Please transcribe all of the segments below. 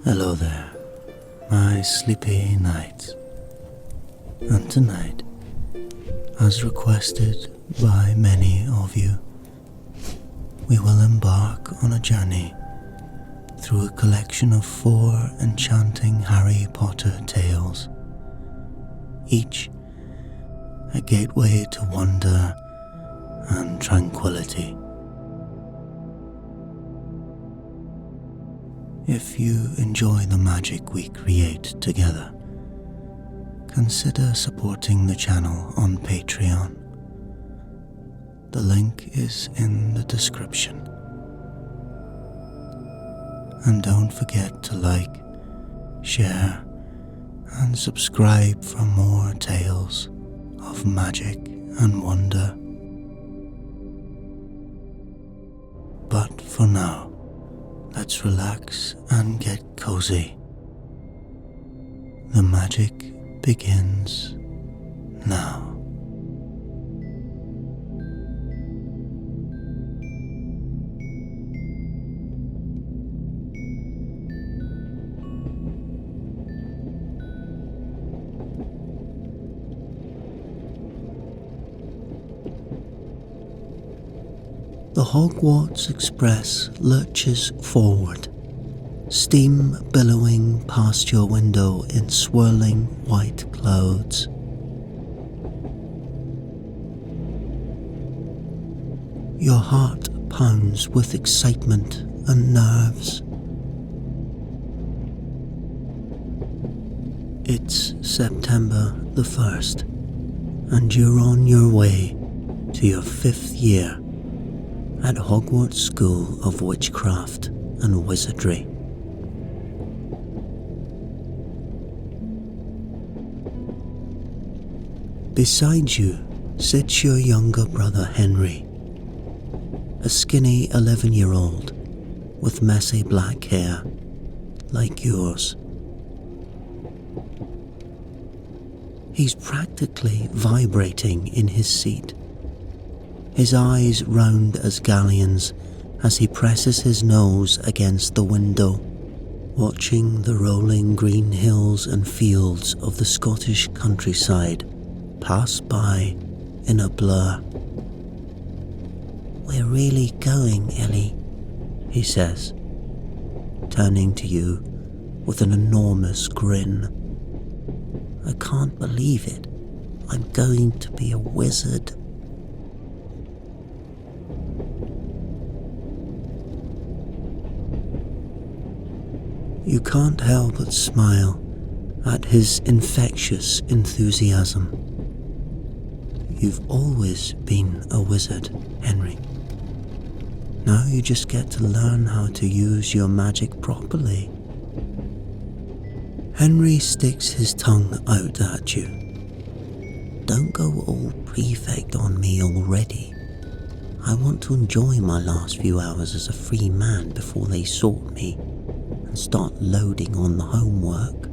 Hello there, my sleepy nights. And tonight, as requested by many of you, we will embark on a journey through a collection of 4 enchanting Harry Potter tales, each a gateway to wonder and tranquility. If you enjoy the magic we create together, consider supporting the channel on Patreon. The link is in the description. And don't forget to like, share, and subscribe for more tales of magic and wonder. But for now, let's relax and get cozy. The magic begins now. The Hogwarts Express lurches forward, steam billowing past your window in swirling white clouds. Your heart pounds with excitement and nerves. It's September the 1st, and you're on your way to your 5th year at Hogwarts School of Witchcraft and Wizardry. Beside you sits your younger brother Henry, a skinny 11-year-old with messy black hair like yours. He's practically vibrating in his seat, his eyes round as galleons as he presses his nose against the window, watching the rolling green hills and fields of the Scottish countryside pass by in a blur. "We're really going, Ellie," he says, turning to you with an enormous grin. "I can't believe it. I'm going to be a wizard." You can't help but smile at his infectious enthusiasm. You've always been a wizard, Henry. Now you just get to learn how to use your magic properly. Henry sticks his tongue out at you. "Don't go all prefect on me already. I want to enjoy my last few hours as a free man before they sort me and start loading on the homework."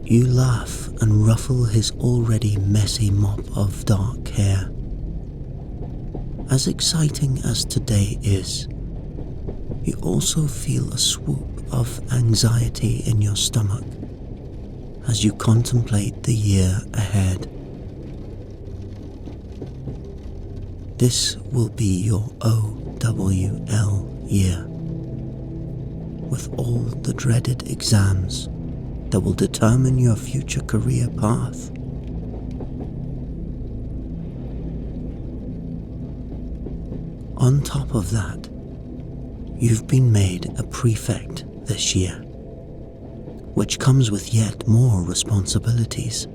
You laugh and ruffle his already messy mop of dark hair. As exciting as today is, you also feel a swoop of anxiety in your stomach as you contemplate the year ahead. This will be your OWL year, with all the dreaded exams that will determine your future career path. On top of that, you've been made a prefect this year, which comes with yet more responsibilities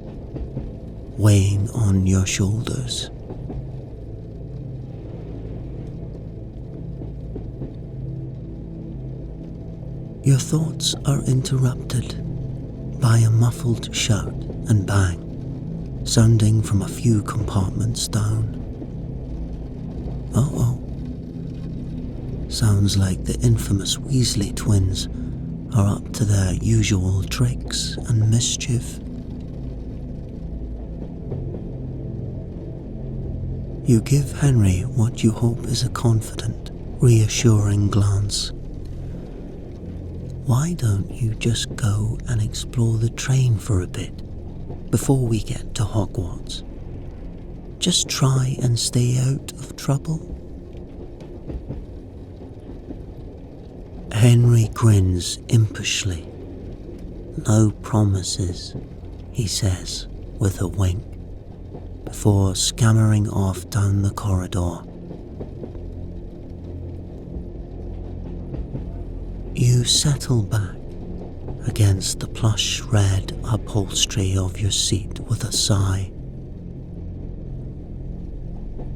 weighing on your shoulders. Your thoughts are interrupted by a muffled shout and bang, sounding from a few compartments down. Uh-oh. Sounds like the infamous Weasley twins are up to their usual tricks and mischief. You give Henry what you hope is a confident, reassuring glance. Why don't you just go and explore the train for a bit before we get to Hogwarts? Just try and stay out of trouble. Henry grins impishly. No promises, he says with a wink, before scampering off down the corridor. You settle back against the plush red upholstery of your seat with a sigh,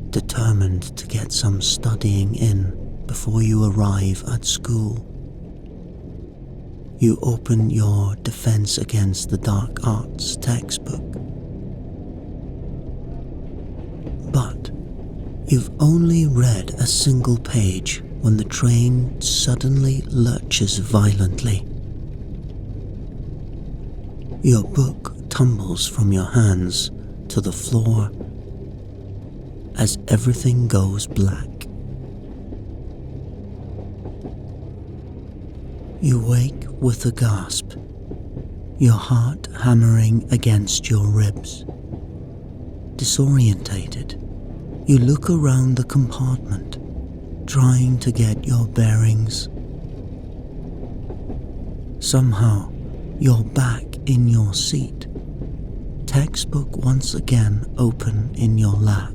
determined to get some studying in before you arrive at school. You open your Defense Against the Dark Arts textbook. But you've only read a single page when the train suddenly lurches violently. Your book tumbles from your hands to the floor as everything goes black. You wake with a gasp, your heart hammering against your ribs. Disorientated, you look around the compartment, trying to get your bearings. Somehow, you're back in your seat, textbook once again open in your lap.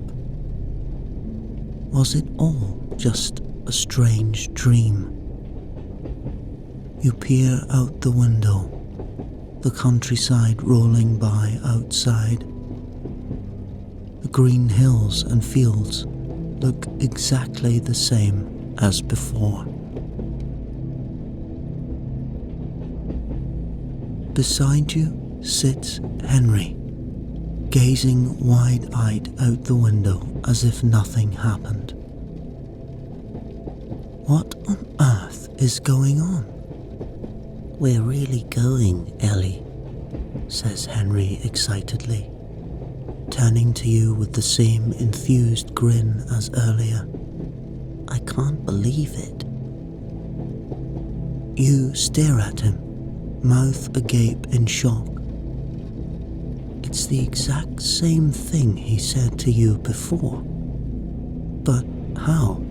Was it all just a strange dream? You peer out the window, the countryside rolling by outside. The green hills and fields look exactly the same as before. Beside you sits Henry, gazing wide-eyed out the window as if nothing happened. What on earth is going on? We're really going, Ellie, says Henry excitedly, turning to you with the same enthused grin as earlier. I can't believe it. You stare at him, mouth agape in shock. It's the exact same thing he said to you before. But how?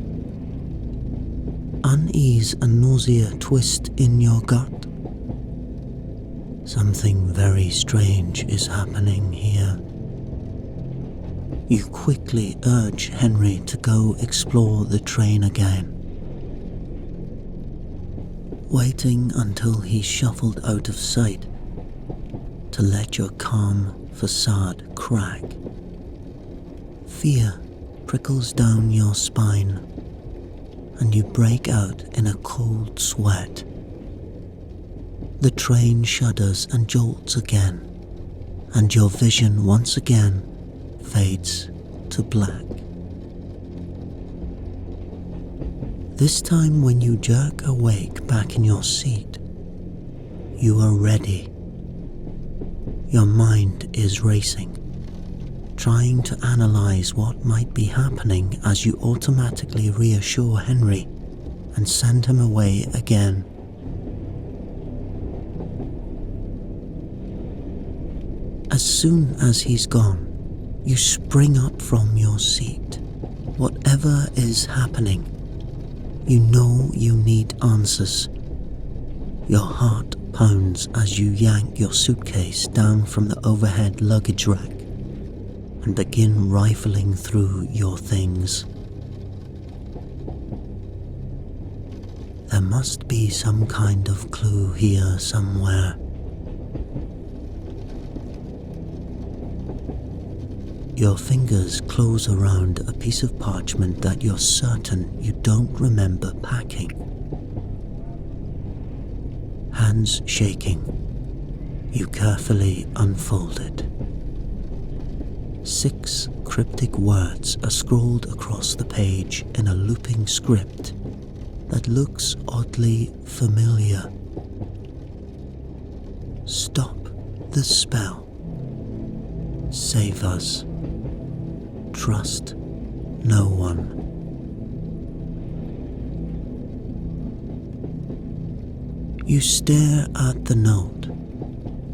Unease and nausea twist in your gut. Something very strange is happening here. You quickly urge Henry to go explore the train again, waiting until he's shuffled out of sight to let your calm facade crack. Fear prickles down your spine, and you break out in a cold sweat. The train shudders and jolts again, and your vision once again fades to black. This time when you jerk awake back in your seat, you are ready. Your mind is racing, trying to analyze what might be happening as you automatically reassure Henry and send him away again. As soon as he's gone, you spring up from your seat. Whatever is happening, you know you need answers. Your heart pounds as you yank your suitcase down from the overhead luggage rack and begin rifling through your things. There must be some kind of clue here somewhere. Your fingers close around a piece of parchment that you're certain you don't remember packing. Hands shaking, you carefully unfold it. 6 cryptic words are scrawled across the page in a looping script that looks oddly familiar. Stop the spell. Save us. Trust no one. You stare at the note,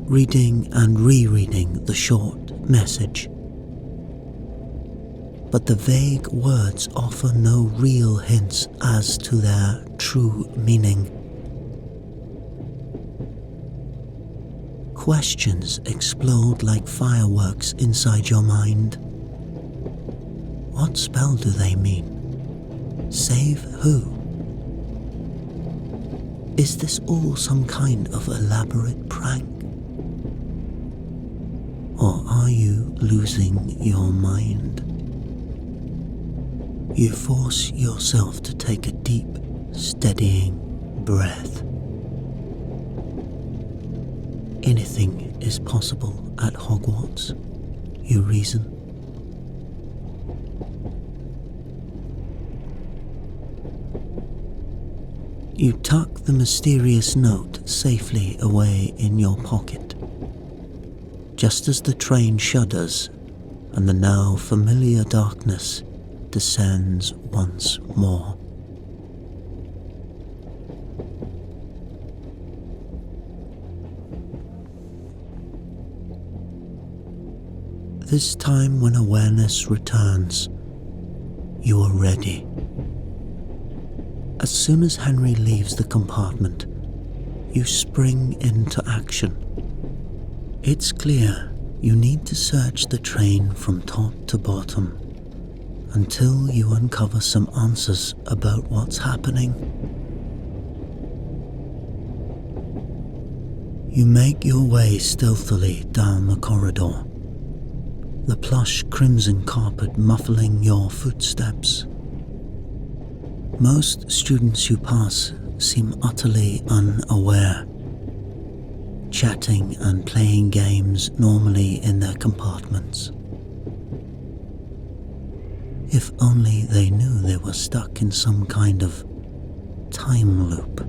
reading and rereading the short message. But the vague words offer no real hints as to their true meaning. Questions explode like fireworks inside your mind. What spell do they mean? Save who? Is this all some kind of elaborate prank? Or are you losing your mind? You force yourself to take a deep, steadying breath. Anything is possible at Hogwarts, you reason. You tuck the mysterious note safely away in your pocket, just as the train shudders and the now familiar darkness descends once more. This time when awareness returns, you are ready. As soon as Henry leaves the compartment, you spring into action. It's clear you need to search the train from top to bottom until you uncover some answers about what's happening. You make your way stealthily down the corridor, the plush crimson carpet muffling your footsteps. Most students you pass seem utterly unaware, chatting and playing games normally in their compartments. If only they knew they were stuck in some kind of time loop.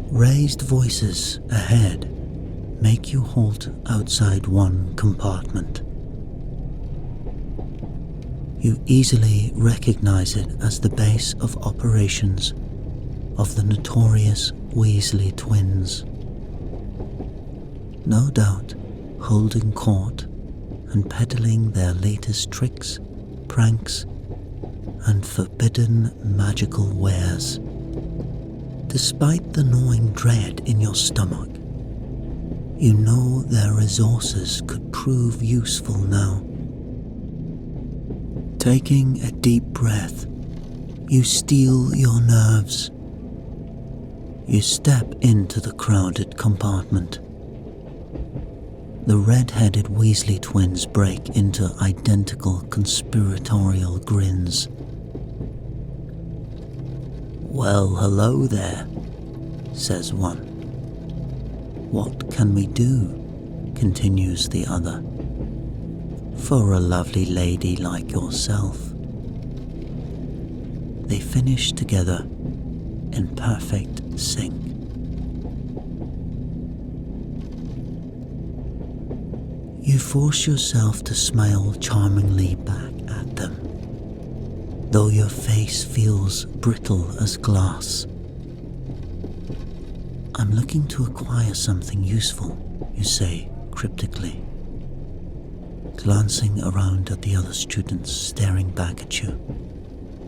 Raised voices ahead make you halt outside one compartment. You easily recognize it as the base of operations of the notorious Weasley twins. No doubt holding court and peddling their latest tricks, pranks, and forbidden magical wares. Despite the gnawing dread in your stomach, you know their resources could prove useful now. Taking a deep breath, you steel your nerves. You step into the crowded compartment. The red-headed Weasley twins break into identical conspiratorial grins. "Well, hello there," says one. "What can we do?" continues the other. "For a lovely lady like yourself." They finish together in perfect sync. You force yourself to smile charmingly back at them, though your face feels brittle as glass. "I'm looking to acquire something useful," you say cryptically, glancing around at the other students staring back at you,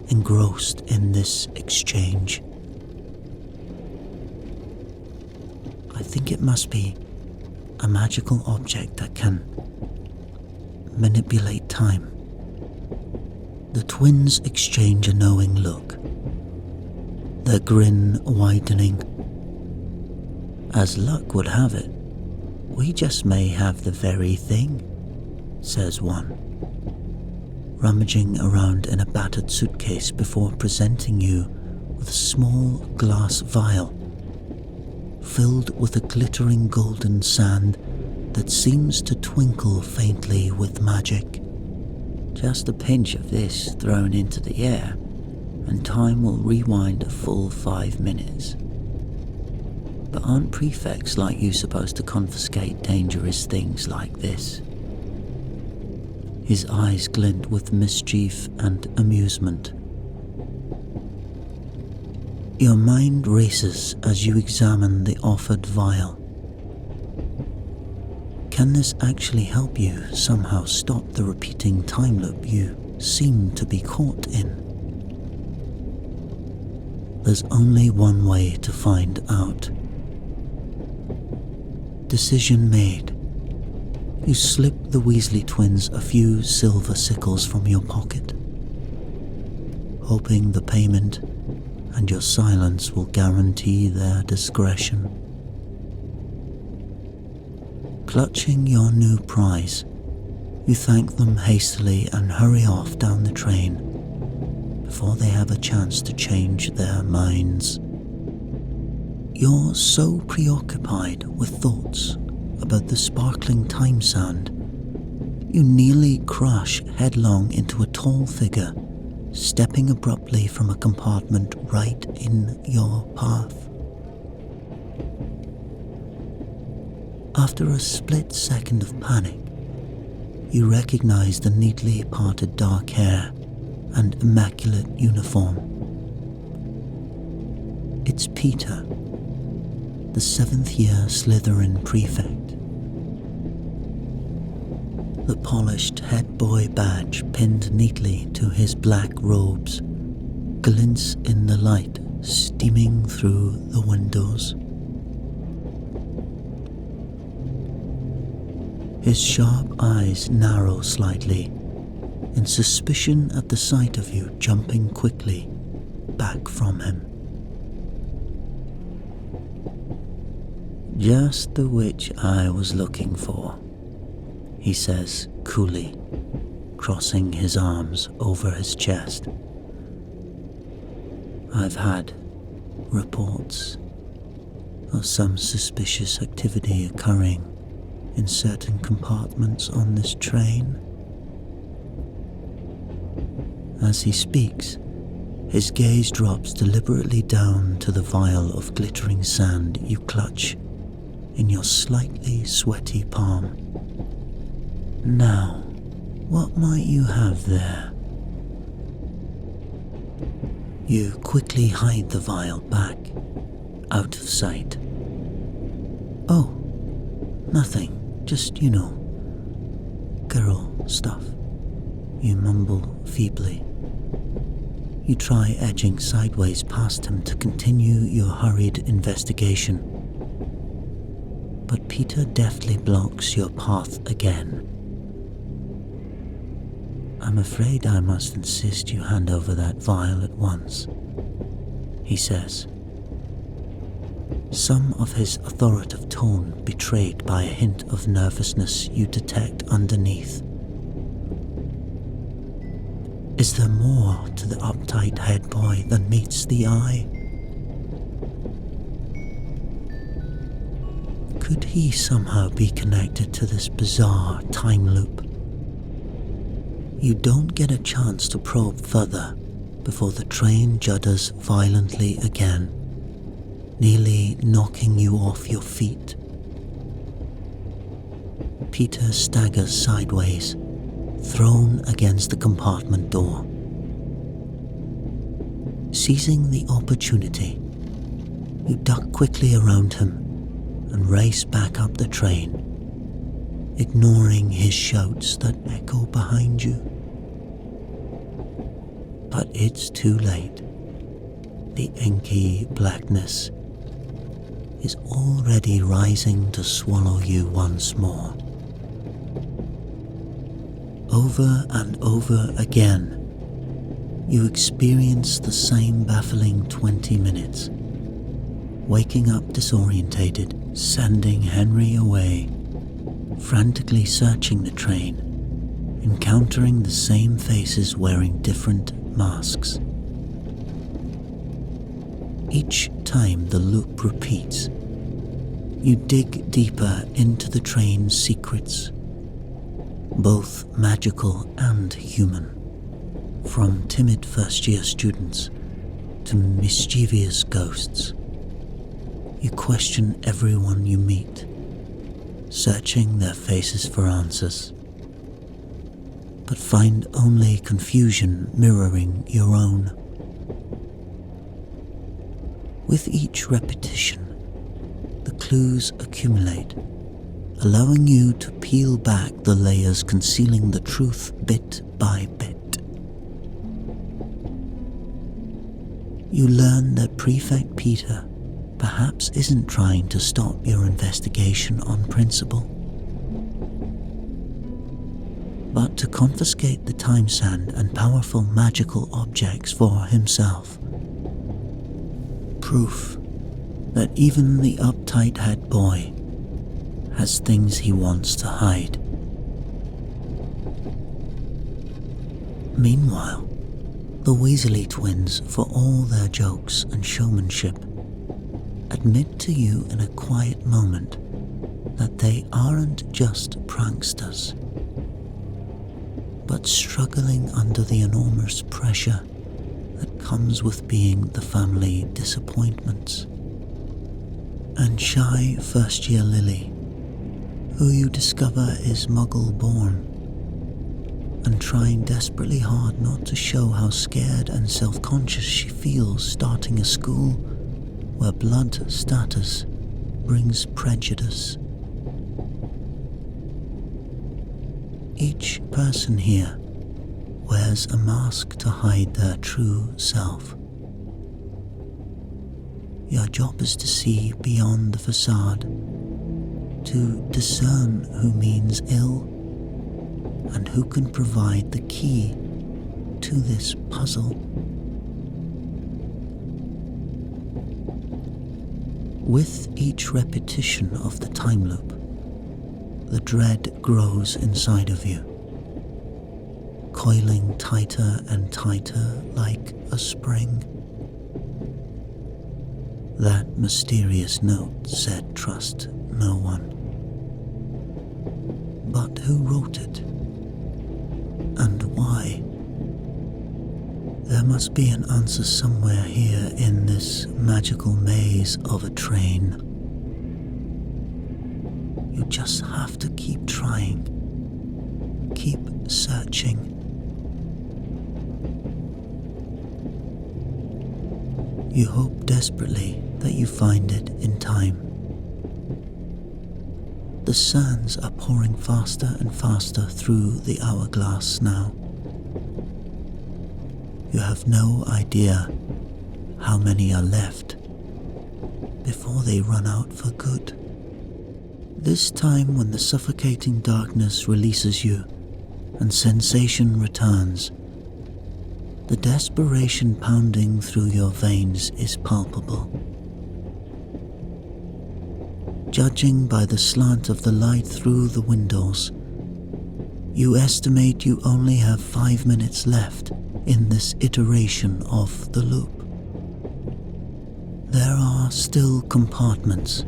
engrossed in this exchange. "I think it must be a magical object that can manipulate time." The twins exchange a knowing look, their grin widening. "As luck would have it, we just may have the very thing," says one, rummaging around in a battered suitcase before presenting you with a small glass vial filled with a glittering golden sand that seems to twinkle faintly with magic. "Just a pinch of this thrown into the air, and time will rewind a full 5 minutes. But aren't prefects like you supposed to confiscate dangerous things like this?" His eyes glint with mischief and amusement Your mind races as you examine the offered vial. Can this actually help you somehow stop the repeating time loop you seem to be caught in? There's only one way to find out. Decision made. You slip the Weasley twins a few silver sickles from your pocket, hoping the payment and your silence will guarantee their discretion. Clutching your new prize, you thank them hastily and hurry off down the train before they have a chance to change their minds. You're so preoccupied with thoughts about the sparkling time sand, you nearly crash headlong into a tall figure stepping abruptly from a compartment right in your path. After a split second of panic, you recognize the neatly parted dark hair and immaculate uniform. It's Peter, the 7th year Slytherin prefect. The polished head boy badge pinned neatly to his black robes glints in the light steaming through the windows. His sharp eyes narrow slightly in suspicion at the sight of you jumping quickly back from him. Just the witch I was looking for, he says coolly, crossing his arms over his chest. I've had reports of some suspicious activity occurring in certain compartments on this train. As he speaks, his gaze drops deliberately down to the vial of glittering sand you clutch in your slightly sweaty palm. Now, what might you have there? You quickly hide the vial back, out of sight. Oh, nothing, just, girl stuff, you mumble feebly. You try edging sideways past him to continue your hurried investigation, but Peter deftly blocks your path again. I'm afraid I must insist you hand over that vial at once, he says, some of his authoritative tone betrayed by a hint of nervousness you detect underneath. Is there more to the uptight head boy than meets the eye? Could he somehow be connected to this bizarre time loop? You don't get a chance to probe further before the train judders violently again, nearly knocking you off your feet. Peter staggers sideways, thrown against the compartment door. Seizing the opportunity, you duck quickly around him and race back up the train, ignoring his shouts that echo behind you. But it's too late. The inky blackness is already rising to swallow you once more. Over and over again, you experience the same baffling 20 minutes, waking up disorientated, sending Henry away, frantically searching the train, encountering the same faces wearing different masks. Each time the loop repeats, you dig deeper into the train's secrets, both magical and human, from timid first-year students to mischievous ghosts. You question everyone you meet, searching their faces for answers, but find only confusion mirroring your own. With each repetition, the clues accumulate, allowing you to peel back the layers concealing the truth bit by bit. You learn that Prefect Peter perhaps isn't trying to stop your investigation on principle, but to confiscate the time sand and powerful magical objects for himself. Proof that even the uptight head boy has things he wants to hide. Meanwhile, the Weasley twins, for all their jokes and showmanship, admit to you in a quiet moment that they aren't just pranksters, but struggling under the enormous pressure that comes with being the family disappointments. And shy first-year Lily, who you discover is Muggle-born, and trying desperately hard not to show how scared and self-conscious she feels starting a school where blood status brings prejudice. Each person here wears a mask to hide their true self. Your job is to see beyond the facade, to discern who means ill and who can provide the key to this puzzle. With each repetition of the time loop, the dread grows inside of you, coiling tighter and tighter like a spring. That mysterious note said trust no one. But who wrote it? And why? There must be an answer somewhere here in this magical maze of a train. You just have to keep trying, keep searching. You hope desperately that you find it in time. The sands are pouring faster and faster through the hourglass now. You have no idea how many are left before they run out for good. This time, when the suffocating darkness releases you and sensation returns, the desperation pounding through your veins is palpable. Judging by the slant of the light through the windows, you estimate you only have 5 minutes left in this iteration of the loop. There are still compartments,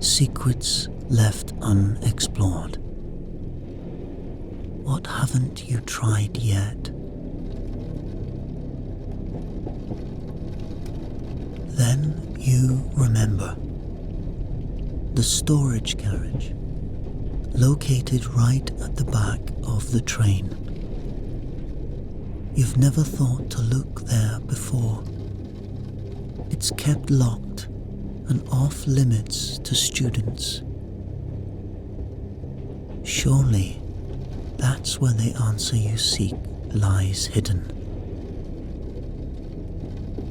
secrets left unexplored. What haven't you tried yet? Then you remember. The storage carriage, located right at the back of the train. You've never thought to look there before. It's kept locked and off limits to students. Surely that's where the answer you seek lies hidden.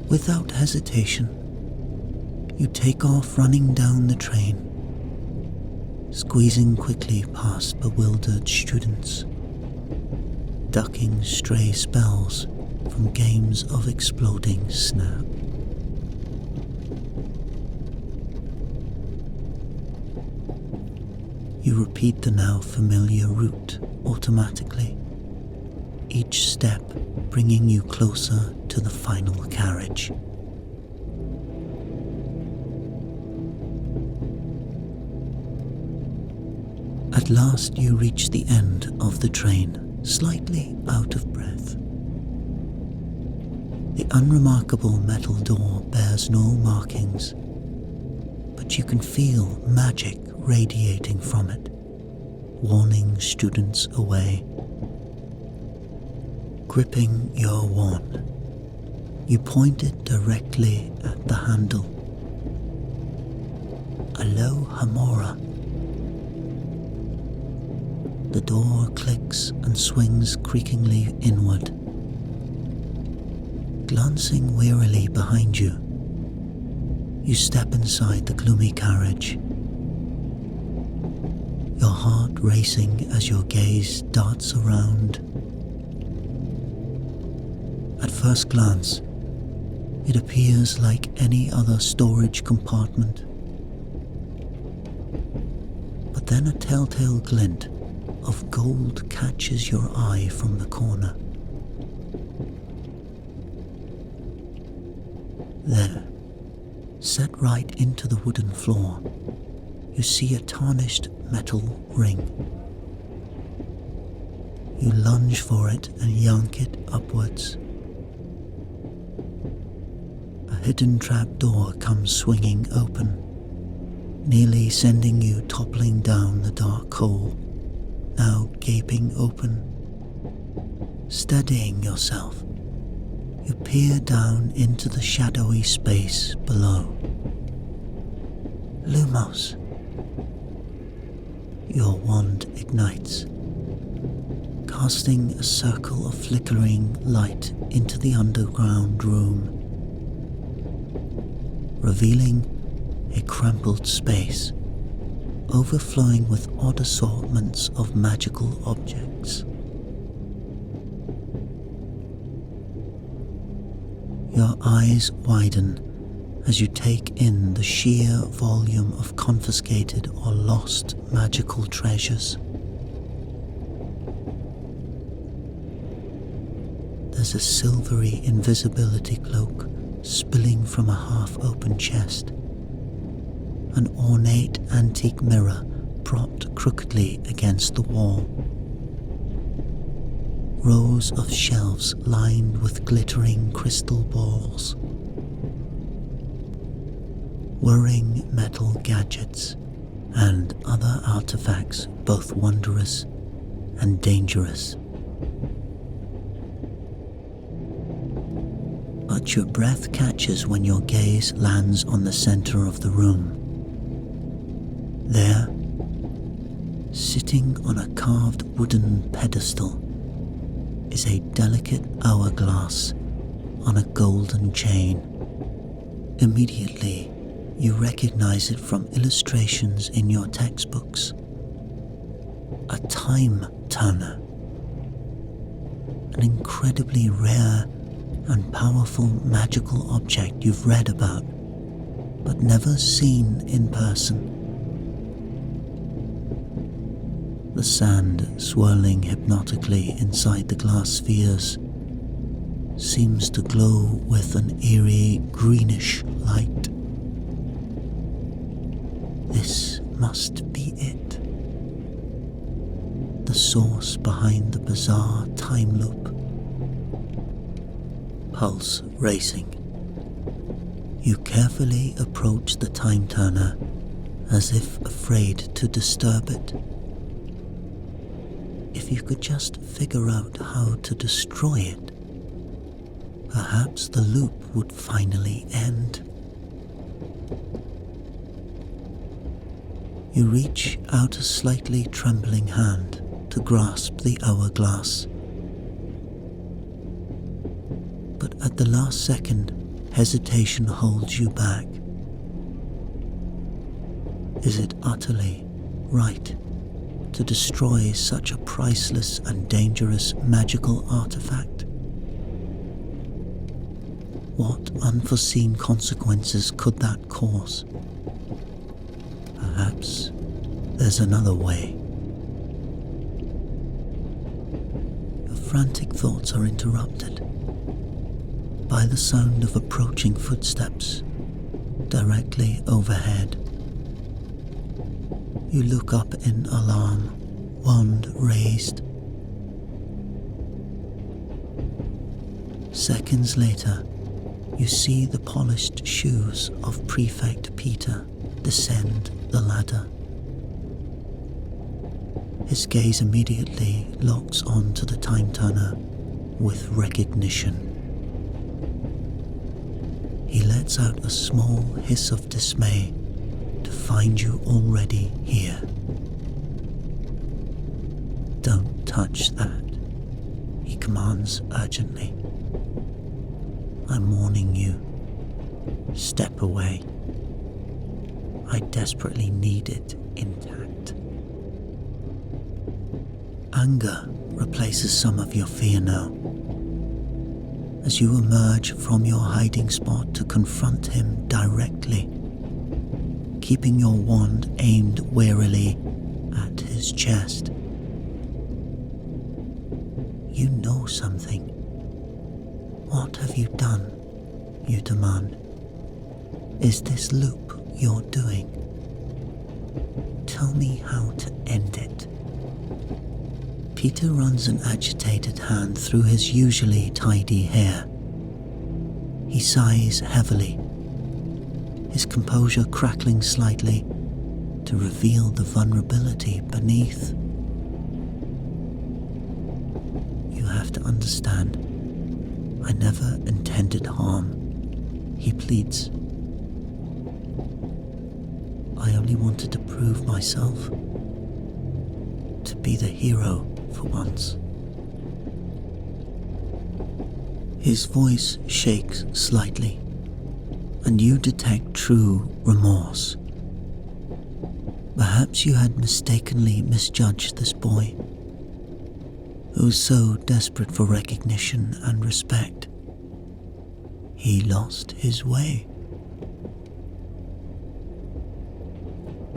Without hesitation, you take off running down the train, squeezing quickly past bewildered students, ducking stray spells from games of exploding snap. You repeat the now familiar route automatically, each step bringing you closer to the final carriage. At last you reach the end of the train, slightly out of breath. The unremarkable metal door bears no markings, but you can feel magic radiating from it, warning students away. Gripping your wand, you point it directly at the handle, a low hamora. The door clicks and swings creakingly inward. Glancing wearily behind you, you step inside the gloomy carriage, your heart racing as your gaze darts around. At first glance, it appears like any other storage compartment. But then a telltale glint of gold catches your eye from the corner. There, set right into the wooden floor, you see a tarnished metal ring. You lunge for it and yank it upwards. A hidden trapdoor comes swinging open, nearly sending you toppling down the dark hole, now gaping open. Steadying yourself, you peer down into the shadowy space below. Lumos. Your wand ignites, casting a circle of flickering light into the underground room, revealing a crumpled space overflowing with odd assortments of magical objects. Your eyes widen as you take in the sheer volume of confiscated or lost magical treasures. There's a silvery invisibility cloak spilling from a half-open chest, an ornate antique mirror propped crookedly against the wall, rows of shelves lined with glittering crystal balls, whirring metal gadgets, and other artifacts both wondrous and dangerous. But your breath catches when your gaze lands on the center of the room. There, sitting on a carved wooden pedestal, is a delicate hourglass on a golden chain. Immediately, you recognize it from illustrations in your textbooks. A time turner. An incredibly rare and powerful magical object you've read about, but never seen in person. The sand swirling hypnotically inside the glass spheres seems to glow with an eerie greenish light. This must be it. The source behind the bizarre time loop. Pulse racing. You carefully approach the time turner as if afraid to disturb it. If you could just figure out how to destroy it, perhaps the loop would finally end. You reach out a slightly trembling hand to grasp the hourglass. But at the last second, hesitation holds you back. Is it utterly right to destroy such a priceless and dangerous magical artifact? What unforeseen consequences could that cause? Perhaps there's another way. Your frantic thoughts are interrupted by the sound of approaching footsteps directly overhead. You look up in alarm, wand raised. Seconds later, you see the polished shoes of Prefect Peter descend the ladder. His gaze immediately locks onto the time turner with recognition. He lets out a small hiss of dismay to find you already here. Don't touch that, he commands urgently. I'm warning you. Step away. I desperately need it intact. Anger replaces some of your fear now. As you emerge from your hiding spot to confront him directly, keeping your wand aimed warily at his chest. You know something. What have you done? You demand. Is this loop you're doing? Tell me how to end it. Peter runs an agitated hand through his usually tidy hair. He sighs heavily, his composure crackling slightly to reveal the vulnerability beneath. You have to understand, I never intended harm, he pleads. I only wanted to prove myself, to be the hero for once. His voice shakes slightly, and you detect true remorse. Perhaps you had mistakenly misjudged this boy, who was so desperate for recognition and respect. He lost his way.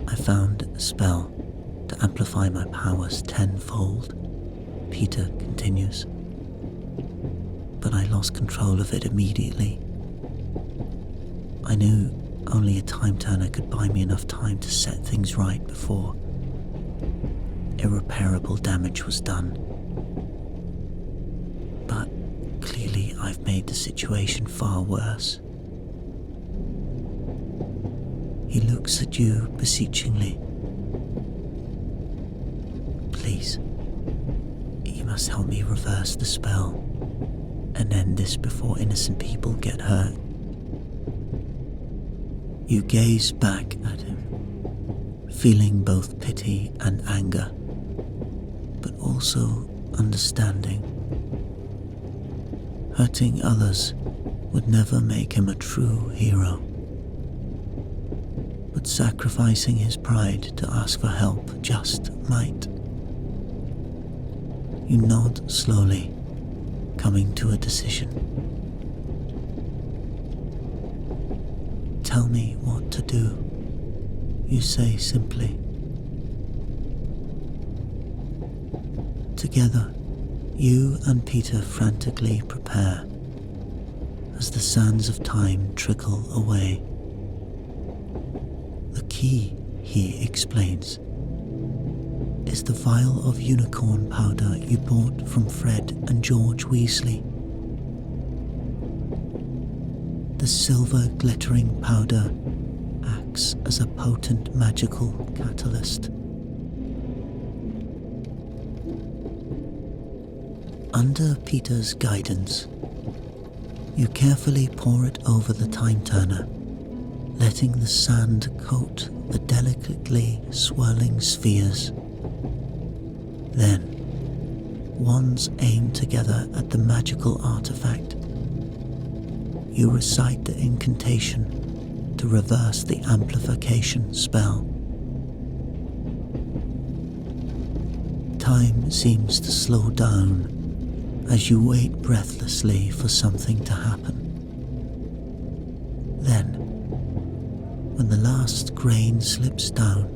I found a spell to amplify my powers tenfold, Peter continues. But I lost control of it immediately. I knew only a time turner could buy me enough time to set things right before irreparable damage was done. But clearly I've made the situation far worse. He looks at you beseechingly. Please, you must help me reverse the spell and end this before innocent people get hurt. You gaze back at him, feeling both pity and anger, but also understanding. Hurting others would never make him a true hero, but sacrificing his pride to ask for help just might. You nod slowly, coming to a decision. Tell me what to do, you say simply. Together, you and Peter frantically prepare as the sands of time trickle away. The key, he explains, is the vial of unicorn powder you bought from Fred and George Weasley. The silver glittering powder acts as a potent magical catalyst. Under Peter's guidance, you carefully pour it over the time turner, letting the sand coat the delicately swirling spheres. Then, wands aim together at the magical artifact. You recite the incantation to reverse the amplification spell. Time seems to slow down as you wait breathlessly for something to happen. Then, when the last grain slips down,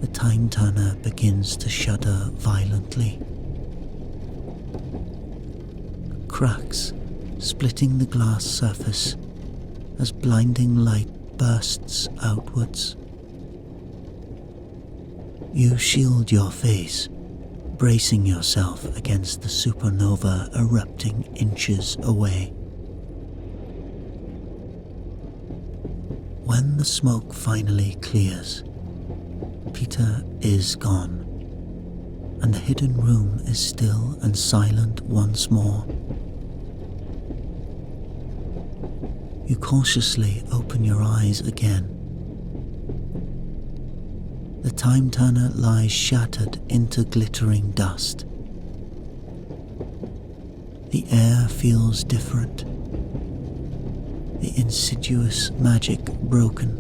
the time turner begins to shudder violently. Cracks splitting the glass surface as blinding light bursts outwards. You shield your face, bracing yourself against the supernova erupting inches away. When the smoke finally clears, Peter is gone, and the hidden room is still and silent once more. You cautiously open your eyes again The time turner lies shattered into glittering dust. The air feels different, the insidious magic broken.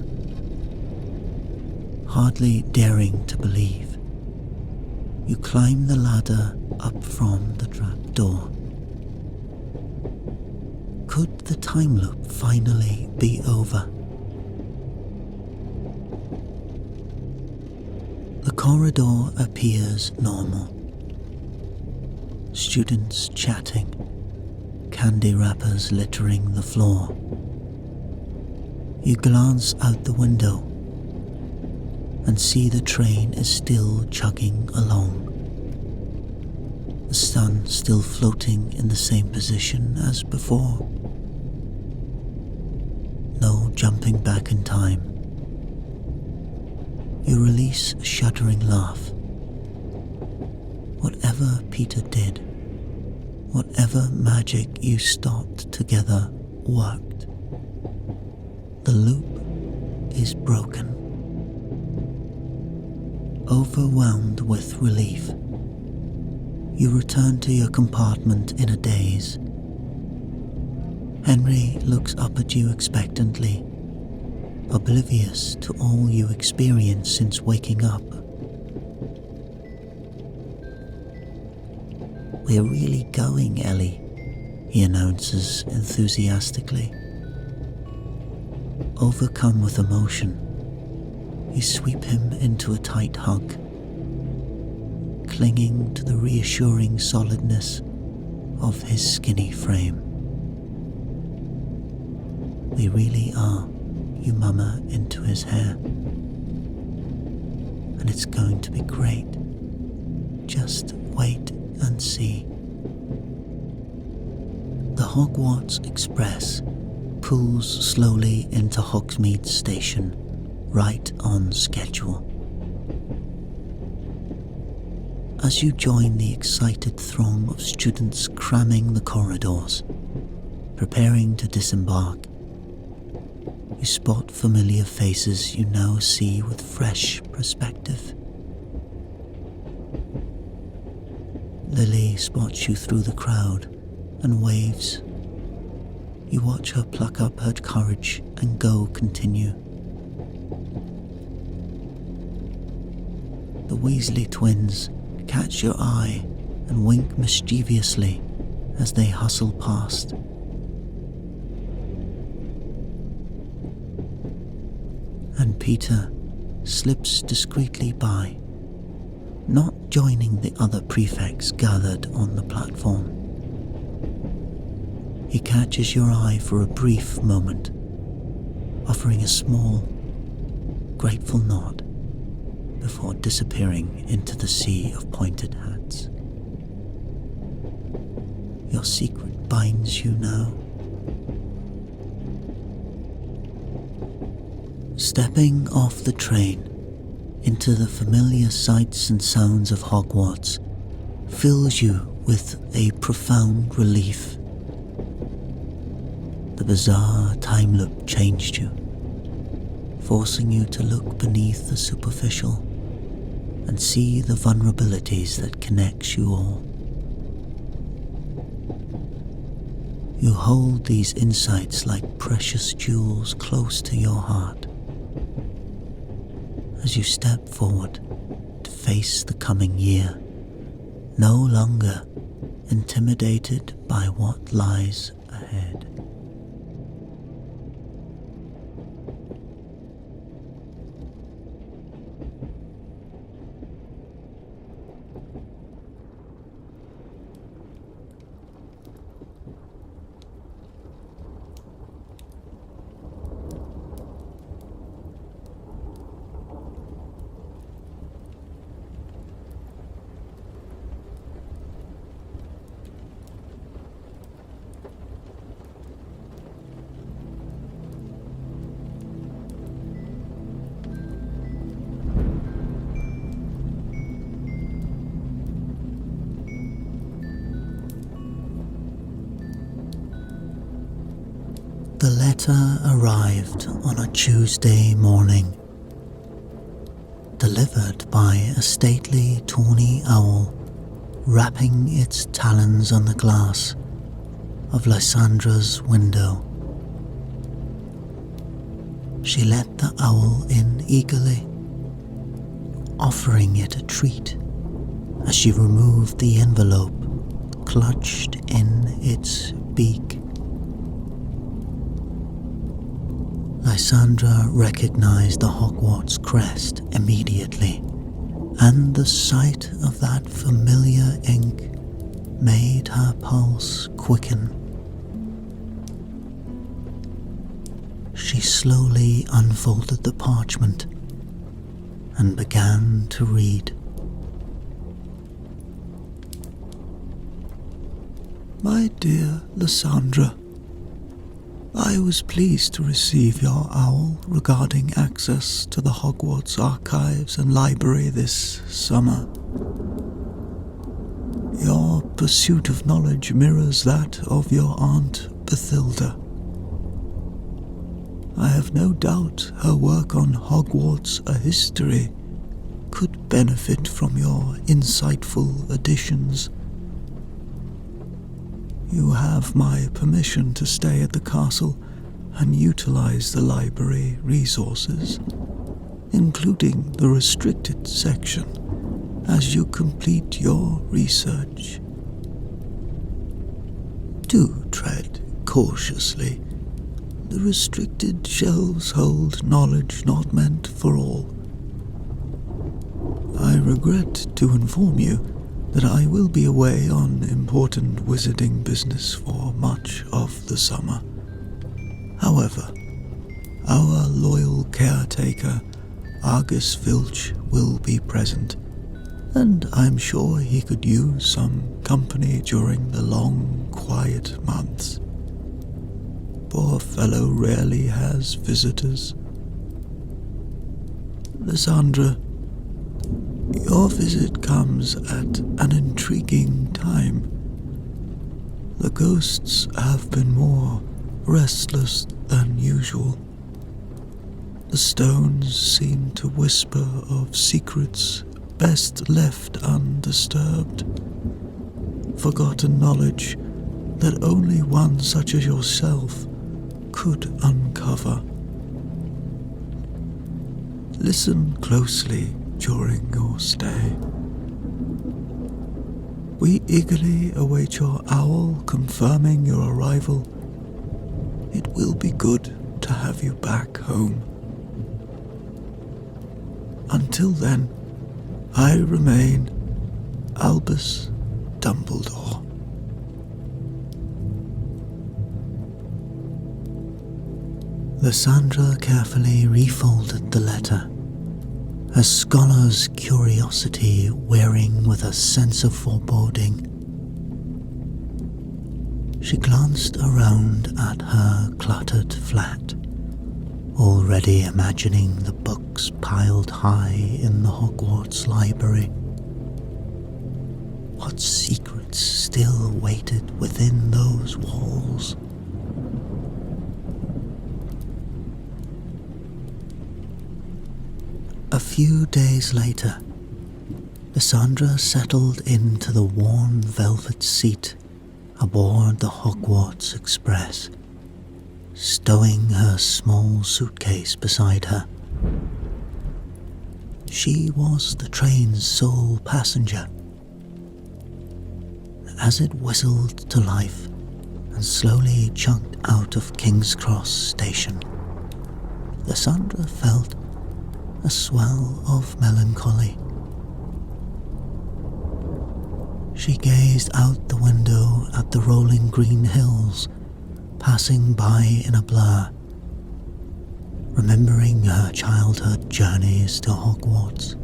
Hardly daring to believe, you climb the ladder up from the trapdoor. Could the time loop finally be over? The corridor appears normal. Students chatting, candy wrappers littering the floor. You glance out the window and see the train is still chugging along. The sun still floating in the same position as before. No jumping back in time. You release a shuddering laugh. Whatever Peter did, whatever magic you stopped together worked. The loop is broken. Overwhelmed with relief, you return to your compartment in a daze. Henry looks up at you expectantly, oblivious to all you experienced since waking up. "We're really going, Ellie," he announces enthusiastically. Overcome with emotion, you sweep him into a tight hug, clinging to the reassuring solidness of his skinny frame. "We really are," you murmur into his hair. "And it's going to be great. Just wait and see." The Hogwarts Express pulls slowly into Hogsmeade Station, right on schedule. As you join the excited throng of students cramming the corridors, preparing to disembark, you spot familiar faces you now see with fresh perspective. Lily spots you through the crowd and waves. You watch her pluck up her courage and go continue. The Weasley twins catch your eye and wink mischievously as they hustle past. And Peter slips discreetly by, not joining the other prefects gathered on the platform. He catches your eye for a brief moment, offering a small, grateful nod before disappearing into the sea of pointed hats. Your secret binds you now. Stepping off the train into the familiar sights and sounds of Hogwarts fills you with a profound relief. The bizarre time loop changed you, forcing you to look beneath the superficial and see the vulnerabilities that connects you all. You hold these insights like precious jewels close to your heart as you step forward to face the coming year, no longer intimidated by what lies ahead. The letter arrived on a Tuesday morning. delivered by a stately tawny owl rapping its talons on the glass of Lysandra's window. She let the owl in eagerly, offering it a treat as she removed the envelope clutched in its beak. Lysandra recognized the Hogwarts crest immediately, and the sight of that familiar ink made her pulse quicken. She slowly unfolded the parchment and began to read. My dear Lysandra, I was pleased to receive your owl regarding access to the Hogwarts archives and library this summer. Your pursuit of knowledge mirrors that of your Aunt Bathilda. I have no doubt her work on Hogwarts: A History could benefit from your insightful additions. You have my permission to stay at the castle and utilize the library resources, including the restricted section, as you complete your research. Do tread cautiously. The restricted shelves hold knowledge not meant for all. I regret to inform you that I will be away on important wizarding business for much of the summer. However, our loyal caretaker, Argus Filch, will be present, and I'm sure he could use some company during the long, quiet months. Poor fellow rarely has visitors. Lysandra, your visit comes at an intriguing time. The ghosts have been more restless than usual. The stones seem to whisper of secrets best left undisturbed. Forgotten knowledge that only one such as yourself could uncover. Listen closely during your stay. We eagerly await your owl confirming your arrival. It will be good to have you back home. Until then, I remain Albus Dumbledore. Lysandra carefully refolded the letter, a scholar's curiosity wearing with a sense of foreboding. She glanced around at her cluttered flat, already imagining the books piled high in the Hogwarts library. What secrets still waited within those walls? A few days later, Lysandra settled into the worn velvet seat aboard the Hogwarts Express, stowing her small suitcase beside her. She was the train's sole passenger. As it whistled to life and slowly chunked out of King's Cross station, Lysandra felt a swell of melancholy. She gazed out the window at the rolling green hills passing by in a blur, remembering her childhood journeys to Hogwarts.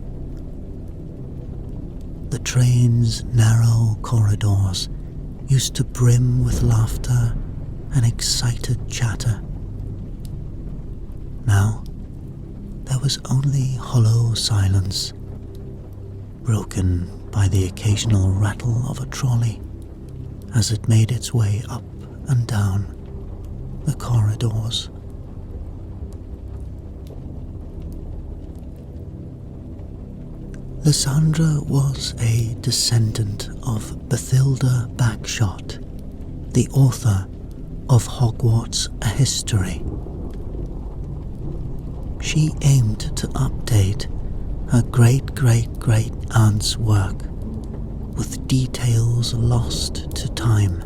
The train's narrow corridors used to brim with laughter and excited chatter. Now, there was only hollow silence, broken by the occasional rattle of a trolley as it made its way up and down the corridors. Lysandra was a descendant of Bathilda Bagshot, the author of Hogwarts: A History. She aimed to update her great-great-great-aunt's work with details lost to time.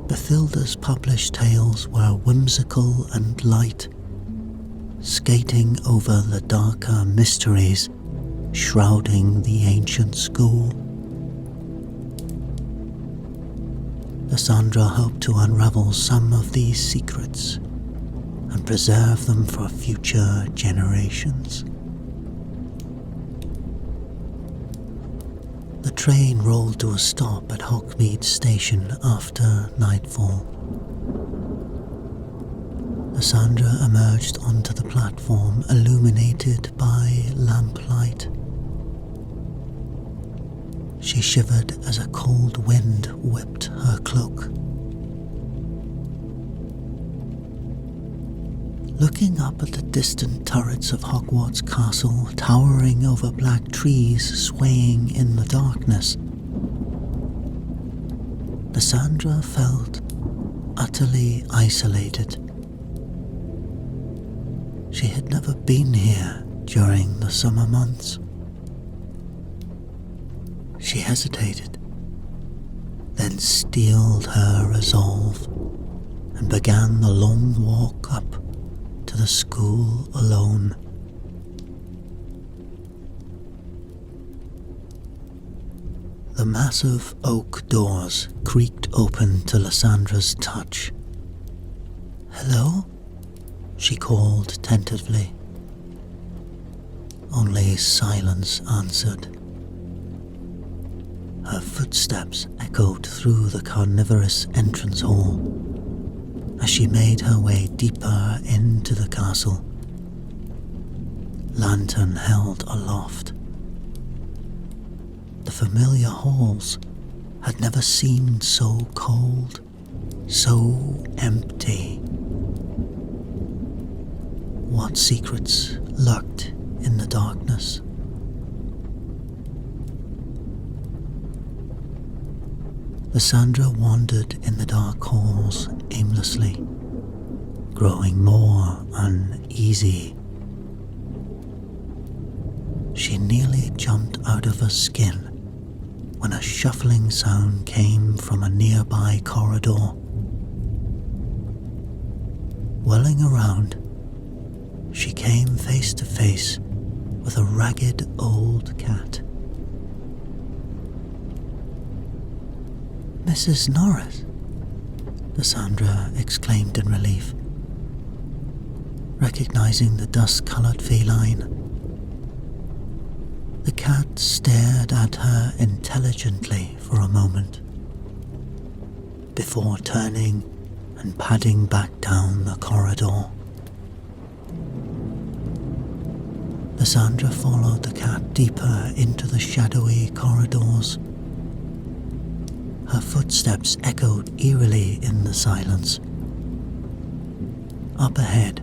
Bathilda's published tales were whimsical and light, skating over the darker mysteries shrouding the ancient school. Lysandra hoped to unravel some of these secrets and preserve them for future generations. The train rolled to a stop at Hogsmeade Station after nightfall. Lysandra emerged onto the platform illuminated by lamplight. She shivered as a cold wind whipped her cloak. Looking up at the distant turrets of Hogwarts Castle towering over black trees swaying in the darkness, Lysandra felt utterly isolated. She had never been here during the summer months. She hesitated, then steeled her resolve and began the long walk up to the school alone. The massive oak doors creaked open to Lysandra's touch. "Hello?" she called tentatively. Only silence answered. Her footsteps echoed through the carnivorous entrance hall as she made her way deeper into the castle, lantern held aloft. The familiar halls had never seemed so cold, so empty. What secrets lurked in the darkness? Lysandra wandered in the dark halls aimlessly, growing more uneasy. She nearly jumped out of her skin when a shuffling sound came from a nearby corridor. Whirling around, she came face to face with a ragged old cat. "Mrs. Norris," Lysandra exclaimed in relief, recognizing the dust-colored feline. The cat stared at her intelligently for a moment, before turning and padding back down the corridor. Lysandra followed the cat deeper into the shadowy corridors. Her footsteps echoed eerily in the silence. Up ahead,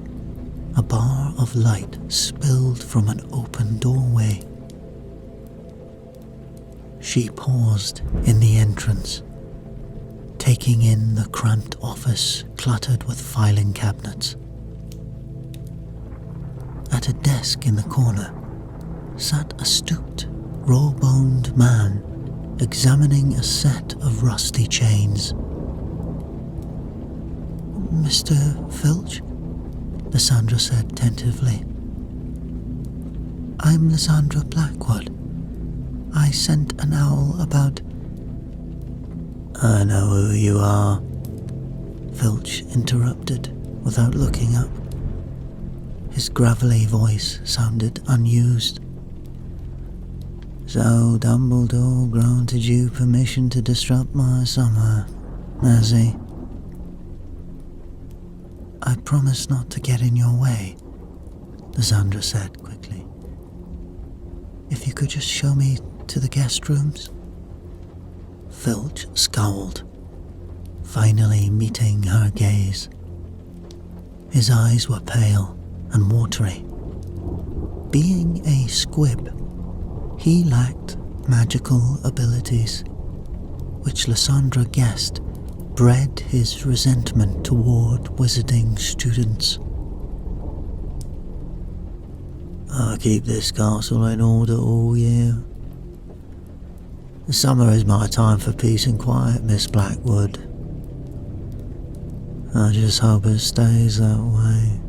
a bar of light spilled from an open doorway. She paused in the entrance, taking in the cramped office cluttered with filing cabinets. At a desk in the corner sat a stooped, raw-boned man examining a set of rusty chains. "Mr. Filch?" Lysandra said tentatively. "I'm Lysandra Blackwood. I sent an owl about—" "I know who you are," Filch interrupted without looking up. His gravelly voice sounded unused. "So Dumbledore granted you permission to disrupt my summer, has he?" "I promise not to get in your way," Lysandra said quickly. "If you could just show me to the guest rooms." Filch scowled, finally meeting her gaze. His eyes were pale and watery. being a squib, he lacked magical abilities, which Lysandra guessed bred his resentment toward wizarding students. "I keep this castle in order all year. The summer is my time for peace and quiet, Miss Blackwood. I just hope it stays that way."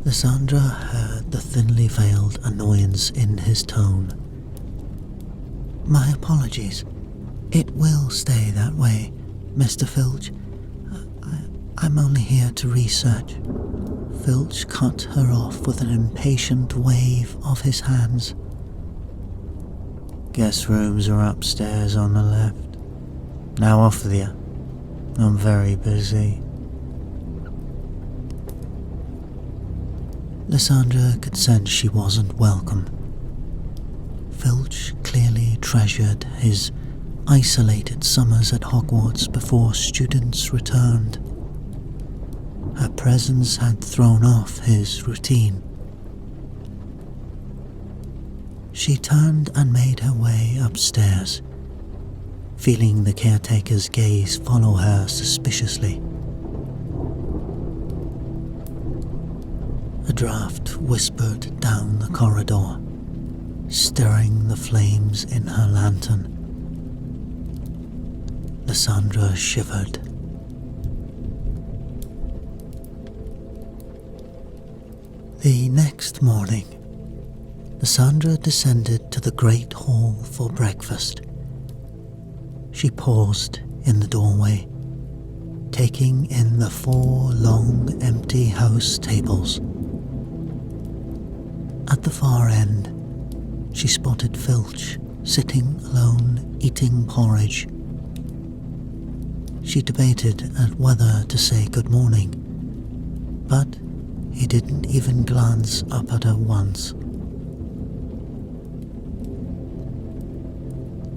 Lysandra heard the thinly veiled annoyance in his tone. "My apologies. It will stay that way, Mr. Filch. I'm only here to research." Filch cut her off with an impatient wave of his hands. "Guest rooms are upstairs on the left. Now off with you. I'm very busy." Lysandra could sense she wasn't welcome. Filch clearly treasured his isolated summers at Hogwarts before students returned. Her presence had thrown off his routine. She turned and made her way upstairs, feeling the caretaker's gaze follow her suspiciously. A draft whispered down the corridor, stirring the flames in her lantern. Lysandra shivered. The next morning, Lysandra descended to the great hall for breakfast. She paused in the doorway, taking in the 4 long, empty house tables. At the far end, she spotted Filch sitting alone eating porridge. She debated at whether to say good morning, but he didn't even glance up at her once.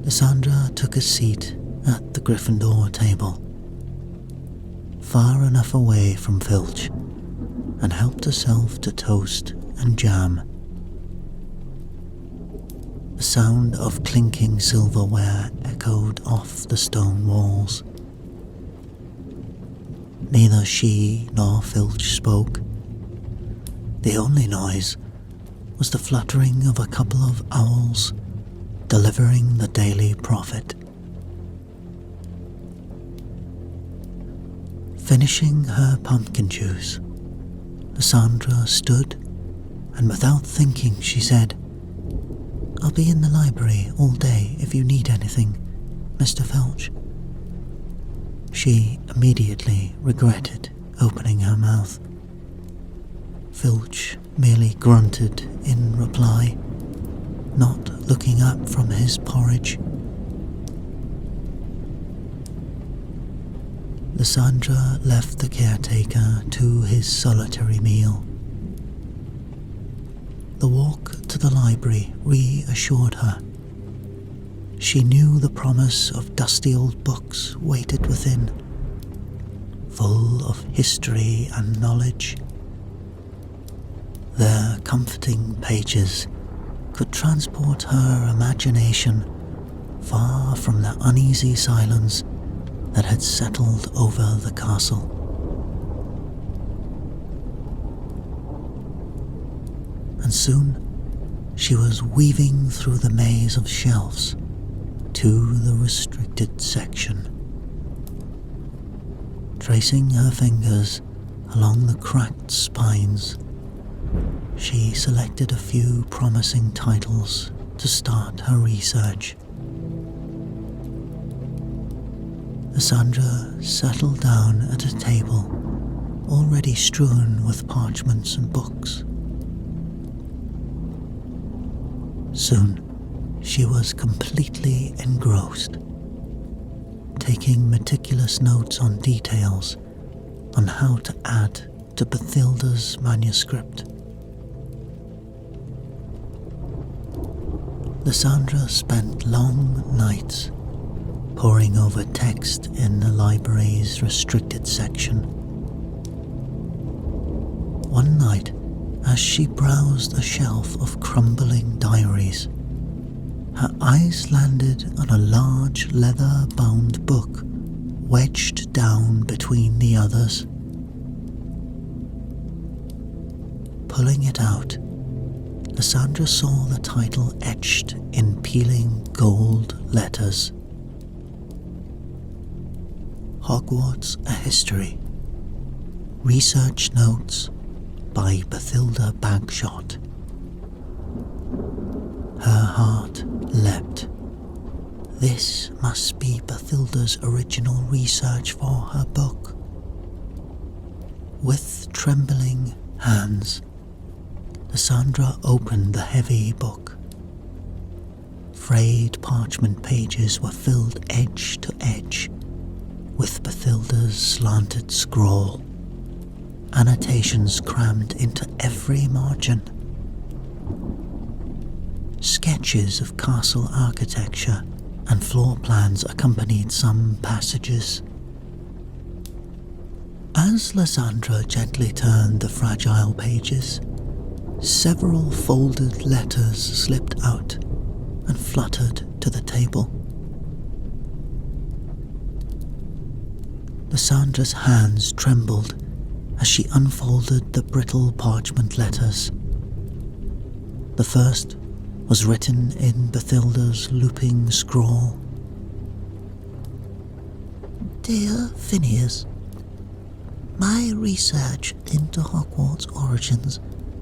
Lysandra took a seat at the Gryffindor table, far enough away from Filch, and helped herself to toast and jam. The sound of clinking silverware echoed off the stone walls. Neither she nor Filch spoke. The only noise was the fluttering of a couple of owls delivering the daily profit. Finishing her pumpkin juice, Lysandra stood, and without thinking she said, "I'll be in the library all day if you need anything, Mr. Filch." She immediately regretted opening her mouth. Filch merely grunted in reply, not looking up from his porridge. Lysandra left the caretaker to his solitary meal. The walk to the library reassured her. She knew the promise of dusty old books waited within, full of history and knowledge. Their comforting pages could transport her imagination far from the uneasy silence that had settled over the castle. And soon she was weaving through the maze of shelves to the restricted section. Tracing her fingers along the cracked spines, she selected a few promising titles to start her research. Lysandra settled down at a table already strewn with parchments and books. Soon she was completely engrossed, taking meticulous notes on details on how to add to Bathilda's manuscript. Lysandra spent long nights poring over text in the library's restricted section. One night, as she browsed a shelf of crumbling diaries, her eyes landed on a large leather-bound book wedged down between the others. Pulling it out, Lysandra saw the title etched in peeling gold letters. Hogwarts, a History. Research Notes by Bathilda Bagshot. Her heart leapt. This must be Bathilda's original research for her book. With trembling hands, Lysandra opened the heavy book. Frayed parchment pages were filled edge to edge with Bathilda's slanted scrawl, annotations crammed into every margin. Sketches of castle architecture and floor plans accompanied some passages. As Lysandra gently turned the fragile pages, several folded letters slipped out and fluttered to the table. Lysandra's hands trembled as she unfolded the brittle parchment letters. The first was written in Bathilda's looping scrawl. Dear Phineas, my research into Hogwarts origins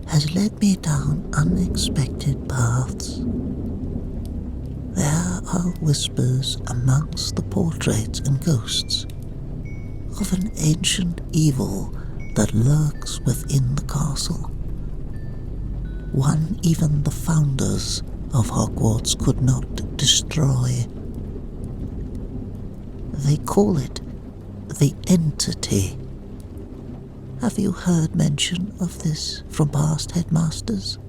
has led me down unexpected paths. There are whispers amongst the portraits and ghosts of an ancient evil that lurks within the castle. One even the founders of Hogwarts could not destroy. They call it the Entity. Have you heard mention of this from past headmasters?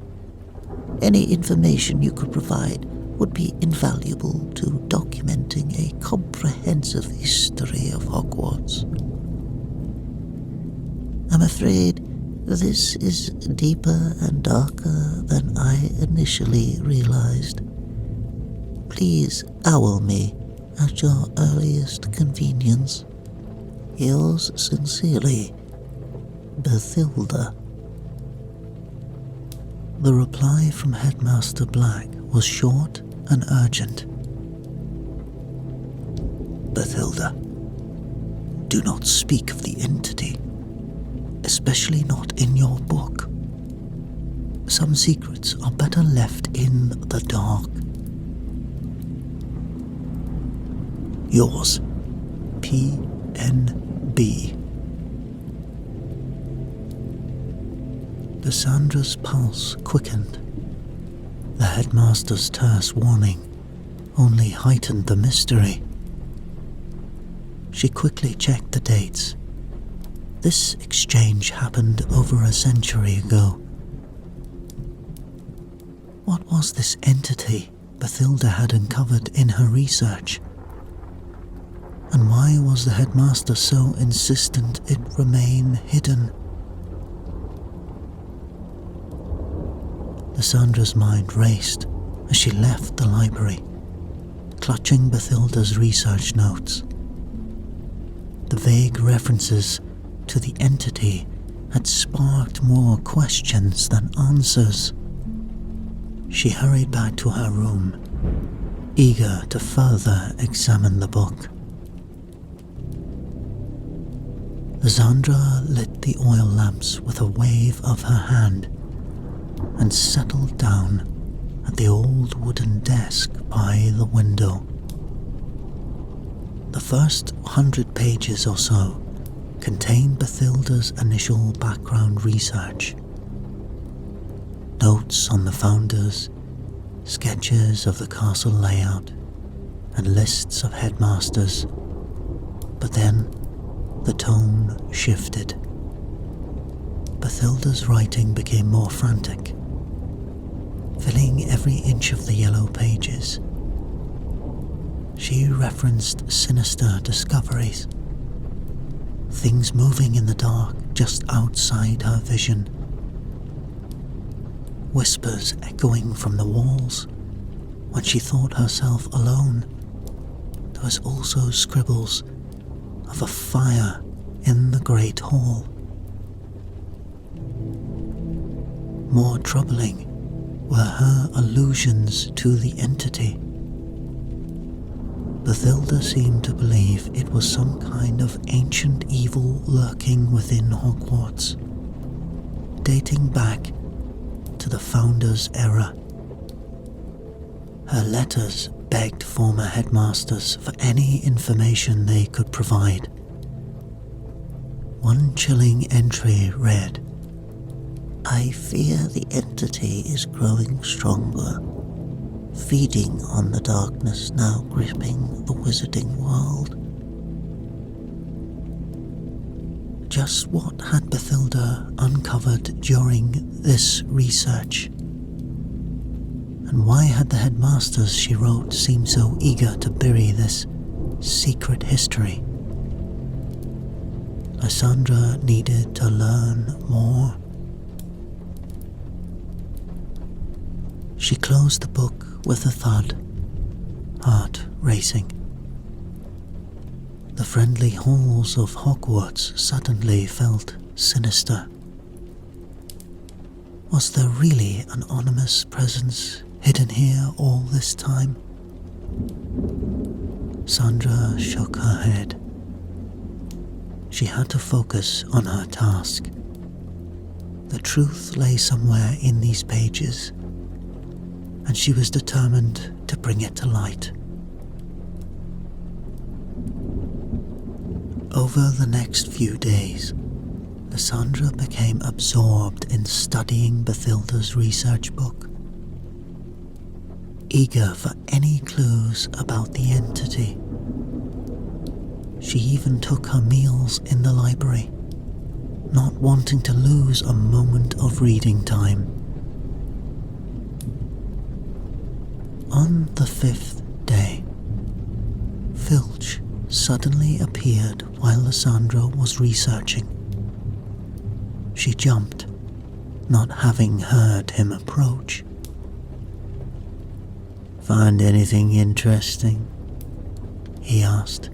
Any information you could provide would be invaluable to documenting a comprehensive history of Hogwarts. I'm afraid this is deeper and darker than I initially realized. Please owl me at your earliest convenience. Yours sincerely, Bathilda. The reply from Headmaster Black was short and urgent. Bathilda, do not speak of the Entity, especially not in your book. Some secrets are better left in the dark. Yours, P.N.B. Lysandra's pulse quickened. The headmaster's terse warning only heightened the mystery. She quickly checked the dates. This exchange happened over a century ago. What was this entity Bathilda had uncovered in her research? And why was the headmaster so insistent it remain hidden? Lysandra's mind raced as she left the library, clutching Bathilda's research notes. The vague references to the entity had sparked more questions than answers. She hurried back to her room, eager to further examine the book. Lysandra lit the oil lamps with a wave of her hand and settled down at the old wooden desk by the window. The first 100 pages or so contained Bathilda's initial background research. Notes on the founders, sketches of the castle layout, and lists of headmasters. But then the tone shifted. Bathilda's writing became more frantic, filling every inch of the yellow pages. She referenced sinister discoveries, things moving in the dark just outside her vision. Whispers echoing from the walls. When she thought herself alone, there was also scribbles of a fire in the great hall. More troubling were her allusions to the entity. Bathilda seemed to believe it was some kind of ancient evil lurking within Hogwarts, dating back to the Founder's era. Her letters begged former headmasters for any information they could provide. One chilling entry read, "I fear the entity is growing stronger, feeding on the darkness now gripping the wizarding world." Just what had Bathilda uncovered during this research? And why had the headmasters she wrote seemed so eager to bury this secret history? Lysandra needed to learn more. She closed the book with a thud, heart racing. The friendly halls of Hogwarts suddenly felt sinister. Was there really an ominous presence hidden here all this time? Sandra shook her head. She had to focus on her task. The truth lay somewhere in these pages, and she was determined to bring it to light. Over the next few days, Lysandra became absorbed in studying Bathilda's research book, eager for any clues about the entity. She even took her meals in the library, not wanting to lose a moment of reading time. On the 5th day, Filch suddenly appeared while Lysandra was researching. She jumped, not having heard him approach. "Find anything interesting?" he asked,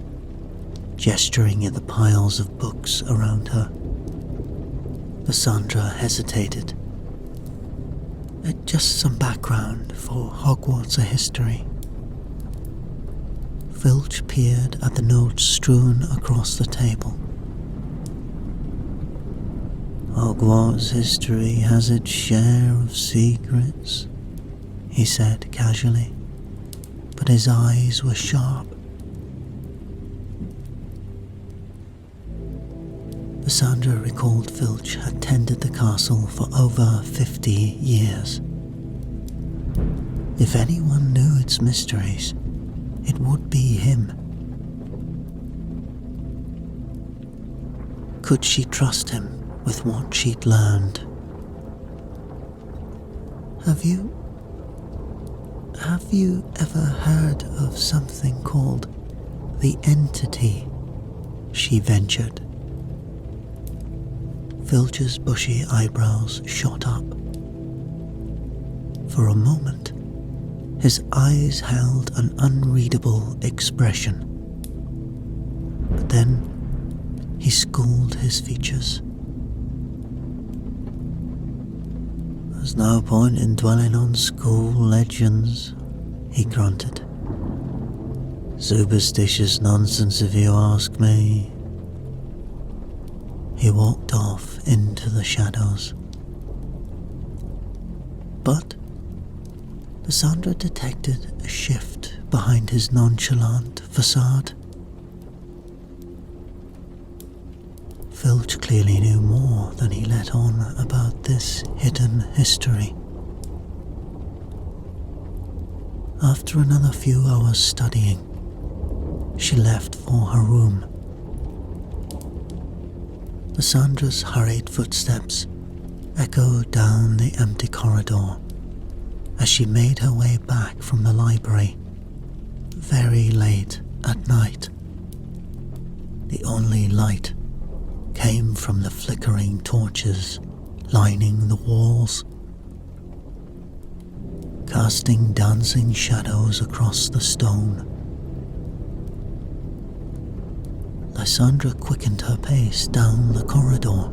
gesturing at the piles of books around her. Lysandra hesitated. "Just some background for Hogwarts history." Filch peered at the notes strewn across the table. "Hogwarts history has its share of secrets," he said casually, but his eyes were sharp. Lysandra recalled Filch had tended the castle for over 50 years. If anyone knew its mysteries, it would be him. Could she trust him with what she'd learned? Have you ever heard of something called the entity?" she ventured. Filch's bushy eyebrows shot up. For a moment, his eyes held an unreadable expression. But then he schooled his features. "There's no point in dwelling on school legends," he grunted. "Superstitious nonsense if you ask me." He walked off into the shadows. But Lysandra detected a shift behind his nonchalant facade. Filch clearly knew more than he let on about this hidden history. After another few hours studying, she left for her room. Lysandra's hurried footsteps echoed down the empty corridor as she made her way back from the library, very late at night. The only light came from the flickering torches lining the walls, casting dancing shadows across the stone. Lysandra quickened her pace down the corridor,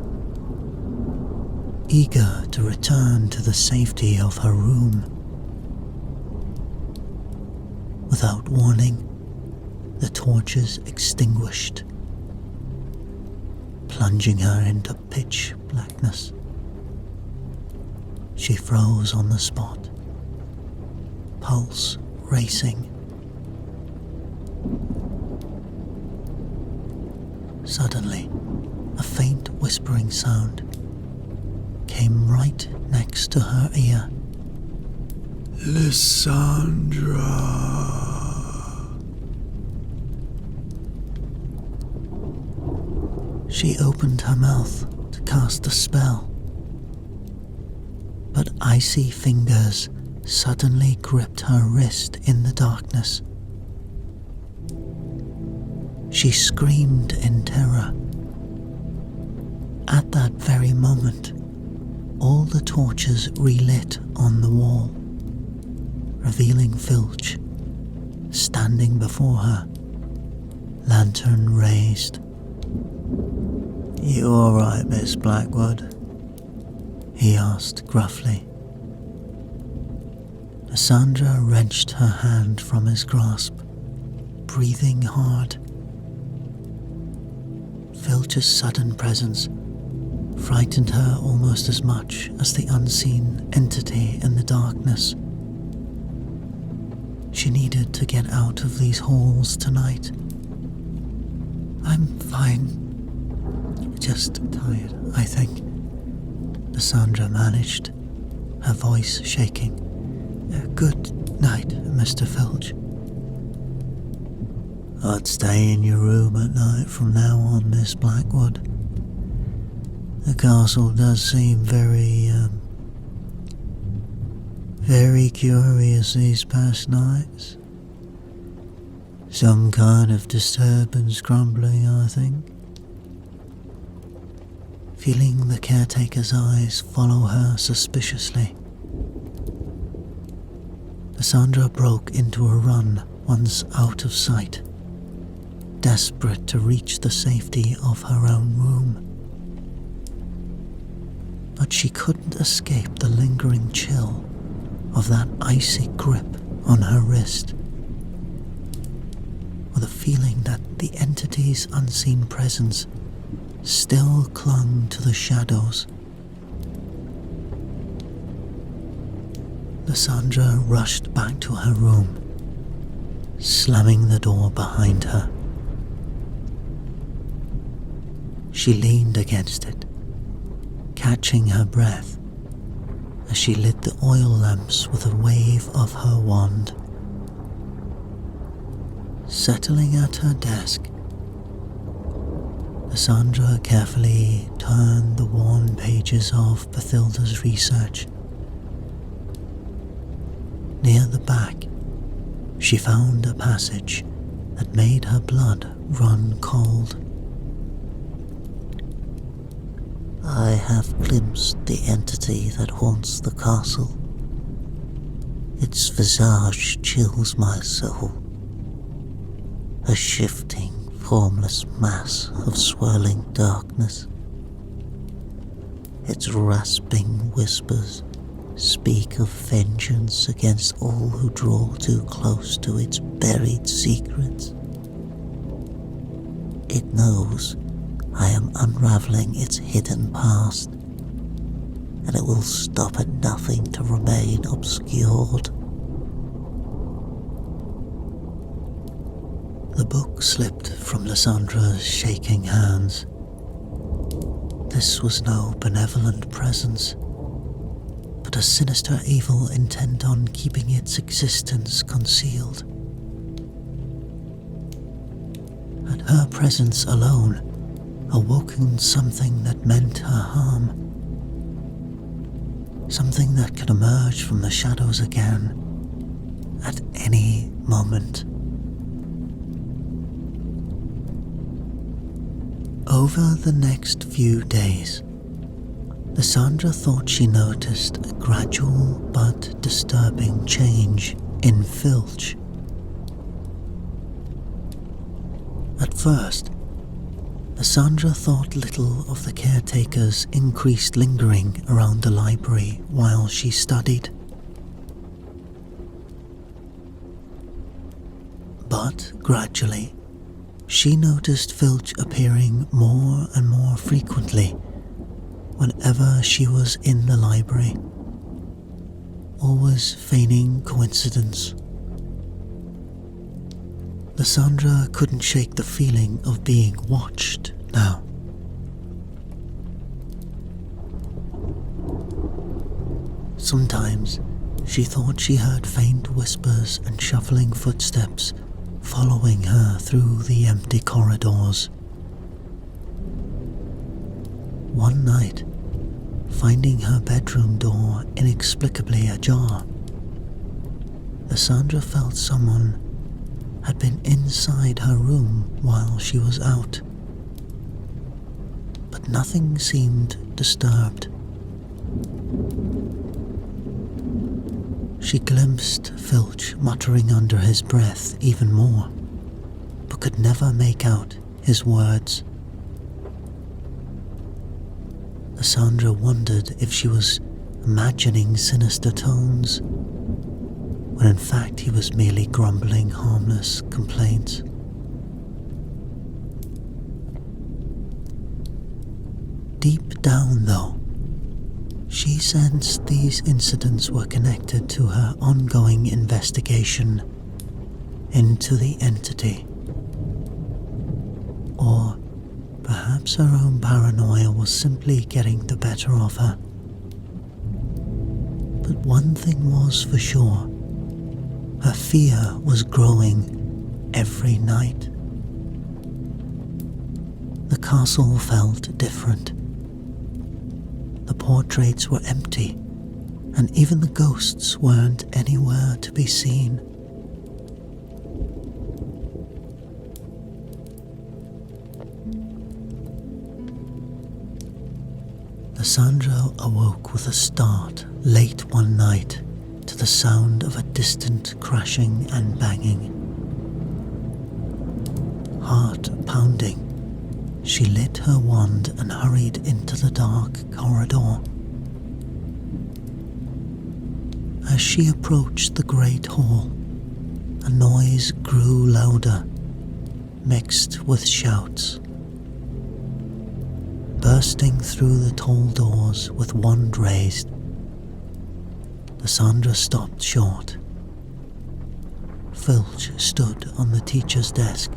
eager to return to the safety of her room. Without warning, the torches extinguished, plunging her into pitch blackness. She froze on the spot, pulse racing. Suddenly, a faint whispering sound came right next to her ear. "Lysandra." She opened her mouth to cast a spell, but icy fingers suddenly gripped her wrist in the darkness. She screamed in terror. At that very moment, all the torches relit on the wall, revealing Filch, standing before her, lantern raised. "You all right, Miss Blackwood?" he asked gruffly. Lysandra wrenched her hand from his grasp, breathing hard. Filch's sudden presence frightened her almost as much as the unseen entity in the darkness. She needed to get out of these halls tonight. "I'm fine. Just tired, I think," Lysandra managed, her voice shaking. "Good night, Mr. Filch." "I'd stay in your room at night from now on, Miss Blackwood. The castle does seem very curious these past nights. Some kind of disturbance crumbling, I think." Feeling the caretaker's eyes follow her suspiciously, Lysandra broke into a run once out of sight, desperate to reach the safety of her own room. But she couldn't escape the lingering chill of that icy grip on her wrist, or the feeling that the entity's unseen presence still clung to the shadows. Lysandra rushed back to her room, slamming the door behind her. She leaned against it, catching her breath as she lit the oil lamps with a wave of her wand. Settling at her desk, Lysandra carefully turned the worn pages of Bathilda's research. Near the back, she found a passage that made her blood run cold. "I have glimpsed the entity that haunts the castle. Its visage chills my soul. A shifting, formless mass of swirling darkness. Its rasping whispers speak of vengeance against all who draw too close to its buried secrets. It knows I am unraveling its hidden past, and it will stop at nothing to remain obscured." The book slipped from Lysandra's shaking hands. This was no benevolent presence, but a sinister evil intent on keeping its existence concealed. Had her presence alone awoken something that meant her harm, something that could emerge from the shadows again at any moment. Over the next few days, Lysandra thought she noticed a gradual but disturbing change in Filch. At first, Lysandra thought little of the caretaker's increased lingering around the library while she studied. But gradually, she noticed Filch appearing more and more frequently whenever she was in the library, always feigning coincidence. Lysandra couldn't shake the feeling of being watched now. Sometimes she thought she heard faint whispers and shuffling footsteps following her through the empty corridors. One night, finding her bedroom door inexplicably ajar, Lysandra felt someone had been inside her room while she was out, but nothing seemed disturbed. She glimpsed Filch muttering under his breath even more, but could never make out his words. Lysandra wondered if she was imagining sinister tones, when in fact he was merely grumbling harmless complaints. Deep down, though, she sensed these incidents were connected to her ongoing investigation into the entity. Or perhaps her own paranoia was simply getting the better of her. But one thing was for sure. Her fear was growing every night. The castle felt different. The portraits were empty, and even the ghosts weren't anywhere to be seen. Lysandra awoke with a start late one night to the sound of a distant crashing and banging. Heart pounding, she lit her wand and hurried into the dark corridor. As she approached the great hall, a noise grew louder, mixed with shouts. Bursting through the tall doors with wand raised, Lysandra stopped short. Filch stood on the teacher's desk,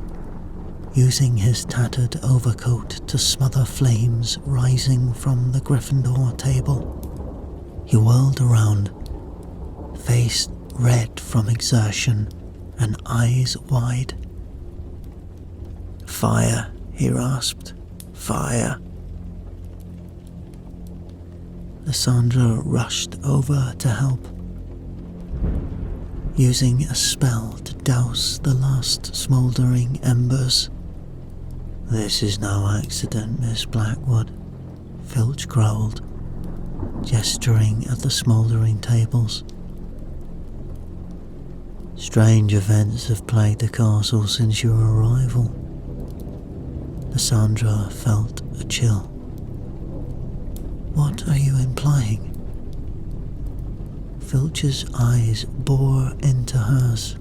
using his tattered overcoat to smother flames rising from the Gryffindor table. He whirled around, face red from exertion and eyes wide. "Fire," he rasped. "Fire." Lysandra rushed over to help, using a spell to douse the last smouldering embers. "This is no accident, Miss Blackwood," Filch growled, gesturing at the smouldering tables. "Strange events have plagued the castle since your arrival." Lysandra felt a chill. "What are you implying?" Filch's eyes bore into hers.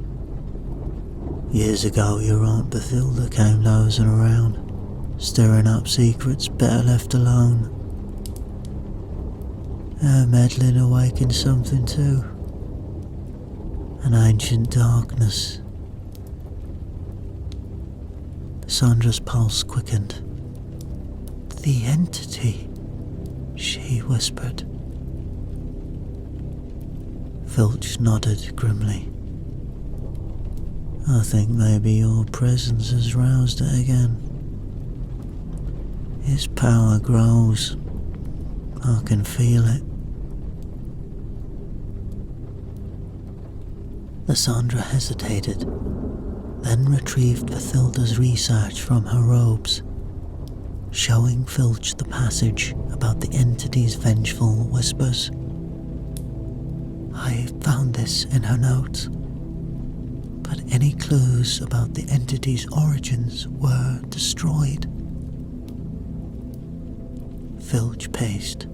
"Years ago, your Aunt Bathilda came nosing around, stirring up secrets better left alone. Her meddling awakened something too. An ancient darkness." Sandra's pulse quickened. "The entity," she whispered. Filch nodded grimly. "I think maybe your presence has roused it again. Its power grows. I can feel it." Lysandra hesitated, then retrieved Bathilda's research from her robes. showing Filch the passage about the entity's vengeful whispers. I found this in her notes, but any clues about the entity's origins were destroyed. Filch paced,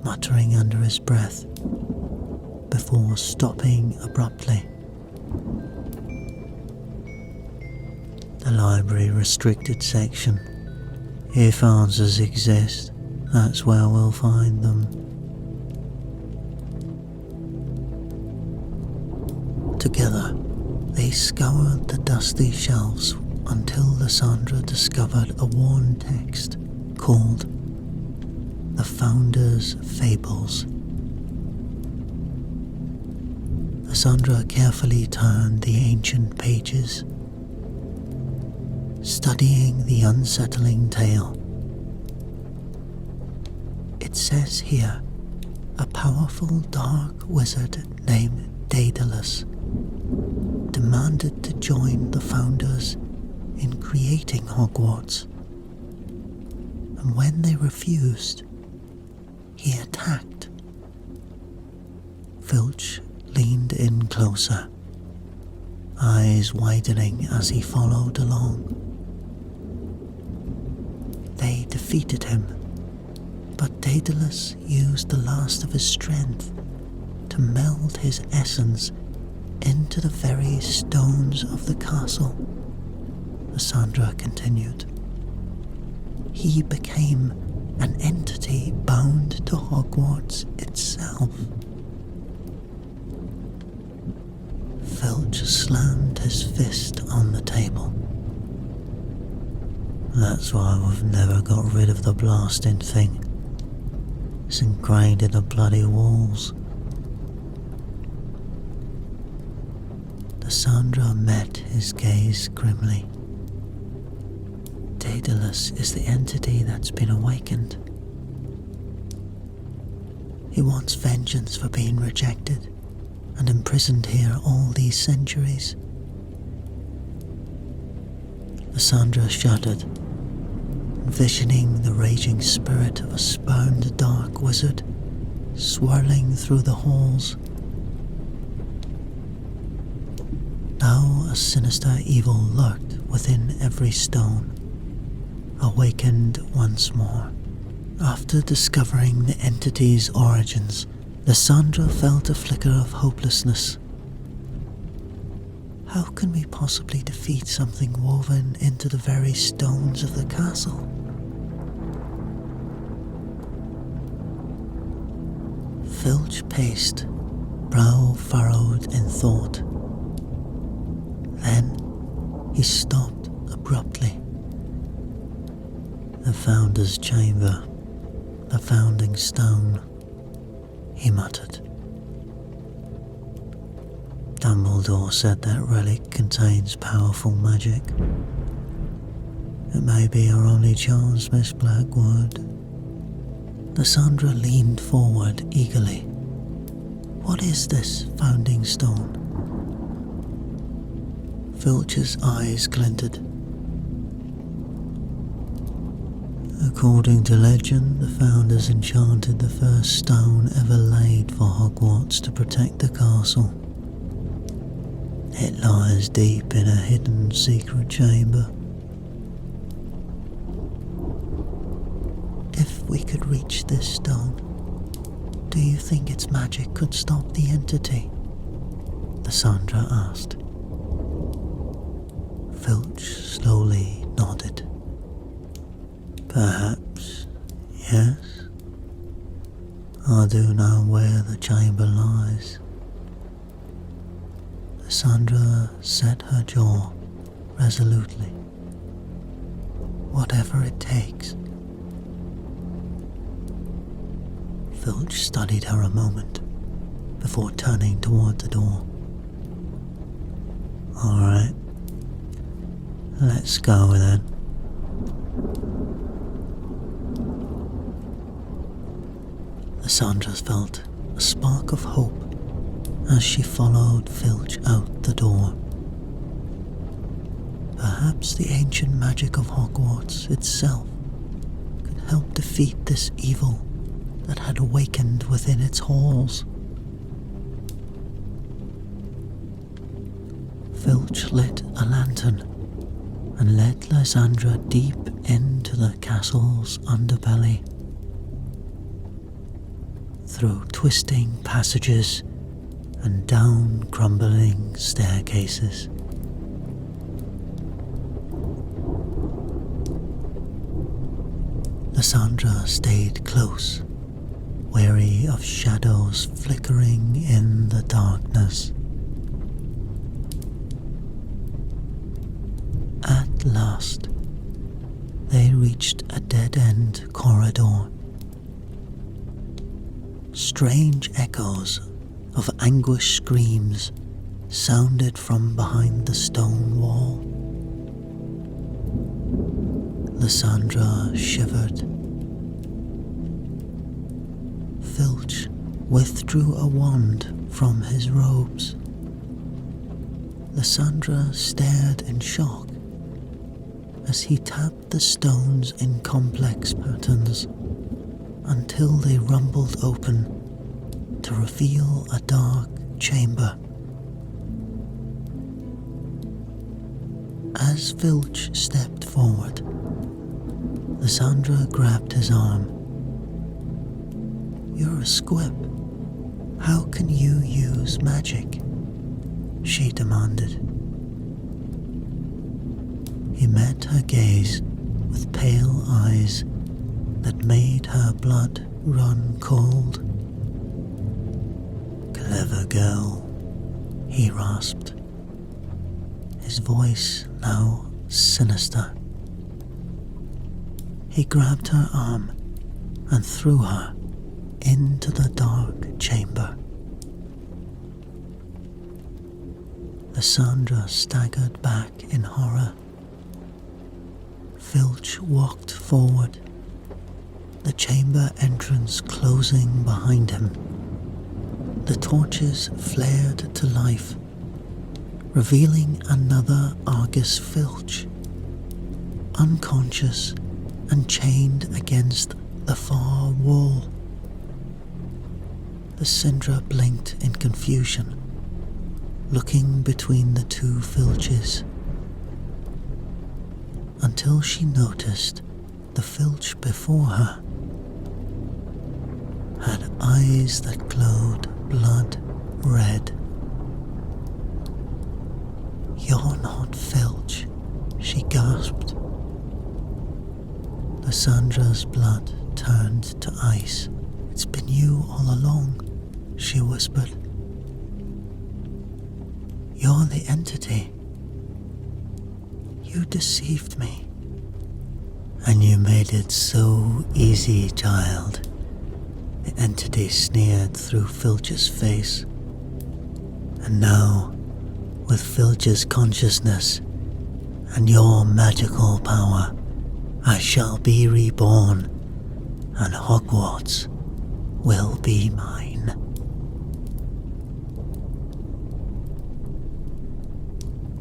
muttering under his breath, before stopping abruptly. The library restricted section. If answers exist, that's where we'll find them. Together, they scoured the dusty shelves until Lysandra discovered a worn text called The Founder's Fables. Lysandra carefully turned the ancient pages, studying the unsettling tale. It says here, a powerful dark wizard named Daedalus demanded to join the founders in creating Hogwarts, and when they refused, he attacked. Filch leaned in closer, eyes widening as he followed along. They defeated him, but Daedalus used the last of his strength to meld his essence into the very stones of the castle, Lysandra continued. He became an entity bound to Hogwarts itself. Filch slammed his fist on the table. That's why we've never got rid of the blasting thing. It's ingrained in the bloody walls. Lysandra met his gaze grimly. Daedalus is the entity that's been awakened. He wants vengeance for being rejected and imprisoned here all these centuries. Lysandra shuddered, envisioning the raging spirit of a spurned dark wizard swirling through the halls. Now a sinister evil lurked within every stone, awakened once more. After discovering the entity's origins, Lysandra felt a flicker of hopelessness. How can we possibly defeat something woven into the very stones of the castle? Filch paced, brow furrowed in thought. Then he stopped abruptly. The Founder's Chamber, the founding stone, he muttered. Dumbledore said that relic contains powerful magic. It may be our only chance, Miss Blackwood. Lysandra leaned forward eagerly. What is this founding stone? Filch's eyes glinted. According to legend, the Founders enchanted the first stone ever laid for Hogwarts to protect the castle. It lies deep in a hidden secret chamber. If we could reach this stone, do you think its magic could stop the entity? Lysandra asked. Filch slowly nodded. Perhaps, yes. I do know where the chamber lies. Lysandra set her jaw resolutely. Whatever it takes. Filch studied her a moment before turning toward the door. All right, let's go then. Lysandra felt a spark of hope as she followed Filch out the door. Perhaps the ancient magic of Hogwarts itself help defeat this evil that had awakened within its halls. Filch lit a lantern and led Lysandra deep into the castle's underbelly. Through twisting passages and down crumbling staircases. Lysandra stayed close, wary of shadows flickering in the darkness. At last, they reached a dead-end corridor. Strange echoes of anguished screams sounded from behind the stone wall. Lysandra shivered. Filch withdrew a wand from his robes. Lysandra stared in shock as he tapped the stones in complex patterns until they rumbled open to reveal a dark chamber. As Filch stepped forward, Lysandra grabbed his arm. "You're a squib. How can you use magic?" she demanded. He met her gaze with pale eyes that made her blood run cold. "Clever girl," he rasped, his voice now sinister. He grabbed her arm and threw her into the dark chamber. Lysandra staggered back in horror. Filch walked forward, the chamber entrance closing behind him. The torches flared to life, revealing another Argus Filch, unconscious and chained against the far wall. Lysandra blinked in confusion, looking between the two Filches, until she noticed the Filch before her had eyes that glowed blood red. "You're not Filch," she gasped. Lysandra's blood turned to ice. "It's been you all along," she whispered. "You're the entity. You deceived me." "And you made it so easy, child," the entity sneered through Filch's face. "And now, with Filch's consciousness and your magical power, I shall be reborn, and Hogwarts will be mine."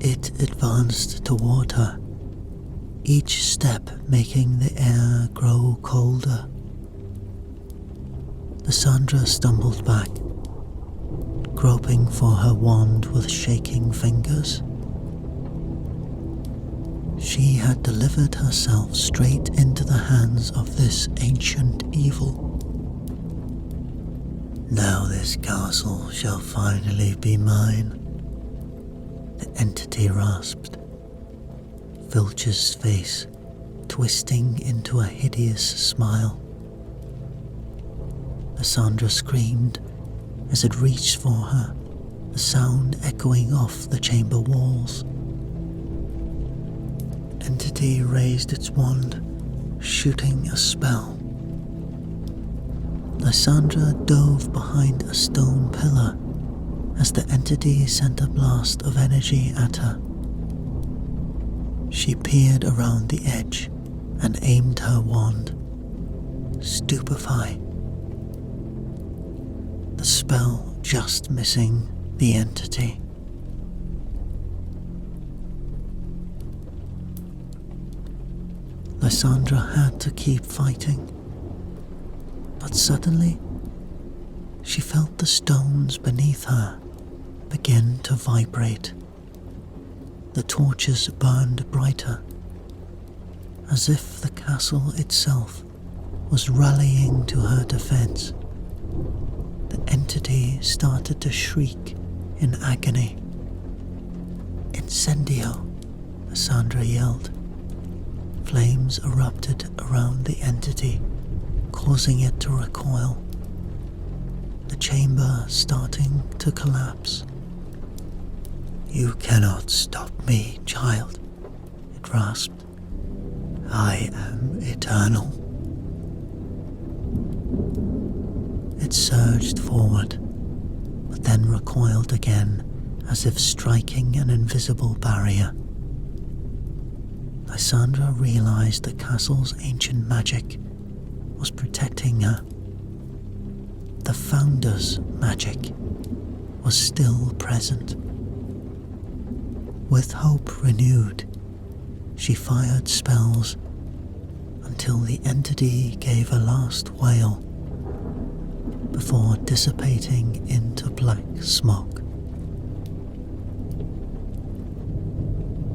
It advanced toward her, each step making the air grow colder. Lysandra stumbled back, groping for her wand with shaking fingers. She had delivered herself straight into the hands of this ancient evil. "Now this castle shall finally be mine," the entity rasped, Filch's face twisting into a hideous smile. Lysandra screamed as it reached for her, the sound echoing off the chamber walls. Entity raised its wand, shooting a spell. Lysandra dove behind a stone pillar as the entity sent a blast of energy at her. She peered around the edge and aimed her wand. Stupefy. The spell just missing the entity. Lysandra had to keep fighting. But suddenly, she felt the stones beneath her begin to vibrate. The torches burned brighter, as if the castle itself was rallying to her defense. The entity started to shriek in agony. "Incendio!" Lysandra yelled. Flames erupted around the entity, causing it to recoil. The chamber starting to collapse. "You cannot stop me, child," it rasped. "I am eternal." It surged forward, but then recoiled again as if striking an invisible barrier. Lysandra realized the castle's ancient magic was protecting her. The Founder's magic was still present. With hope renewed, she fired spells until the entity gave a last wail before dissipating into black smoke.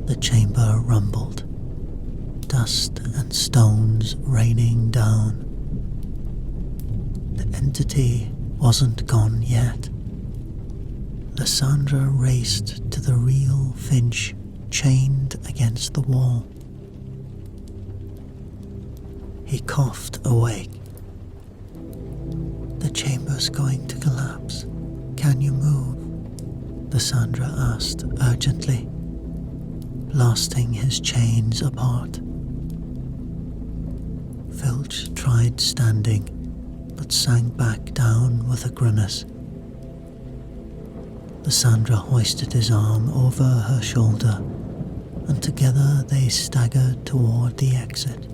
The chamber rumbled, dust and stones raining down. The entity wasn't gone yet. Lysandra raced to the real Finch chained against the wall. He coughed awake. "The chamber's going to collapse. Can you move?" Lysandra asked urgently, blasting his chains apart. Filch tried standing, but sank back down with a grimace. Lysandra hoisted his arm over her shoulder, and together they staggered toward the exit.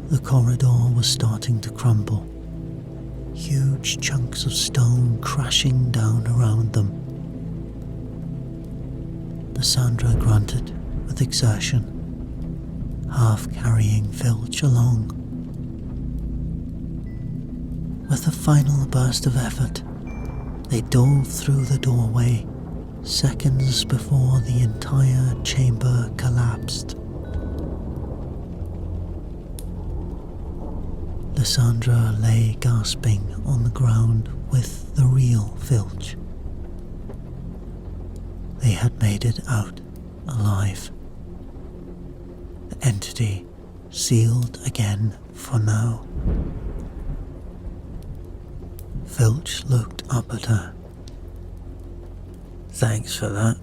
The corridor was starting to crumble, huge chunks of stone crashing down around them. Lysandra grunted with exertion, half carrying Filch along. With a final burst of effort, they dove through the doorway, seconds before the entire chamber collapsed. Lysandra lay gasping on the ground with the real Filch. They had made it out alive. The entity sealed again for now. Filch looked up at her. "Thanks for that.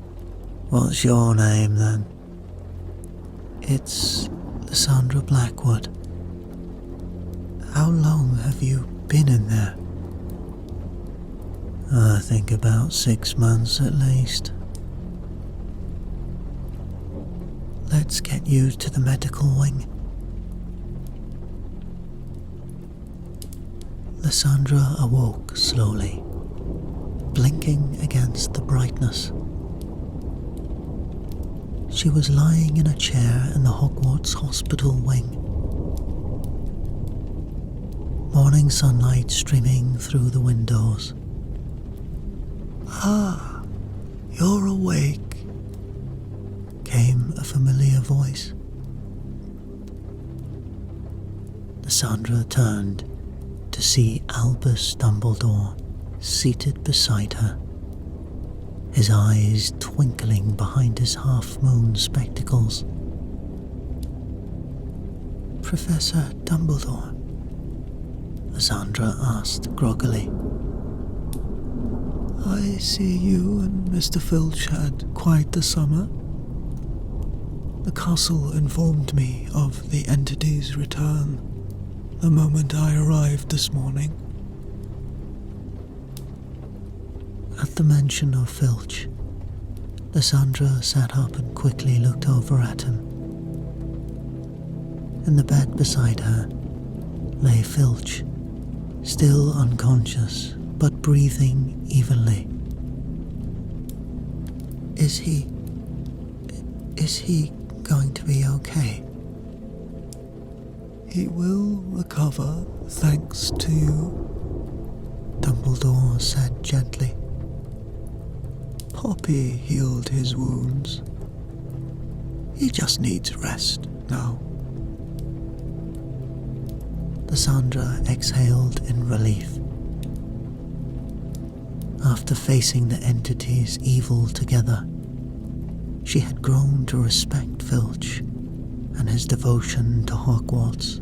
What's your name then?" "It's Lysandra Blackwood." "How long have you been in there?" "I think about 6 months at least." "Let's get you to the medical wing." Lysandra awoke slowly, blinking against the brightness. She was lying in a chair in the Hogwarts hospital wing. Morning sunlight streaming through the windows. "Ah, you're awake," came a familiar voice. Lysandra turned to see Albus Dumbledore seated beside her, his eyes twinkling behind his half-moon spectacles. "Professor Dumbledore?" Lysandra asked groggily. "I see you and Mr. Filch had quite the summer. The castle informed me of the entity's return the moment I arrived this morning." At the mention of Filch, Lysandra sat up and quickly looked over at him. In the bed beside her lay Filch, still unconscious but breathing evenly. "Is he Is he going to be okay? He will recover thanks to you, Dumbledore said gently. Poppy healed his wounds. He just needs rest now. Lysandra exhaled in relief. After facing the entity's evil together, she had grown to respect Filch and his devotion to Hogwarts.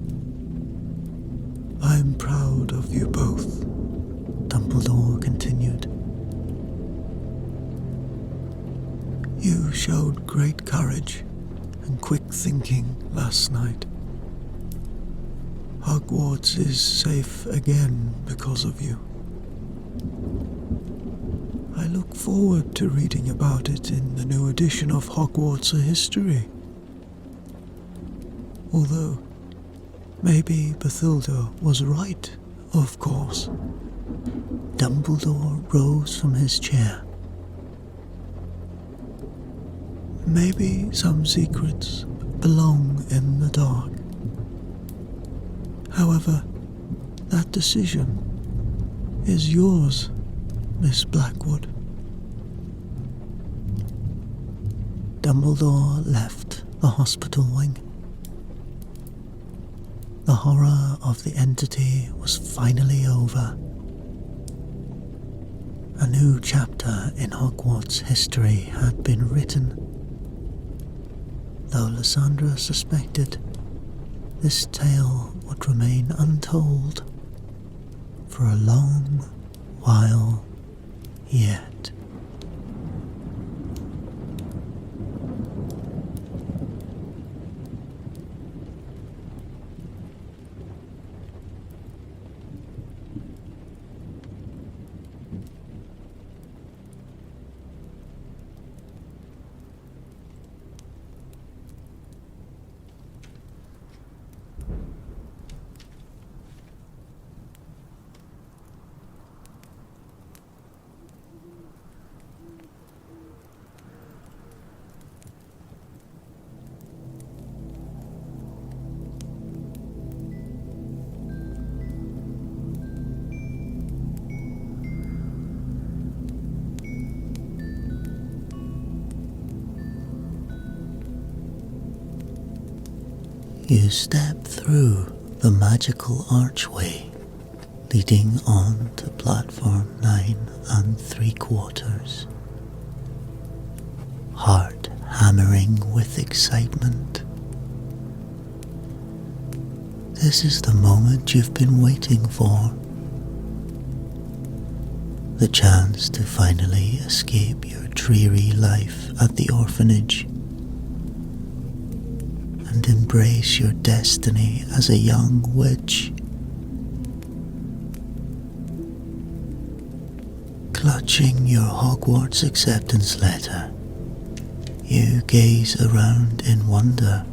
I'm proud of you both, Dumbledore continued. You showed great courage and quick thinking last night. Hogwarts is safe again because of you. I look forward to reading about it in the new edition of Hogwarts A History. Although, maybe Bathilda was right, of course. Dumbledore rose from his chair. Maybe some secrets belong in the dark. However, that decision is yours, Miss Blackwood. Dumbledore left the hospital wing. The horror of the entity was finally over. A new chapter in Hogwarts history had been written. Though Lysandra suspected this tale would remain untold for a long while yet. You step through the magical archway leading on to platform 9 3/4, heart hammering with excitement. This is the moment you've been waiting for. The chance to finally escape your dreary life at the orphanage and embrace your destiny as a young witch. Clutching your Hogwarts acceptance letter, you gaze around in wonder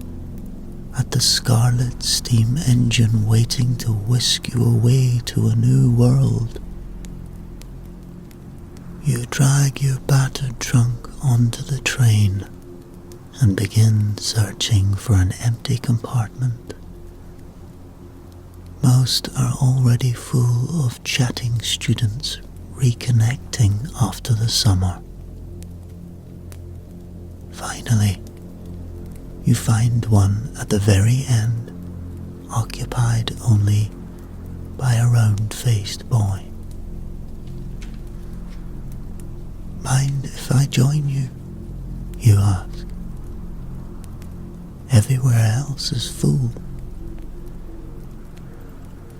at the scarlet steam engine waiting to whisk you away to a new world. You drag your battered trunk onto the train and begin searching for an empty compartment. Most are already full of chatting students reconnecting after the summer. Finally, you find one at the very end, occupied only by a round-faced boy. Mind if I join you? You ask. Everywhere else is full.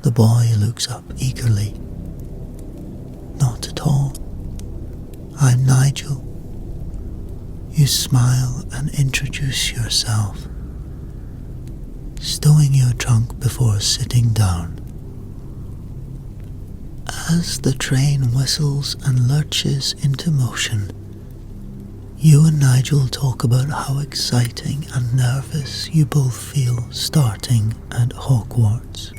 The boy looks up eagerly. Not at all. I'm Nigel. You smile and introduce yourself, stowing your trunk before sitting down. As the train whistles and lurches into motion, you and Nigel talk about how exciting and nervous you both feel starting at Hogwarts.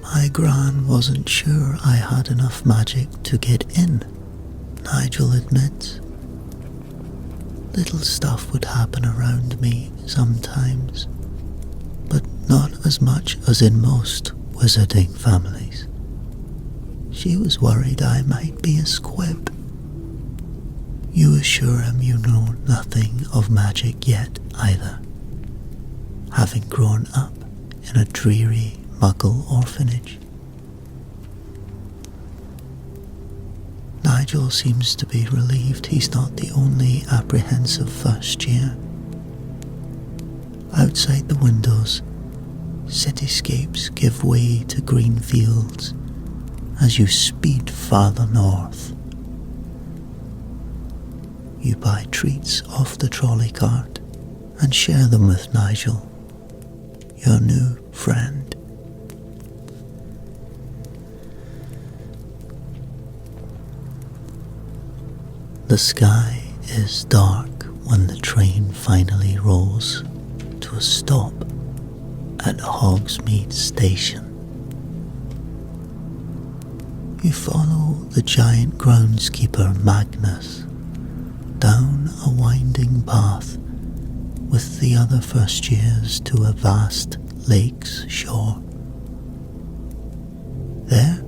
My gran wasn't sure I had enough magic to get in, Nigel admits. Little stuff would happen around me sometimes, but not as much as in most wizarding families. She was worried I might be a squib. You assure him you know nothing of magic yet either, having grown up in a dreary Muggle orphanage. Nigel seems to be relieved he's not the only apprehensive first year. Outside the windows, cityscapes give way to green fields as you speed farther north. You buy treats off the trolley cart and share them with Nigel, your new friend. The sky is dark when the train finally rolls to a stop at Hogsmeade Station. You follow the giant groundskeeper Magnus down a winding path with the other first years to a vast lake's shore. There,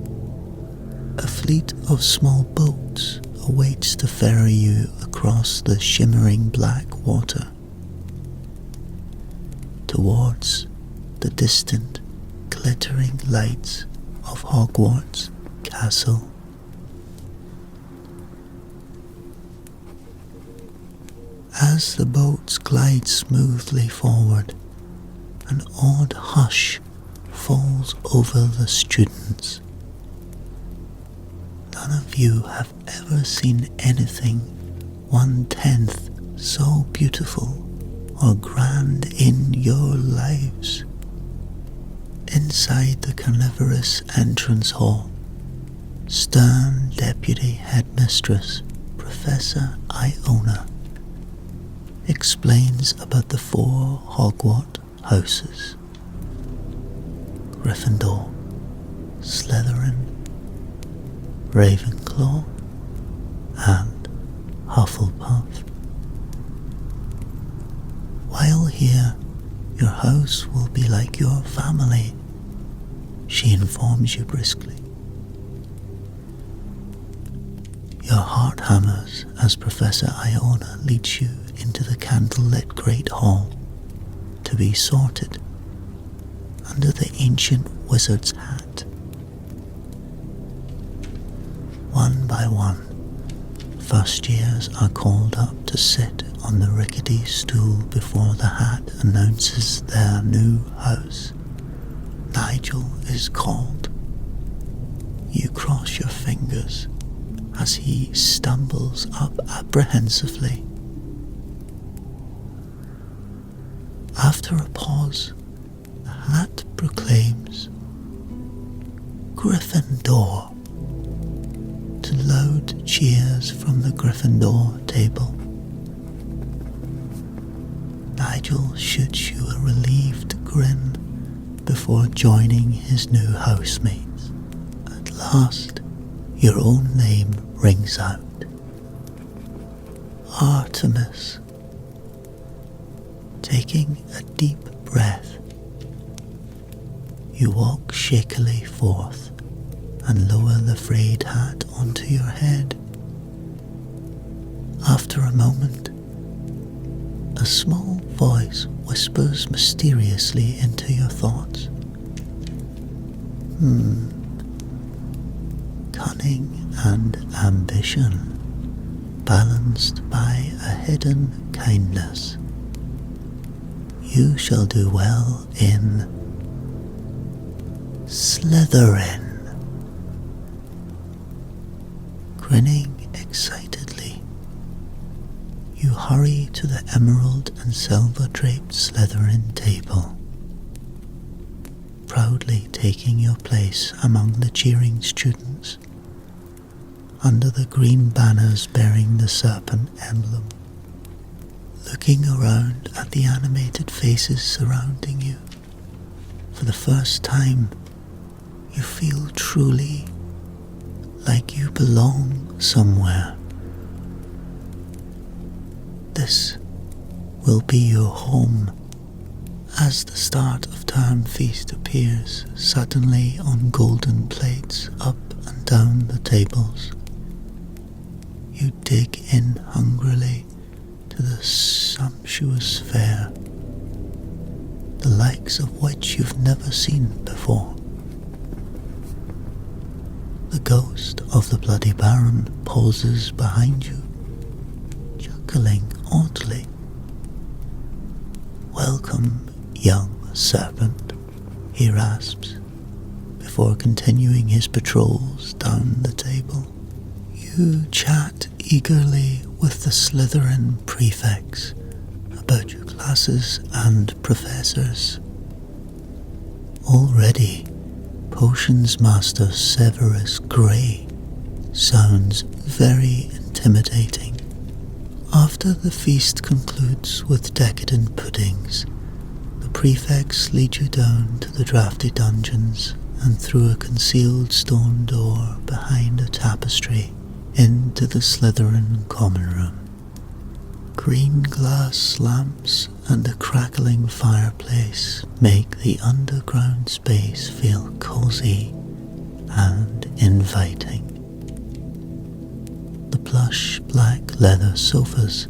a fleet of small boats awaits to ferry you across the shimmering black water towards the distant, glittering lights of Hogwarts Castle. As the boats glide smoothly forward, an odd hush falls over the students. None of you have ever seen anything 1/10 so beautiful or grand in your lives. Inside the carnivorous entrance hall, stern Deputy Headmistress Professor Iona explains about the 4 Hogwarts houses: Gryffindor, Slytherin, Ravenclaw, and Hufflepuff. While here, your house will be like your family, she informs you briskly. Your heart hammers as Professor Iona leads you into the candlelit Great Hall to be sorted under the ancient wizard's hat. One by one, first years are called up to sit on the rickety stool before the hat announces their new house. Nigel is called. You cross your fingers as he stumbles up apprehensively. After a pause, the hat proclaims Gryffindor to loud cheers from the Gryffindor table. Nigel shoots you a relieved grin before joining his new housemates. At last, your own name rings out. Artemis. Taking a deep breath, you walk shakily forth and lower the frayed hat onto your head. After a moment, a small voice whispers mysteriously into your thoughts. Cunning and ambition, balanced by a hidden kindness. You shall do well in Slytherin. Grinning excitedly, you hurry to the emerald and silver-draped Slytherin table, proudly taking your place among the cheering students under the green banners bearing the serpent emblem. Looking around at the animated faces surrounding you, for the first time, you feel truly like you belong somewhere. This will be your home. As the start of term feast appears suddenly on golden plates up and down the tables, you dig in hungrily to the sumptuous fare, the likes of which you've never seen before. The ghost of the Bloody Baron pauses behind you, chuckling oddly. "Welcome, young serpent," he rasps, before continuing his patrols down the table. You chat eagerly with the Slytherin prefects about your classes and professors. Already, Potions Master Severus Grey sounds very intimidating. After the feast concludes with decadent puddings, the prefects lead you down to the drafty dungeons and through a concealed stone door behind a tapestry into the Slytherin common room. Green glass lamps and a crackling fireplace make the underground space feel cozy and inviting. The plush black leather sofas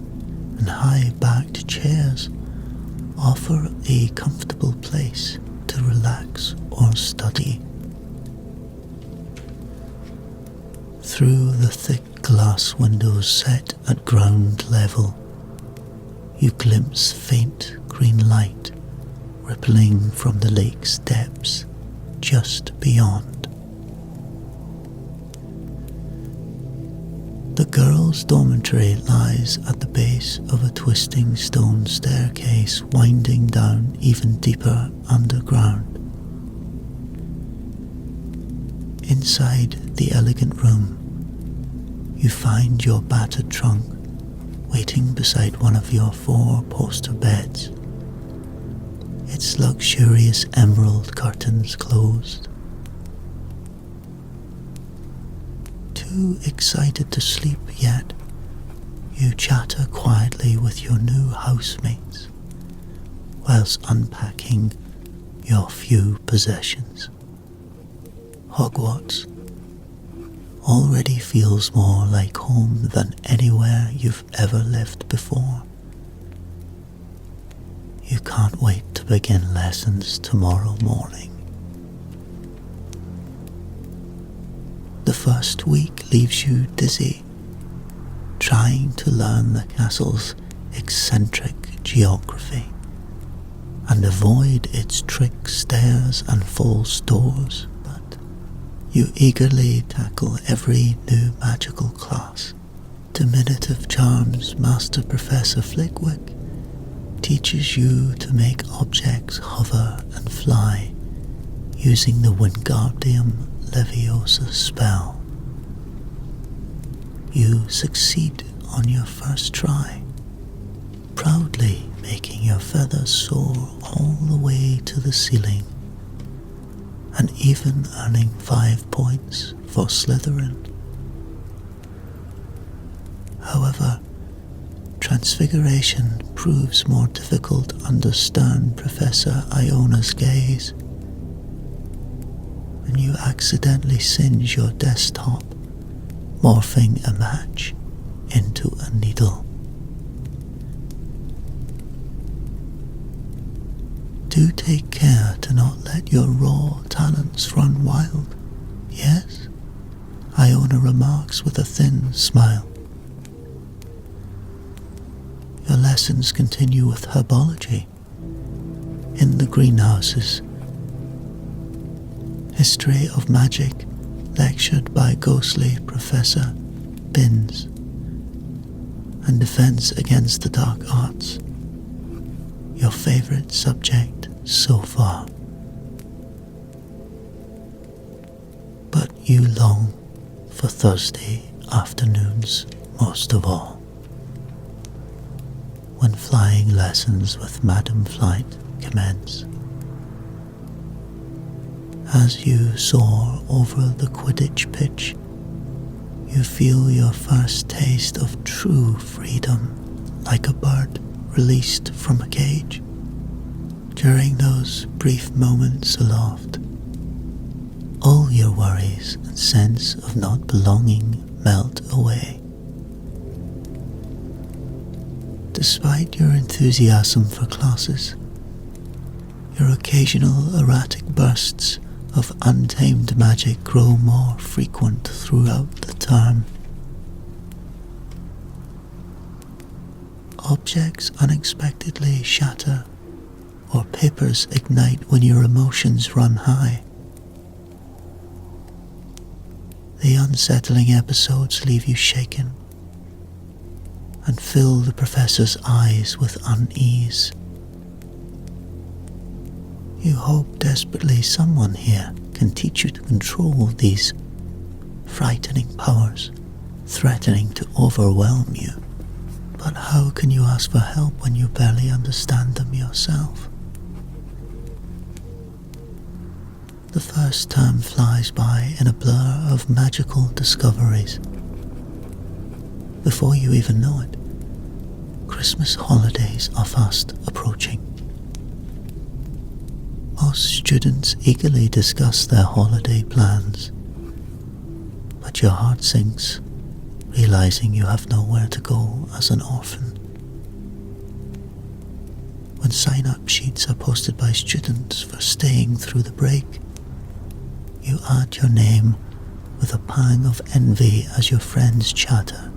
and high-backed chairs offer a comfortable place to relax or study. Through the thick glass windows set at ground level, you glimpse faint green light rippling from the lake's depths just beyond. The girls' dormitory lies at the base of a twisting stone staircase winding down even deeper underground. Inside the elegant room, you find your battered trunk waiting beside one of your 4 poster beds, its luxurious emerald curtains closed. Too excited to sleep yet, you chatter quietly with your new housemates whilst unpacking your few possessions. Hogwarts already feels more like home than anywhere you've ever lived before. You can't wait to begin lessons tomorrow morning. The first week leaves you dizzy, trying to learn the castle's eccentric geography and avoid its trick stairs and false doors. You eagerly tackle every new magical class. Diminutive Charms Master Professor Flickwick teaches you to make objects hover and fly using the Wingardium Leviosa spell. You succeed on your first try, proudly making your feathers soar all the way to the ceiling, and even earning 5 points for Slytherin. However, Transfiguration proves more difficult under stern Professor Iona's gaze, and you accidentally singe your desktop, morphing a match into a needle. Do take care to not let your raw talents run wild, yes? Iona remarks with a thin smile. Your lessons continue with herbology in the greenhouses, history of magic lectured by ghostly Professor Binns, and defense against the dark arts, your favorite subject so far. But you long for Thursday afternoons most of all, when flying lessons with Madam Flight commence. As you soar over the Quidditch pitch, you feel your first taste of true freedom like a bird released from a cage. During those brief moments aloft, all your worries and sense of not belonging melt away. Despite your enthusiasm for classes, your occasional erratic bursts of untamed magic grow more frequent throughout the term. Objects unexpectedly shatter, or papers ignite when your emotions run high. The unsettling episodes leave you shaken and fill the professor's eyes with unease. You hope desperately someone here can teach you to control these frightening powers, threatening to overwhelm you. But how can you ask for help when you barely understand them yourself? The first term flies by in a blur of magical discoveries. Before you even know it, Christmas holidays are fast approaching. Most students eagerly discuss their holiday plans, but your heart sinks, realizing you have nowhere to go as an orphan. When sign-up sheets are posted by students for staying through the break, you add your name with a pang of envy as your friends chatter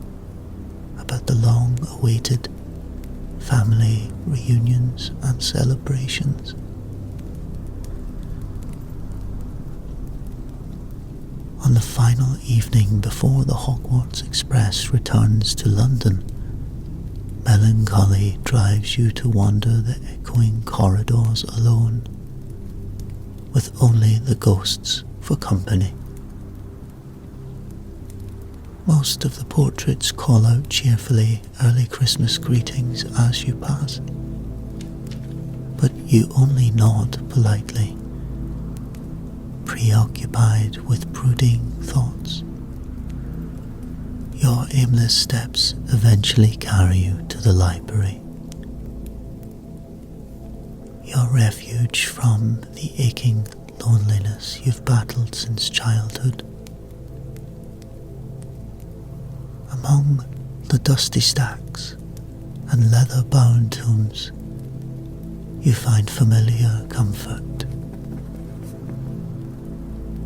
about the long-awaited family reunions and celebrations. On the final evening before the Hogwarts Express returns to London, melancholy drives you to wander the echoing corridors alone, with only the ghosts for company. Most of the portraits call out cheerfully early Christmas greetings as you pass, but you only nod politely, preoccupied with brooding thoughts. Your aimless steps eventually carry you to the library, your refuge from the aching loneliness you've battled since childhood. Among the dusty stacks and leather-bound tomes, you find familiar comfort.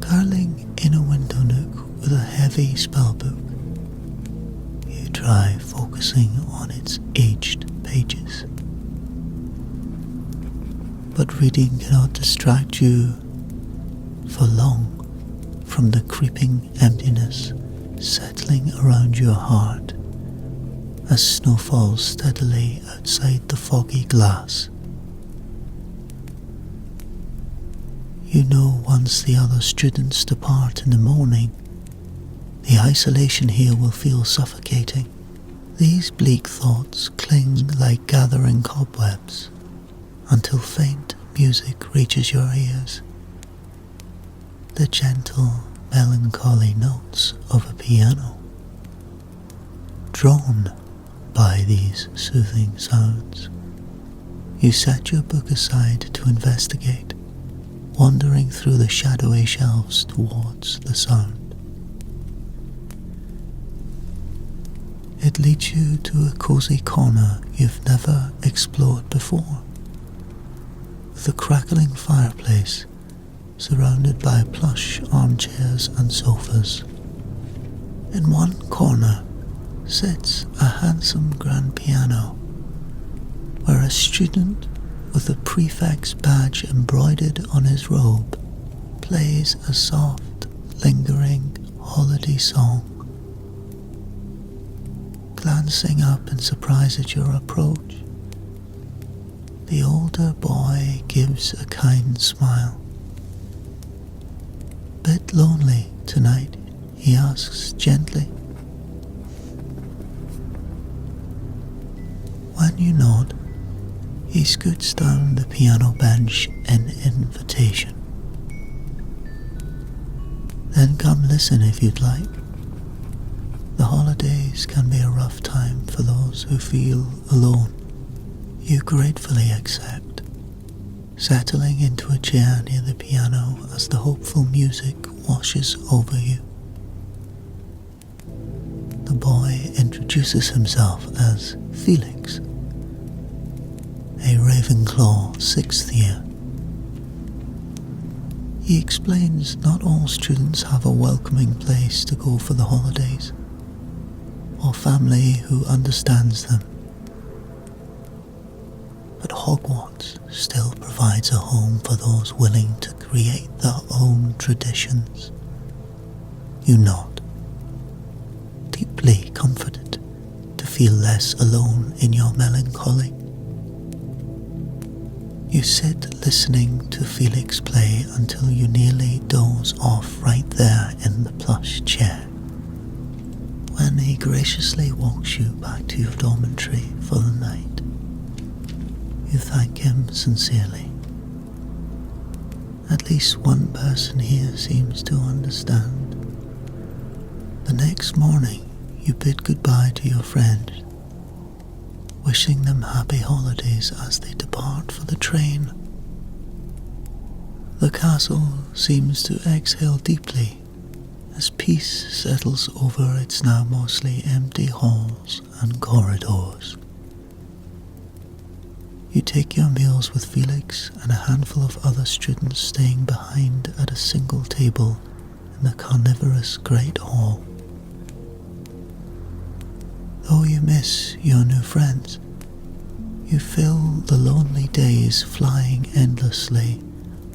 Curling in a window nook with a heavy spellbook, you try focusing on its aged pages. But reading cannot distract you for long from the creeping emptiness settling around your heart as snow falls steadily outside the foggy glass. You know once the other students depart in the morning, the isolation here will feel suffocating. These bleak thoughts cling like gathering cobwebs until faint music reaches your ears. The gentle, melancholy notes of a piano. Drawn by these soothing sounds, you set your book aside to investigate, wandering through the shadowy shelves towards the sound. It leads you to a cozy corner you've never explored before, with a crackling fireplace surrounded by plush armchairs and sofas. In one corner sits a handsome grand piano, where a student with a prefect's badge embroidered on his robe plays a soft, lingering holiday song. Glancing up in surprise at your approach, the older boy gives a kind smile. "Bit lonely tonight?" he asks gently. When you nod, he scoots down the piano bench in invitation. "Then come listen if you'd like. The holidays holidays can be a rough time for those who feel alone, you gratefully accept, settling into a chair near the piano as the hopeful music washes over you. The boy introduces himself as Felix, a Ravenclaw 6th year. He explains not all students have a welcoming place to go for the holidays, or family who understands them. But Hogwarts still provides a home for those willing to create their own traditions. You nod, deeply comforted to feel less alone in your melancholy. You sit listening to Felix play until you nearly doze off right there in the plush chair, when he graciously walks you back to your dormitory for the night. You thank him sincerely. At least one person here seems to understand. The next morning, you bid goodbye to your friends, wishing them happy holidays as they depart for the train. The castle seems to exhale deeply as peace settles over its now mostly empty halls and corridors. You take your meals with Felix and a handful of other students staying behind at a single table in the carnivorous Great Hall. Though you miss your new friends, you fill the lonely days flying endlessly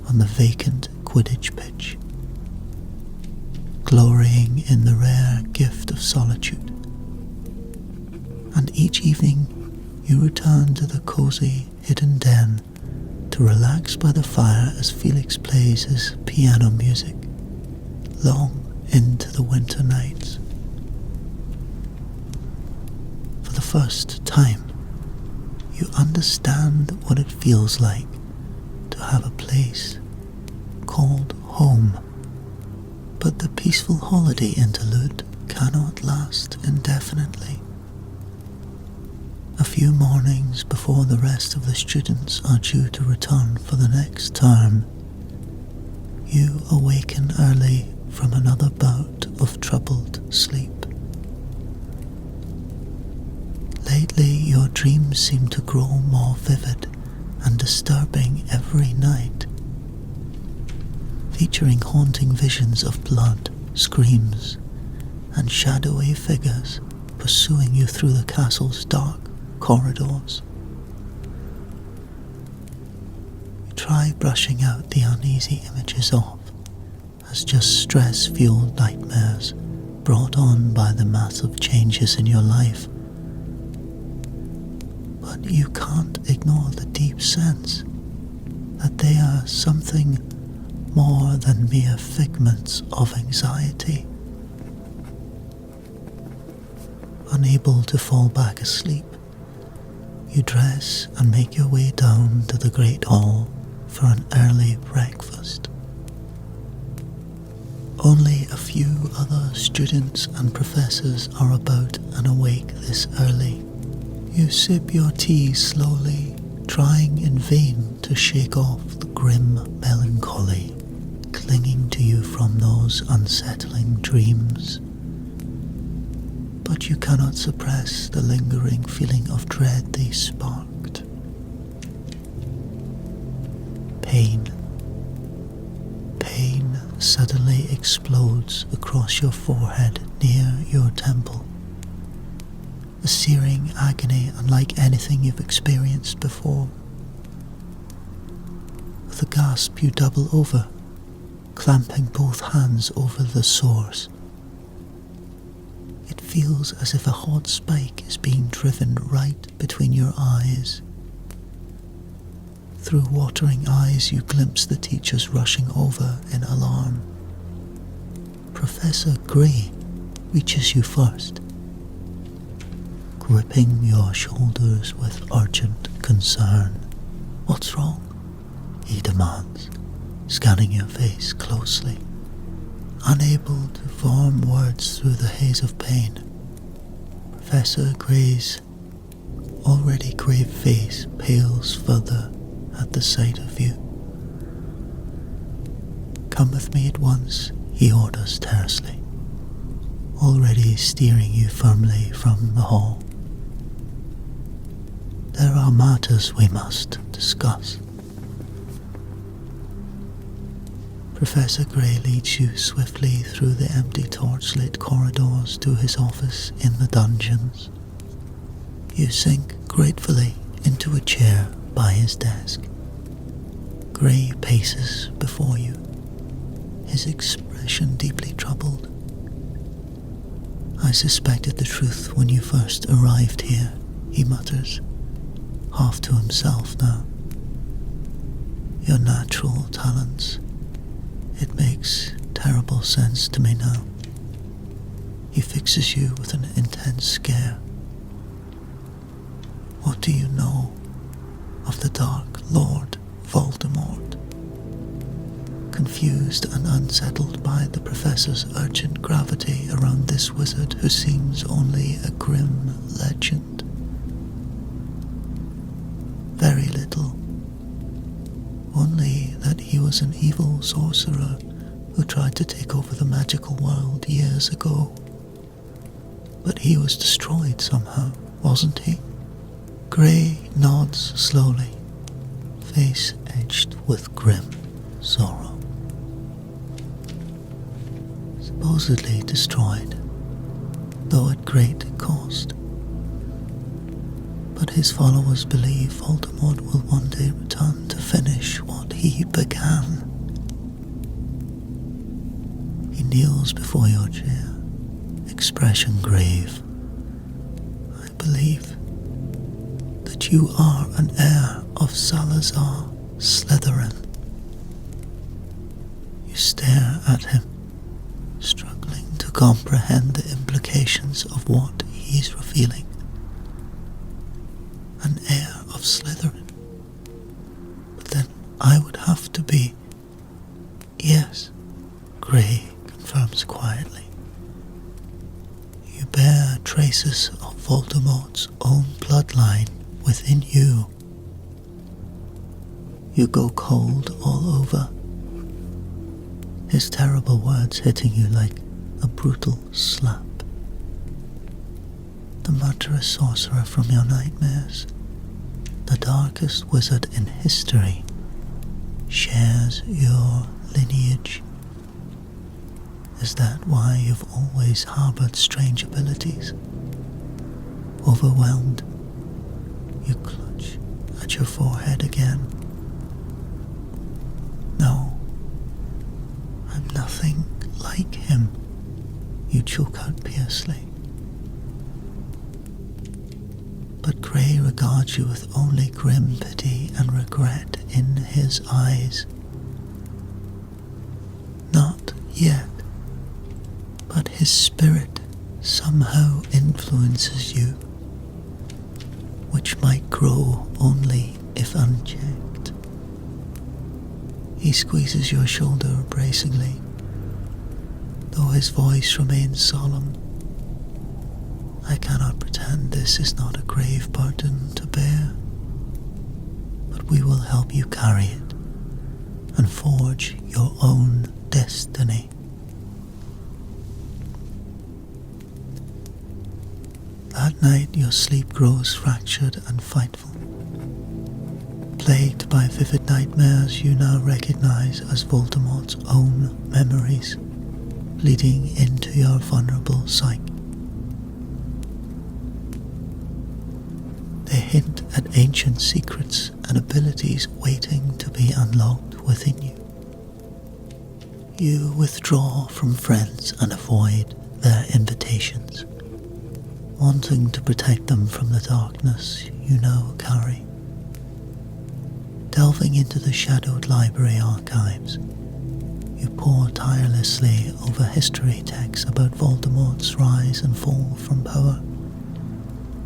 on the vacant Quidditch pitch, glorying in the rare gift of solitude. And each evening you return to the cozy hidden den to relax by the fire as Felix plays his piano music long into the winter nights. For the first time, you understand what it feels like to have a place called home. But the peaceful holiday interlude cannot last indefinitely. A few mornings before the rest of the students are due to return for the next term, you awaken early from another bout of troubled sleep. Lately, your dreams seem to grow more vivid and disturbing every night, featuring haunting visions of blood, screams, and shadowy figures pursuing you through the castle's dark corridors. You try brushing out the uneasy images off as just stress-fueled nightmares brought on by the massive changes in your life. But you can't ignore the deep sense that they are something more than mere figments of anxiety. Unable to fall back asleep, you dress and make your way down to the Great Hall for an early breakfast. Only a few other students and professors are about and awake this early. You sip your tea slowly, trying in vain to shake off the grim melancholy clinging to you from those unsettling dreams. But you cannot suppress the lingering feeling of dread they sparked. Pain suddenly explodes across your forehead near your temple. A searing agony unlike anything you've experienced before. With a gasp you double over, clamping both hands over the source. It feels as if a hot spike is being driven right between your eyes. Through watering eyes you glimpse the teachers rushing over in alarm. Professor Grey reaches you first, gripping your shoulders with urgent concern. "What's wrong?" he demands, scanning your face closely. Unable to form words through the haze of pain, Professor Gray's already grave face pales further at the sight of you. "Come with me at once," he orders tersely, already steering you firmly from the hall. "There are matters we must discuss." Professor Gray leads you swiftly through the empty torchlit corridors to his office in the dungeons. You sink gratefully into a chair by his desk. Gray paces before you, his expression deeply troubled. "I suspected the truth when you first arrived here," he mutters, half to himself now. "Your natural talents. It makes terrible sense to me now." He fixes you with an intense stare. "What do you know of the Dark Lord Voldemort?" Confused and unsettled by the professor's urgent gravity around this wizard who seems only a grim legend. "Very little. Only that he was an evil sorcerer who tried to take over the magical world years ago. But he was destroyed somehow, wasn't he?" Gray nods slowly, face edged with grim sorrow. "Supposedly destroyed, though at great cost. But his followers believe Voldemort will one day return to finish what he began." He kneels before your chair, expression grave. "I believe that you are an heir of Salazar Slytherin." You stare at him, struggling to comprehend the implications of what he's revealing. An heir of Slytherin? But then I would have to be... "Yes," Gray confirms quietly. "You bear traces of Voldemort's own bloodline within you." You go cold all over, his terrible words hitting you like a brutal slap. The murderous sorcerer from your nightmares, the darkest wizard in history, shares your lineage. Is that why you've always harbored strange abilities? Overwhelmed, you clutch at your forehead again. "No, I'm nothing like him," you choke out fiercely. But Gray regards you with only grim pity and regret in his eyes. "Not yet, but his spirit somehow influences you, which might grow only if unchecked." He squeezes your shoulder bracingly, though his voice remains solemn. "I cannot pretend this is not a grave burden to bear, but we will help you carry it and forge your own destiny." That night your sleep grows fractured and frightful. Plagued by vivid nightmares you now recognize as Voldemort's own memories, bleeding into your vulnerable psyche. They hint at ancient secrets and abilities waiting to be unlocked within you. You withdraw from friends and avoid their invitations, wanting to protect them from the darkness you now carry. Delving into the shadowed library archives, you pore tirelessly over history texts about Voldemort's rise and fall from power,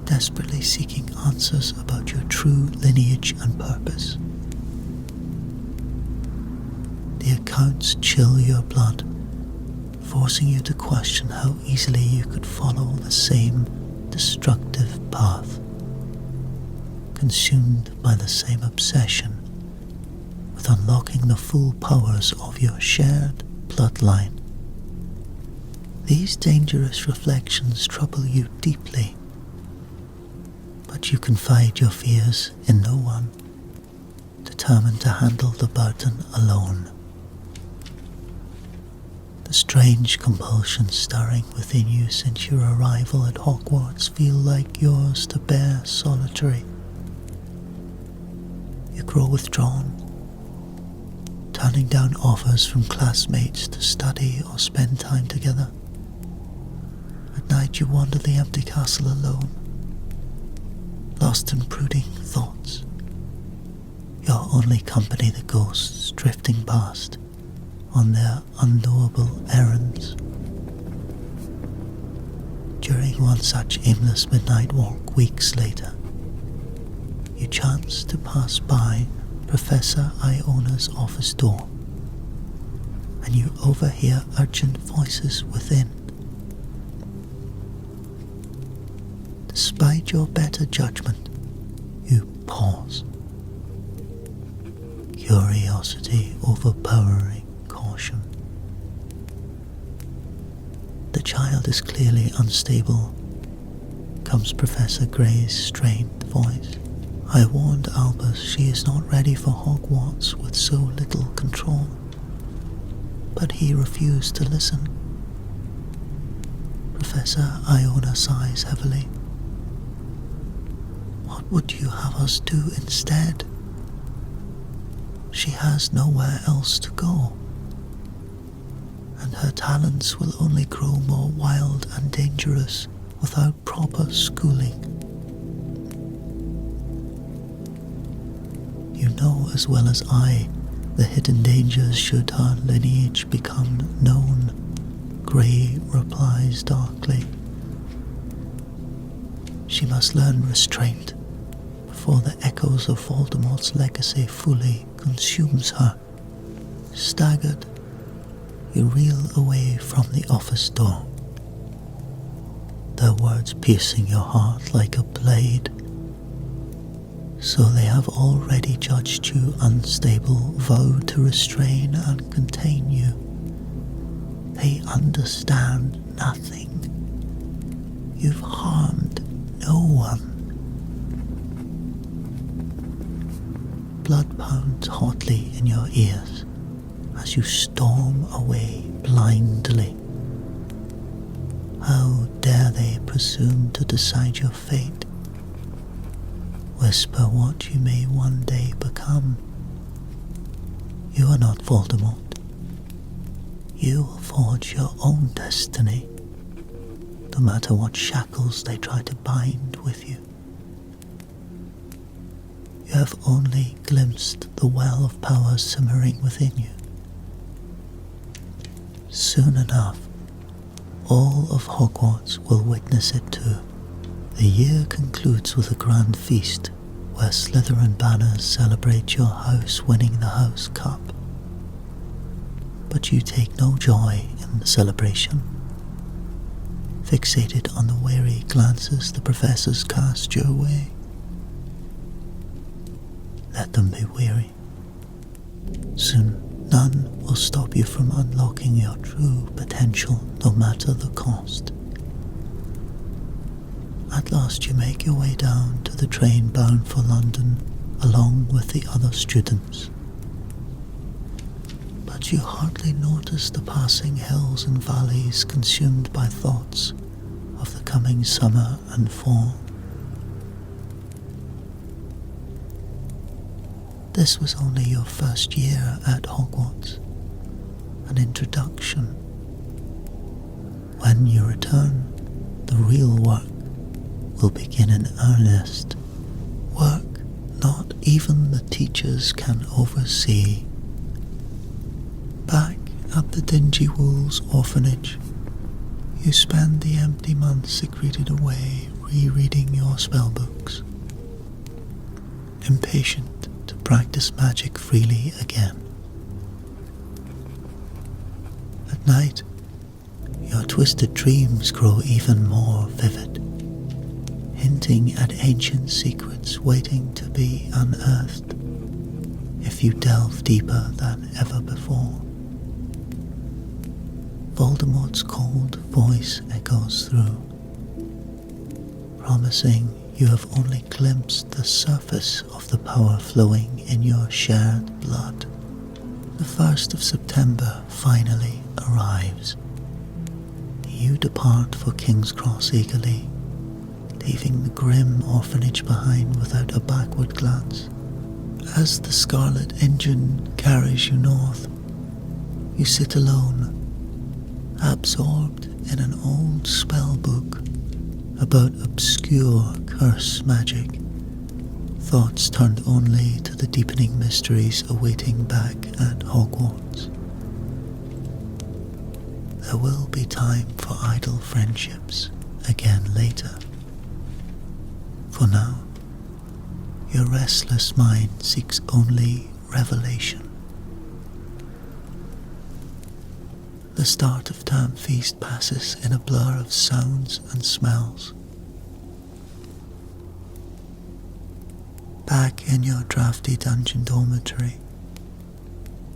desperately seeking answers about your true lineage and purpose. The accounts chill your blood, forcing you to question how easily you could follow the same destructive path, consumed by the same obsession with unlocking the full powers of your shared bloodline. These dangerous reflections trouble you deeply, but you confide your fears in no one, determined to handle the burden alone. The strange compulsions stirring within you since your arrival at Hogwarts feel like yours to bear solitary. You grow withdrawn, turning down offers from classmates to study or spend time together. At night you wander the empty castle alone, lost in brooding thoughts, your only company the ghosts drifting past on their unknowable errands. During one such aimless midnight walk weeks later, you chance to pass by Professor Iona's office door, and you overhear urgent voices within. Despite your better judgment, you pause, curiosity overpowering caution. The child is clearly unstable, comes Professor Gray's strained voice. I warned Albus she is not ready for Hogwarts with so little control, but he refused to listen. Professor Iona sighs heavily. What would you have us do instead? She has nowhere else to go, and her talents will only grow more wild and dangerous without proper schooling. You know as well as I the hidden dangers should her lineage become known, Grey replies darkly. She must learn restraint before the echoes of Voldemort's legacy fully consumes her. Staggered, you reel away from the office door, their words piercing your heart like a blade. So they have already judged you unstable, vowed to restrain and contain you. They understand nothing. You've harmed no one. Blood pounds hotly in your ears as you storm away blindly. How dare they presume to decide your fate? Whisper what you may one day become. You are not Voldemort. You will forge your own destiny, no matter what shackles they try to bind with you. You have only glimpsed the well of power simmering within you. Soon enough, all of Hogwarts will witness it too. The year concludes with a grand feast where Slytherin banners celebrate your house winning the House Cup. But you take no joy in the celebration. Fixated on the wary glances the professors cast your way. Let them be weary. Soon, none will stop you from unlocking your true potential, no matter the cost. At last you make your way down to the train bound for London, along with the other students. But you hardly notice the passing hills and valleys consumed by thoughts of the coming summer and fall. This was only your first year at Hogwarts, an introduction. When you return, the real work will begin in earnest. Work not even the teachers can oversee. Back at the Dingy Wolves orphanage, you spend the empty months secreted away rereading your spellbooks, impatient to practice magic freely again. At night, your twisted dreams grow even more vivid. hinting at ancient secrets waiting to be unearthed if you delve deeper than ever before. Voldemort's cold voice echoes through, promising you have only glimpsed the surface of the power flowing in your shared blood. The 1st of September finally arrives. You depart for King's Cross eagerly, leaving the grim orphanage behind without a backward glance. As the Scarlet Engine carries you north, you sit alone, absorbed in an old spell book about obscure curse magic, thoughts turned only to the deepening mysteries awaiting back at Hogwarts. There will be time for idle friendships again later. For now, your restless mind seeks only revelation. The start of Term Feast passes in a blur of sounds and smells. Back in your drafty dungeon dormitory,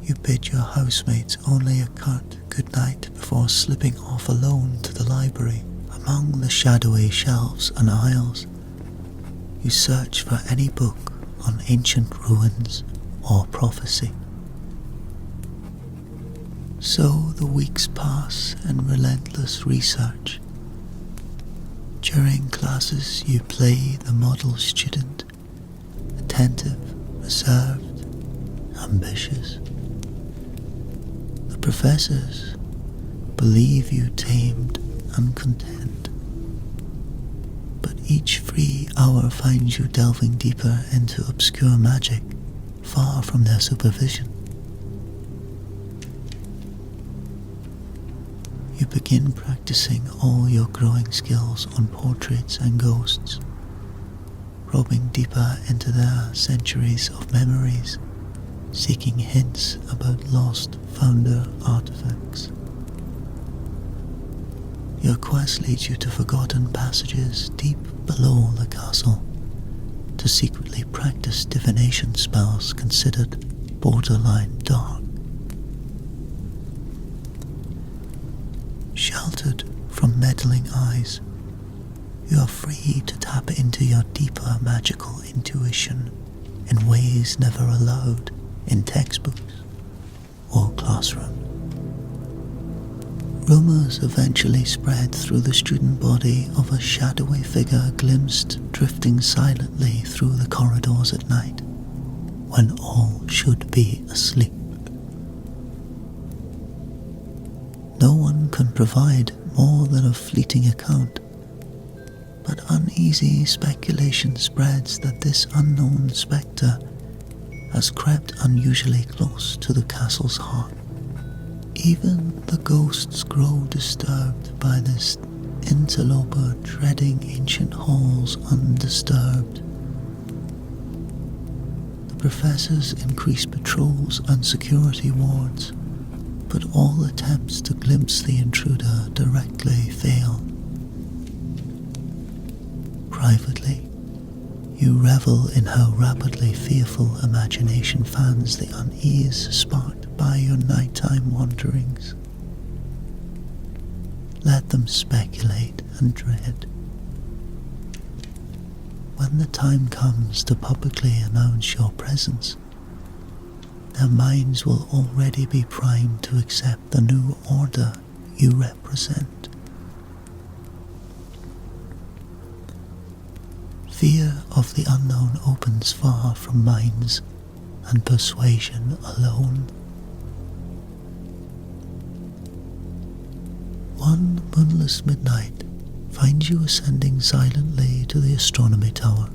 you bid your housemates only a curt good night before slipping off alone to the library. Among the shadowy shelves and aisles, you search for any book on ancient ruins or prophecy. So the weeks pass in relentless research. During classes you play the model student, attentive, reserved, ambitious. The professors believe you tamed and content. But each free hour finds you delving deeper into obscure magic, far from their supervision. You begin practicing all your growing skills on portraits and ghosts, probing deeper into their centuries of memories, seeking hints about lost founder artifacts. Your quest leads you to forgotten passages deep below the castle, to secretly practice divination spells considered borderline dark. Sheltered from meddling eyes, you are free to tap into your deeper magical intuition in ways never allowed in textbooks or classrooms. Rumours eventually spread through the student body of a shadowy figure glimpsed drifting silently through the corridors at night, when all should be asleep. No one can provide more than a fleeting account, but uneasy speculation spreads that this unknown spectre has crept unusually close to the castle's heart. Even the ghosts grow disturbed by this interloper treading ancient halls undisturbed. The professors increase patrols and security wards, but all attempts to glimpse the intruder directly fail. Privately, you revel in how rapidly fearful imagination fans the unease sparked by your nighttime wanderings. Let them speculate and dread. When the time comes to publicly announce your presence, their minds will already be primed to accept the new order you represent. Fear of the unknown opens far from minds and persuasion alone. One moonless midnight finds you ascending silently to the astronomy tower.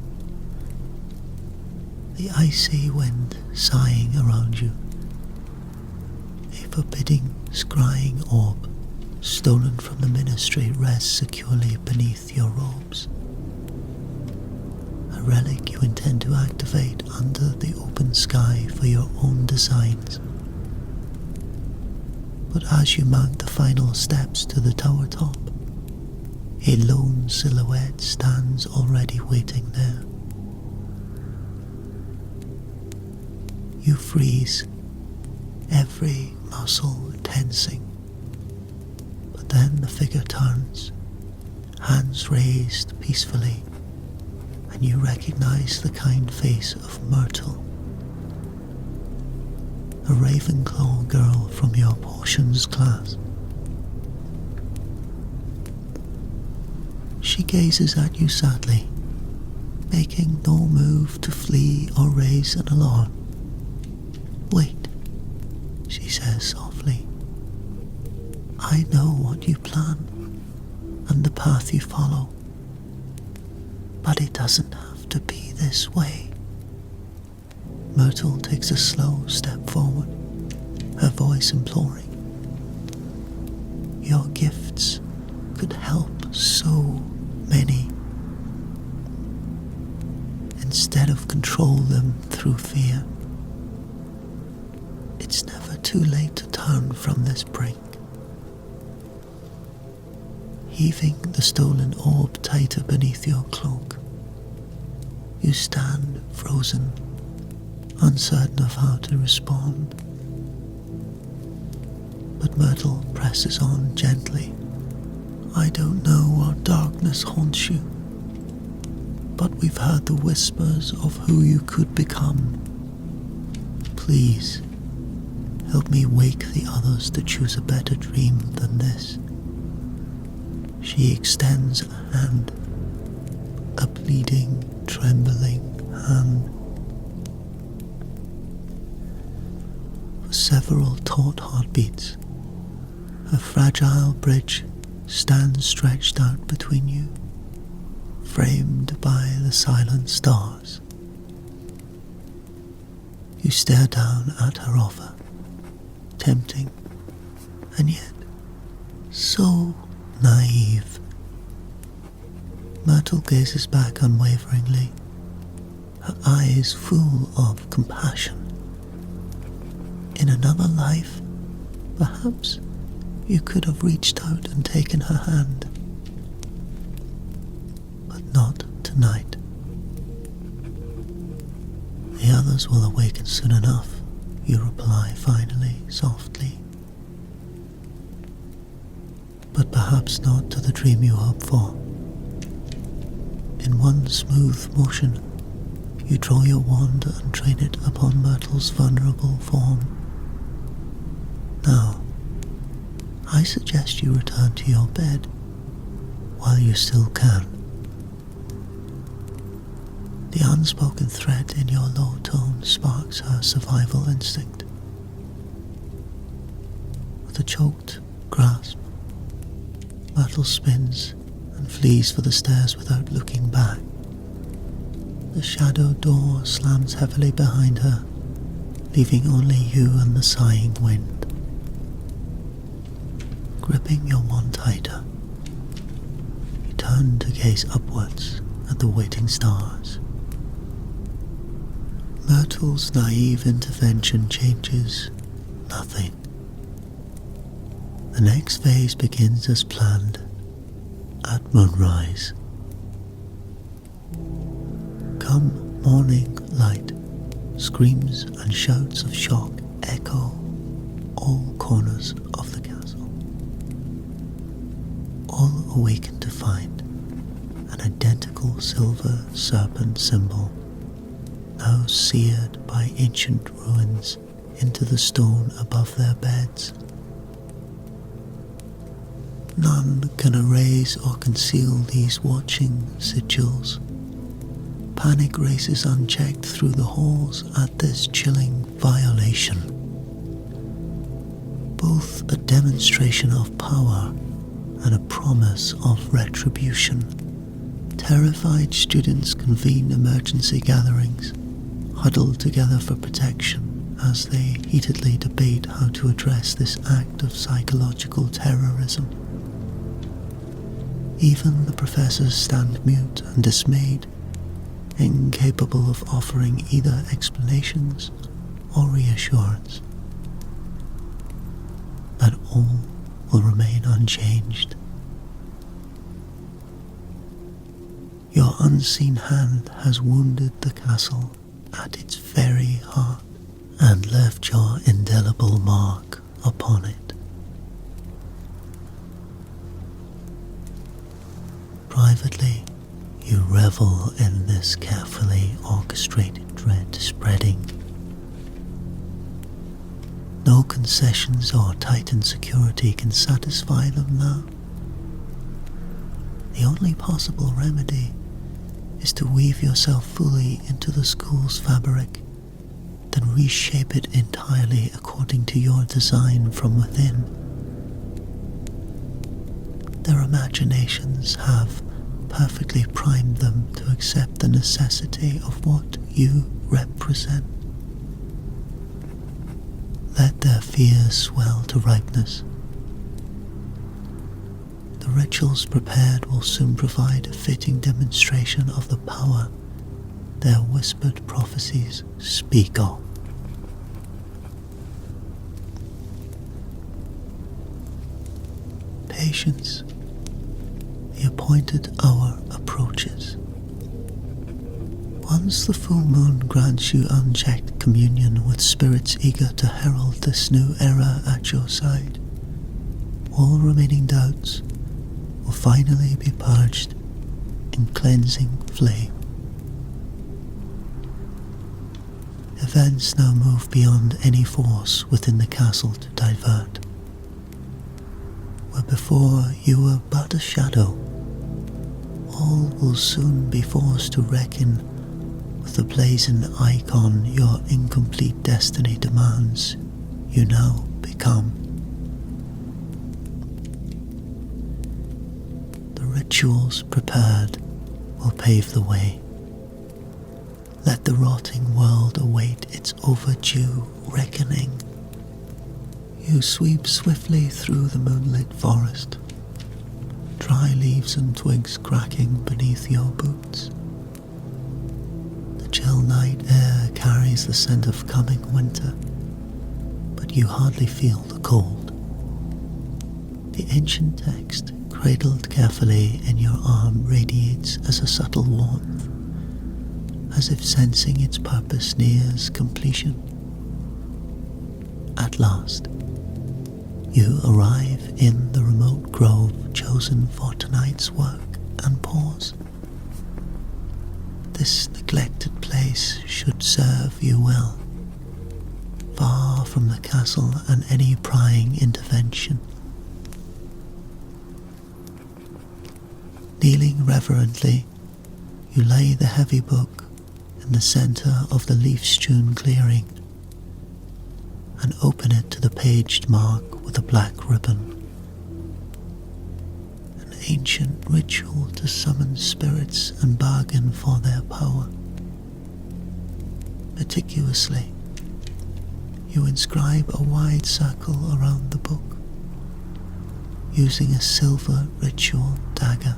The icy wind sighing around you. A forbidding, scrying orb, stolen from the ministry, rests securely beneath your robes. A relic you intend to activate under the open sky for your own designs. But as you mount the final steps to the tower top, A lone silhouette stands already waiting there. You freeze, every muscle tensing. But then the figure turns, hands raised peacefully, and you recognize the kind face of Myrtle, a Ravenclaw girl from your potions class. She gazes at you sadly, making no move to flee or raise an alarm. "Wait," she says softly. "I know what you plan and the path you follow, but it doesn't have to be this way." Myrtle takes a slow step forward, her voice imploring. "Your gifts could help so many. Instead of control them through fear, it's never too late to turn from this brink." Heaving the stolen orb tighter beneath your cloak, you stand frozen, uncertain of how to respond. But Myrtle presses on gently. "I don't know what darkness haunts you, but we've heard the whispers of who you could become. Please, help me wake the others to choose a better dream than this." She extends a hand, a pleading, trembling hand. For several taut heartbeats, a fragile bridge stands stretched out between you, framed by the silent stars. You stare down at her offer, tempting, and yet so naive. Myrtle gazes back unwaveringly, her eyes full of compassion. In another life, perhaps you could have reached out and taken her hand. But not tonight. "The others will awaken soon enough," you reply finally, softly. "But perhaps not to the dream you hope for." In one smooth motion, you draw your wand and train it upon Myrtle's vulnerable form. "Now, I suggest you return to your bed while you still can." The unspoken threat in your low tone sparks her survival instinct. With a choked grasp, Myrtle spins and flees for the stairs without looking back. The shadow door slams heavily behind her, leaving only you and the sighing wind. Gripping your wand tighter, you turn to gaze upwards at the waiting stars. Myrtle's naive intervention changes nothing. The next phase begins as planned, at moonrise. Come morning light, screams and shouts of shock echo all corners of the castle. All awaken to find an identical silver serpent symbol, now seared by ancient ruins into the stone above their beds. None can erase or conceal these watching sigils. Panic races unchecked through the halls at this chilling violation. Both a demonstration of power and a promise of retribution. Terrified students convene emergency gatherings, huddled together for protection as they heatedly debate how to address this act of psychological terrorism. Even the professors stand mute and dismayed, incapable of offering either explanations or reassurance that all will remain unchanged. Your unseen hand has wounded the castle at its very heart and left your indelible mark upon it. Privately, you revel in this carefully orchestrated dread spreading. No concessions or tightened security can satisfy them now. The only possible remedy is to weave yourself fully into the school's fabric, then reshape it entirely according to your design from within. Their imaginations have perfectly primed them to accept the necessity of what you represent. Let their fears swell to ripeness. The rituals prepared will soon provide a fitting demonstration of the power their whispered prophecies speak of. Patience. The appointed hour approaches. Once the full moon grants you unchecked communion with spirits eager to herald this new era at your side, all remaining doubts will finally be purged in cleansing flame. Events now move beyond any force within the castle to divert. Where before you were but a shadow, all will soon be forced to reckon with the blazoned icon your incomplete destiny demands you now become. The rituals prepared will pave the way. Let the rotting world await its overdue reckoning. You sweep swiftly through the moonlit forest, dry leaves and twigs cracking beneath your boots. The chill night air carries the scent of coming winter, but you hardly feel the cold. The ancient text, cradled carefully in your arm, radiates as a subtle warmth, as if sensing its purpose nears completion. At last, you arrive in the remote grove chosen for tonight's work and pause. This neglected place should serve you well, far from the castle and any prying intervention. Kneeling reverently, you lay the heavy book in the center of the leaf-strewn clearing and open it to the paged mark with a black ribbon. An ancient ritual to summon spirits and bargain for their power. Meticulously, you inscribe a wide circle around the book, using a silver ritual dagger,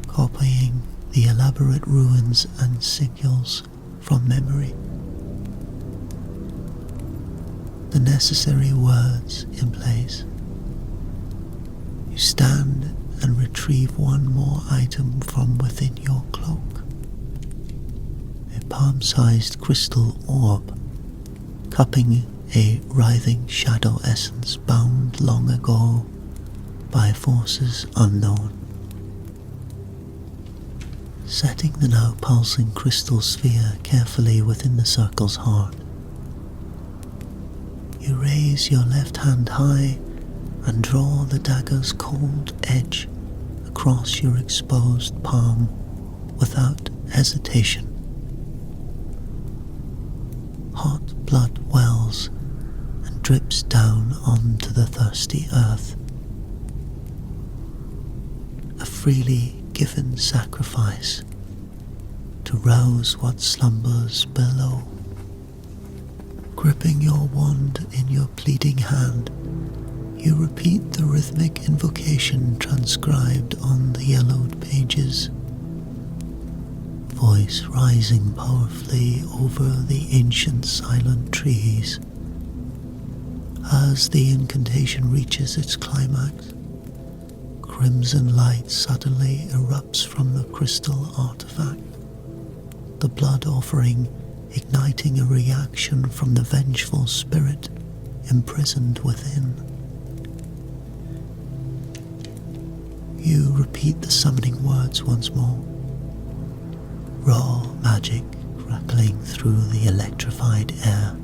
copying the elaborate runes and sigils from memory. The necessary words in place, you stand and retrieve one more item from within your cloak. A palm-sized crystal orb, cupping a writhing shadow essence bound long ago by forces unknown. Setting the now pulsing crystal sphere carefully within the circle's heart, you raise your left hand high and draw the dagger's cold edge across your exposed palm without hesitation. Hot blood wells and drips down onto the thirsty earth. A freely given sacrifice to rouse what slumbers below. Gripping your wand in your pleading hand, you repeat the rhythmic invocation transcribed on the yellowed pages, voice rising powerfully over the ancient silent trees. As the incantation reaches its climax, crimson light suddenly erupts from crystal artifact, the blood offering igniting a reaction from the vengeful spirit imprisoned within. You repeat the summoning words once more, raw magic crackling through the electrified air.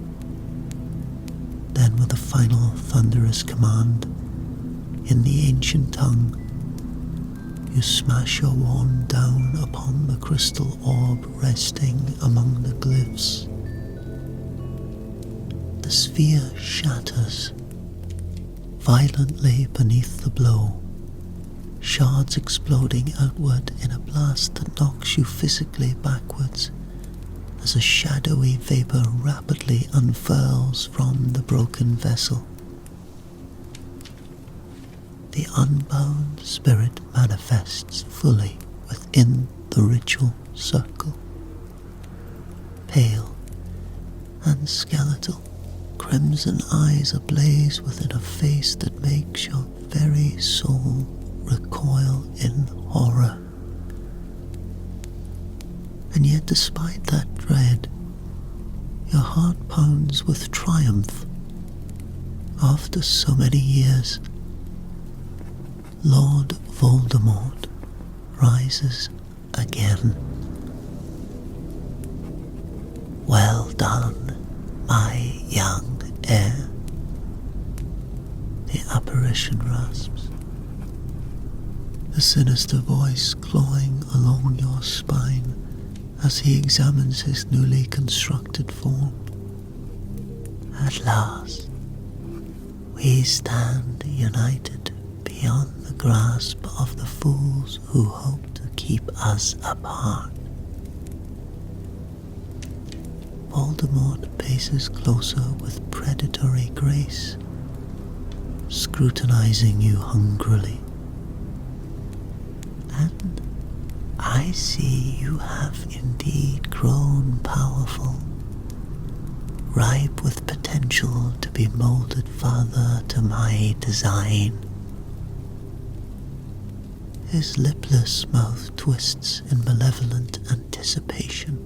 Then with a final thunderous command, in the ancient tongue, you smash your wand down upon the crystal orb resting among the glyphs. The sphere shatters violently beneath the blow, shards exploding outward in a blast that knocks you physically backwards as a shadowy vapor rapidly unfurls from the broken vessel. The unbound spirit manifests fully within the ritual circle. Pale and skeletal, crimson eyes ablaze within a face that makes your very soul recoil in horror. And yet despite that dread, your heart pounds with triumph. After so many years, Lord Voldemort rises again. Well done, my young heir, the apparition rasps, the sinister voice clawing along your spine as he examines his newly constructed form. At last, we stand united beyond the grasp of the fools who hope to keep us apart. Voldemort paces closer with predatory grace, scrutinizing you hungrily. And I see you have indeed grown powerful, ripe with potential to be molded further to my design. His lipless mouth twists in malevolent anticipation.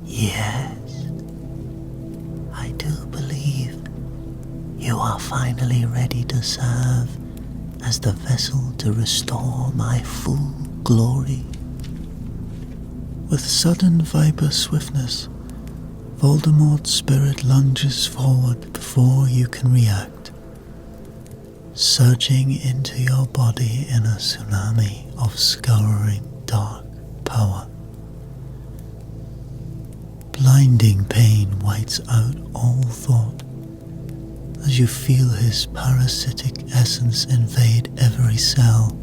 Yes, I do believe you are finally ready to serve as the vessel to restore my full glory. With sudden viper swiftness, Voldemort's spirit lunges forward before you can react, surging into your body in a tsunami of scouring dark power. Blinding pain whites out all thought as you feel his parasitic essence invade every cell,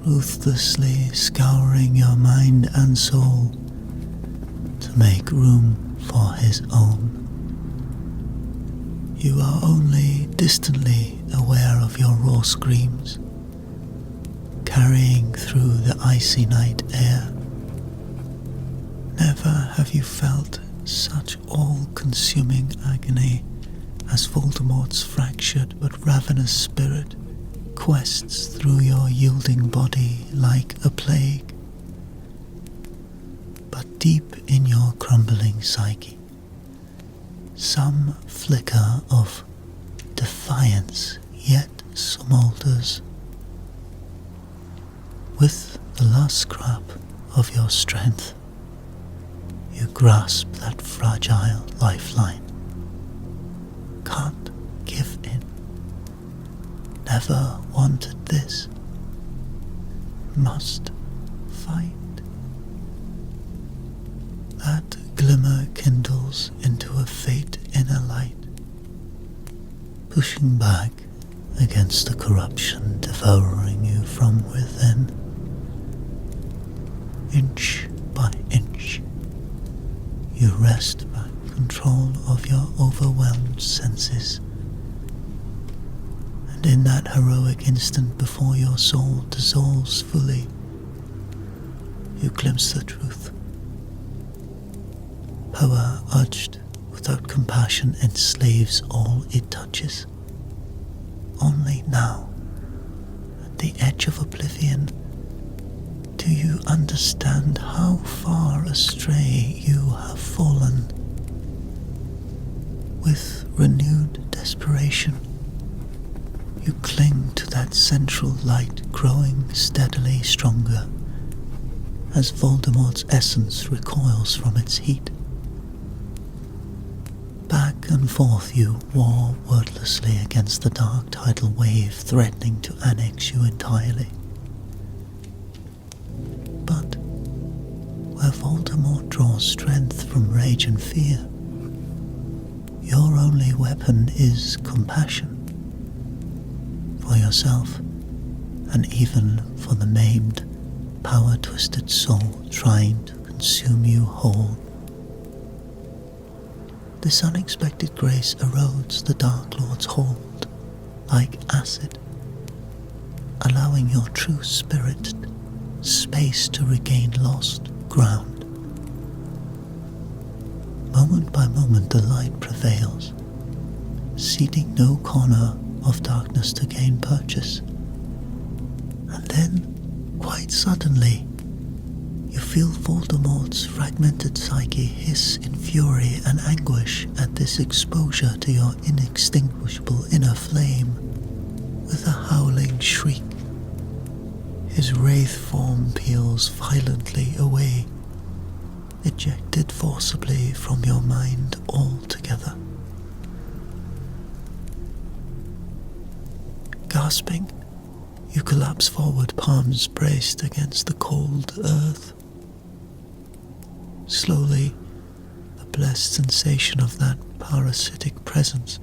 ruthlessly scouring your mind and soul to make room for his own. You are only distantly aware of your raw screams, carrying through the icy night air. Never have you felt such all-consuming agony as Voldemort's fractured but ravenous spirit quests through your yielding body like a plague. But deep in your crumbling psyche, some flicker of defiance yet smolders. With the last scrap of your strength, you grasp that fragile lifeline. Can't give in. Never wanted this. Must fight. That glimmer kindles into a faint inner light, pushing back against the corruption devouring you from within. Inch by inch, you wrest back control of your overwhelmed senses, and in that heroic instant before your soul dissolves fully, you glimpse the truth. Power urged without compassion enslaves all it touches. Only now, at the edge of oblivion, do you understand how far astray you have fallen? With renewed desperation, you cling to that central light, growing steadily stronger as Voldemort's essence recoils from its heat. Back and forth you war wordlessly against the dark tidal wave threatening to annex you entirely. But where Voldemort draws strength from rage and fear, your only weapon is compassion for yourself and even for the maimed, power-twisted soul trying to consume you whole. This unexpected grace erodes the Dark Lord's hold like acid, allowing your true spirit space to regain lost ground. Moment by moment the light prevails, ceding no corner of darkness to gain purchase. And then, quite suddenly, you feel Voldemort's fragmented psyche hiss in fury and anguish at this exposure to your inextinguishable inner flame. With a howling shriek, his wraith form peels violently away, ejected forcibly from your mind altogether. Gasping, you collapse forward, palms braced against the cold earth. Slowly, the blessed sensation of that parasitic presence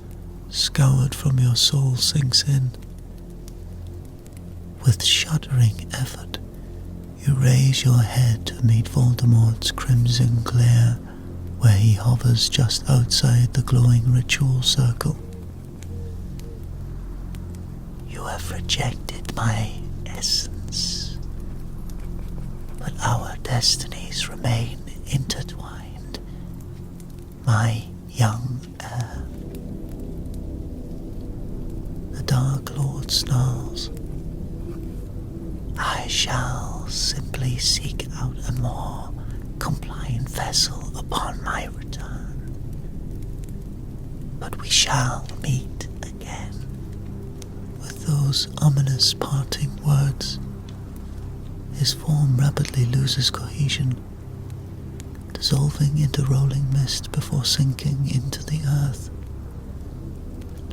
scoured from your soul sinks in. With shuddering effort, you raise your head to meet Voldemort's crimson glare, where he hovers just outside the glowing ritual circle. You have rejected my essence, but our destinies remain intertwined, my young heir. The Dark Lord snarls. I shall simply seek out a more compliant vessel upon my return, but we shall meet again. With those ominous parting words, his form rapidly loses cohesion, dissolving into rolling mist before sinking into the earth,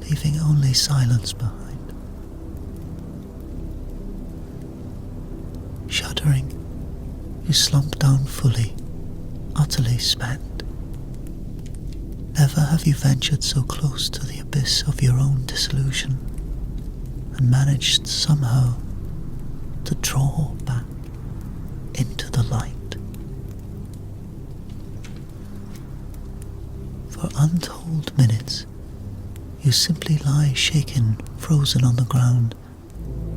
leaving only silence behind. Shuddering, you slump down fully, utterly spent. Never have you ventured so close to the abyss of your own disillusion and managed somehow to draw back into the light. For untold minutes, you simply lie shaken, frozen on the ground,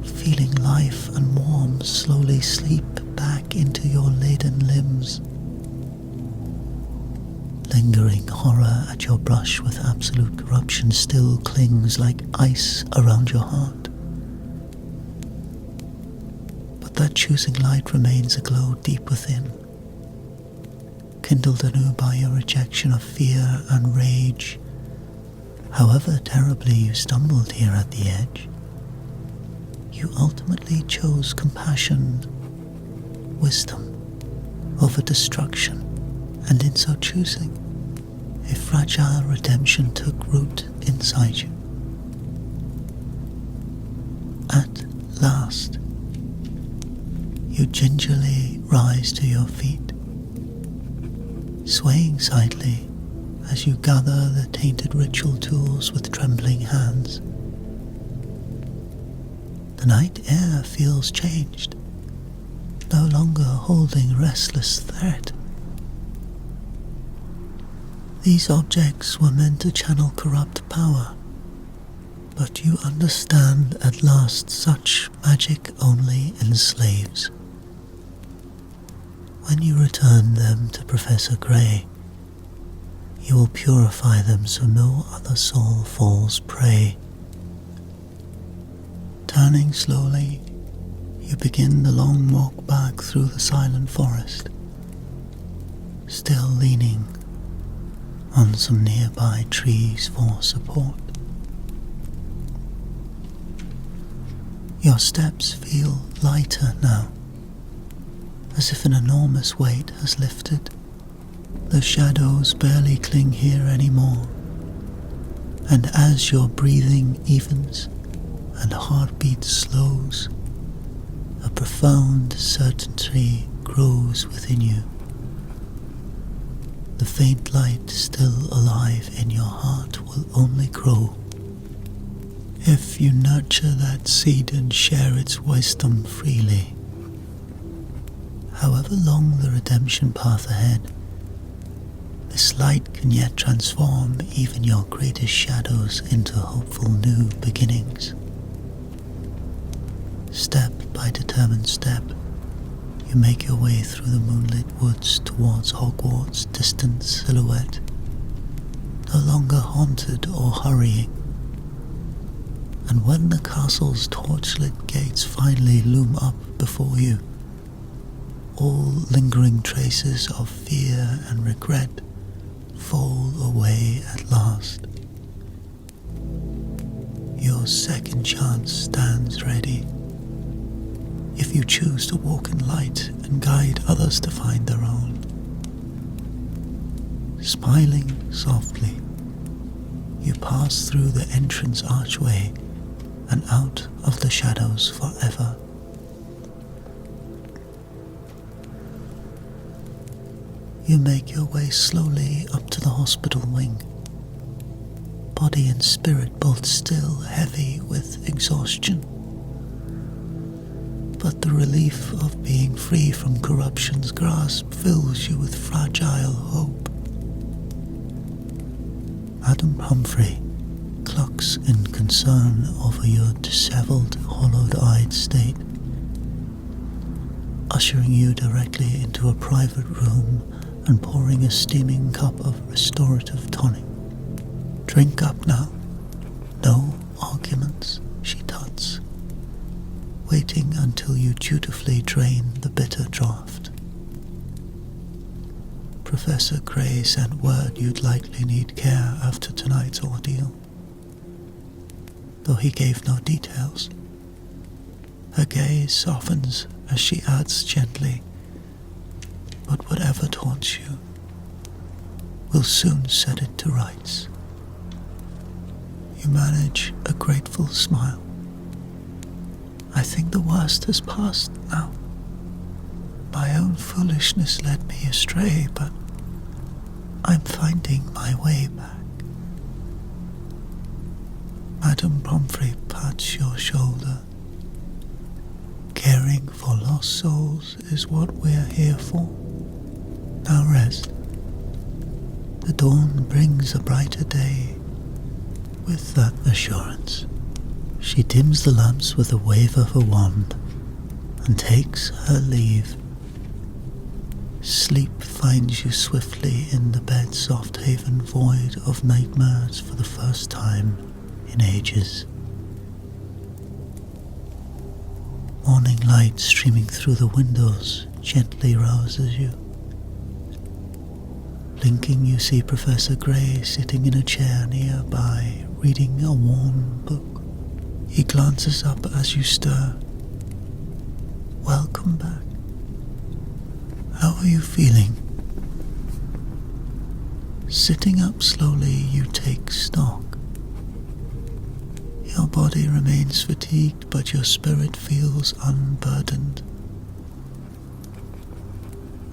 feeling life and warmth slowly sleep back into your laden limbs. Lingering horror at your brush with absolute corruption still clings like ice around your heart. But that choosing light remains aglow deep within, kindled anew by your rejection of fear and rage. However terribly you stumbled here at the edge, you ultimately chose compassion, wisdom, over destruction, and in so choosing, a fragile redemption took root inside you. At last, you gingerly rise to your feet, swaying slightly as you gather the tainted ritual tools with trembling hands. The night air feels changed, no longer holding restless threat. These objects were meant to channel corrupt power, but you understand at last such magic only enslaves. When you return them to Professor Grey, you will purify them so no other soul falls prey. Turning slowly, You begin the long walk back through the silent forest, still leaning on some nearby trees for support. Your steps feel lighter now, as if an enormous weight has lifted. The shadows barely cling here anymore, and as your breathing evens and heartbeat slows, a profound certainty grows within you. The faint light still alive in your heart will only grow if you nurture that seed and share its wisdom freely. However long the redemption path ahead, this light can yet transform even your greatest shadows into hopeful new beginnings. Step by determined step, you make your way through the moonlit woods towards Hogwarts' distant silhouette, no longer haunted or hurrying. And when the castle's torchlit gates finally loom up before you, all lingering traces of fear and regret fall away at last. Your second chance stands ready, if you choose to walk in light and guide others to find their own. Smiling softly, you pass through the entrance archway and out of the shadows forever. You make your way slowly up to the hospital wing, body and spirit both still heavy with exhaustion. But the relief of being free from corruption's grasp fills you with fragile hope. Madam Humphrey clucks in concern over your disheveled, hollowed-eyed state, ushering you directly into a private room and pouring a steaming cup of restorative tonic. Drink up now. No arguments, she tuts, waiting until you dutifully drain the bitter draught. Professor Gray sent word you'd likely need care after tonight's ordeal, though he gave no details. Her gaze softens as she adds gently, "But whatever taunts you, we'll soon set it to rights." You manage a grateful smile. "I think the worst has passed now. My own foolishness led me astray, but I'm finding my way back." Madam Pomfrey pats your shoulder. "Caring for lost souls is what we're here for. Now rest. The dawn brings a brighter day." With that assurance, she dims the lamps with a wave of her wand and takes her leave. Sleep finds you swiftly in the bed's soft haven void of nightmares for the first time in ages. Morning light streaming through the windows gently rouses you. Blinking, you see Professor Gray sitting in a chair nearby, reading a worn book. He glances up as you stir. "Welcome back. How are you feeling?" Sitting up slowly, you take stock. Your body remains fatigued, but your spirit feels unburdened.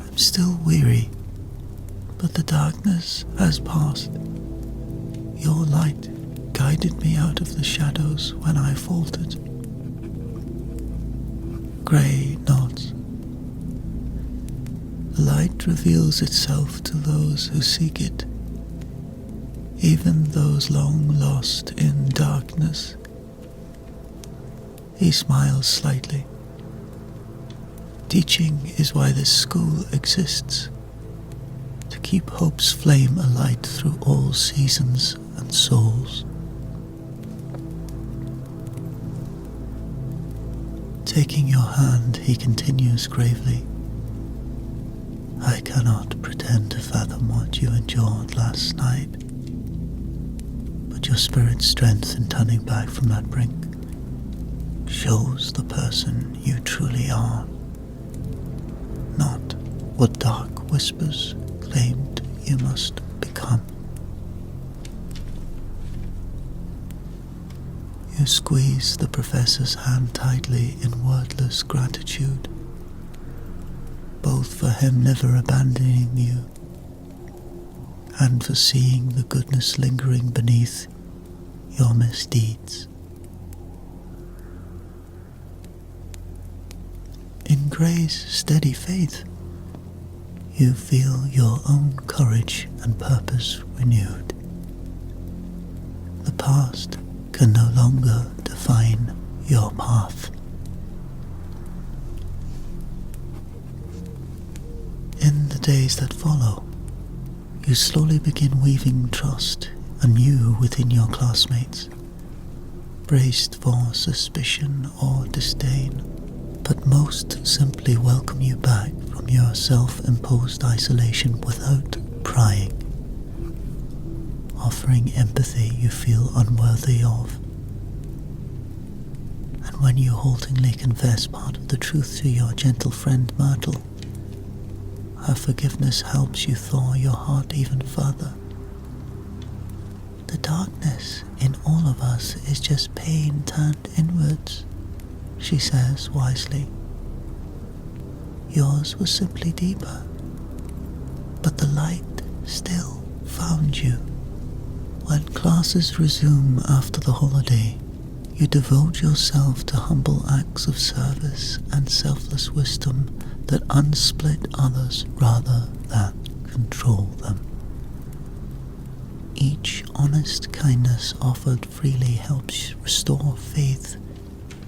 "I'm still weary, but the darkness has passed. Your light guided me out of the shadows when I faltered." Gray nods. The light reveals itself to those who seek it, even those long lost in darkness. He smiles slightly. "Teaching is why this school exists, to keep hope's flame alight through all seasons and souls." Taking your hand, he continues gravely, I cannot pretend to fathom what you endured last night, but your spirit's strength in turning back from that brink shows the person you truly are, not what dark whispers claimed you must become. You squeeze the professor's hand tightly in wordless gratitude, both for him never abandoning you and for seeing the goodness lingering beneath your misdeeds. In Gray's steady faith, you feel your own courage and purpose renewed. The past can no longer define your path. In the days that follow, you slowly begin weaving trust anew within your classmates, braced for suspicion or disdain, but most simply welcome you back from your self-imposed isolation without prying, offering empathy you feel unworthy of. And when you haltingly confess part of the truth to your gentle friend Myrtle, her forgiveness helps you thaw your heart even further. The darkness in all of us is just pain turned inwards, she says wisely. Yours was simply deeper, but the light still found you. When classes resume after the holiday, you devote yourself to humble acts of service and selfless wisdom that unsplit others rather than control them. Each honest kindness offered freely helps restore faith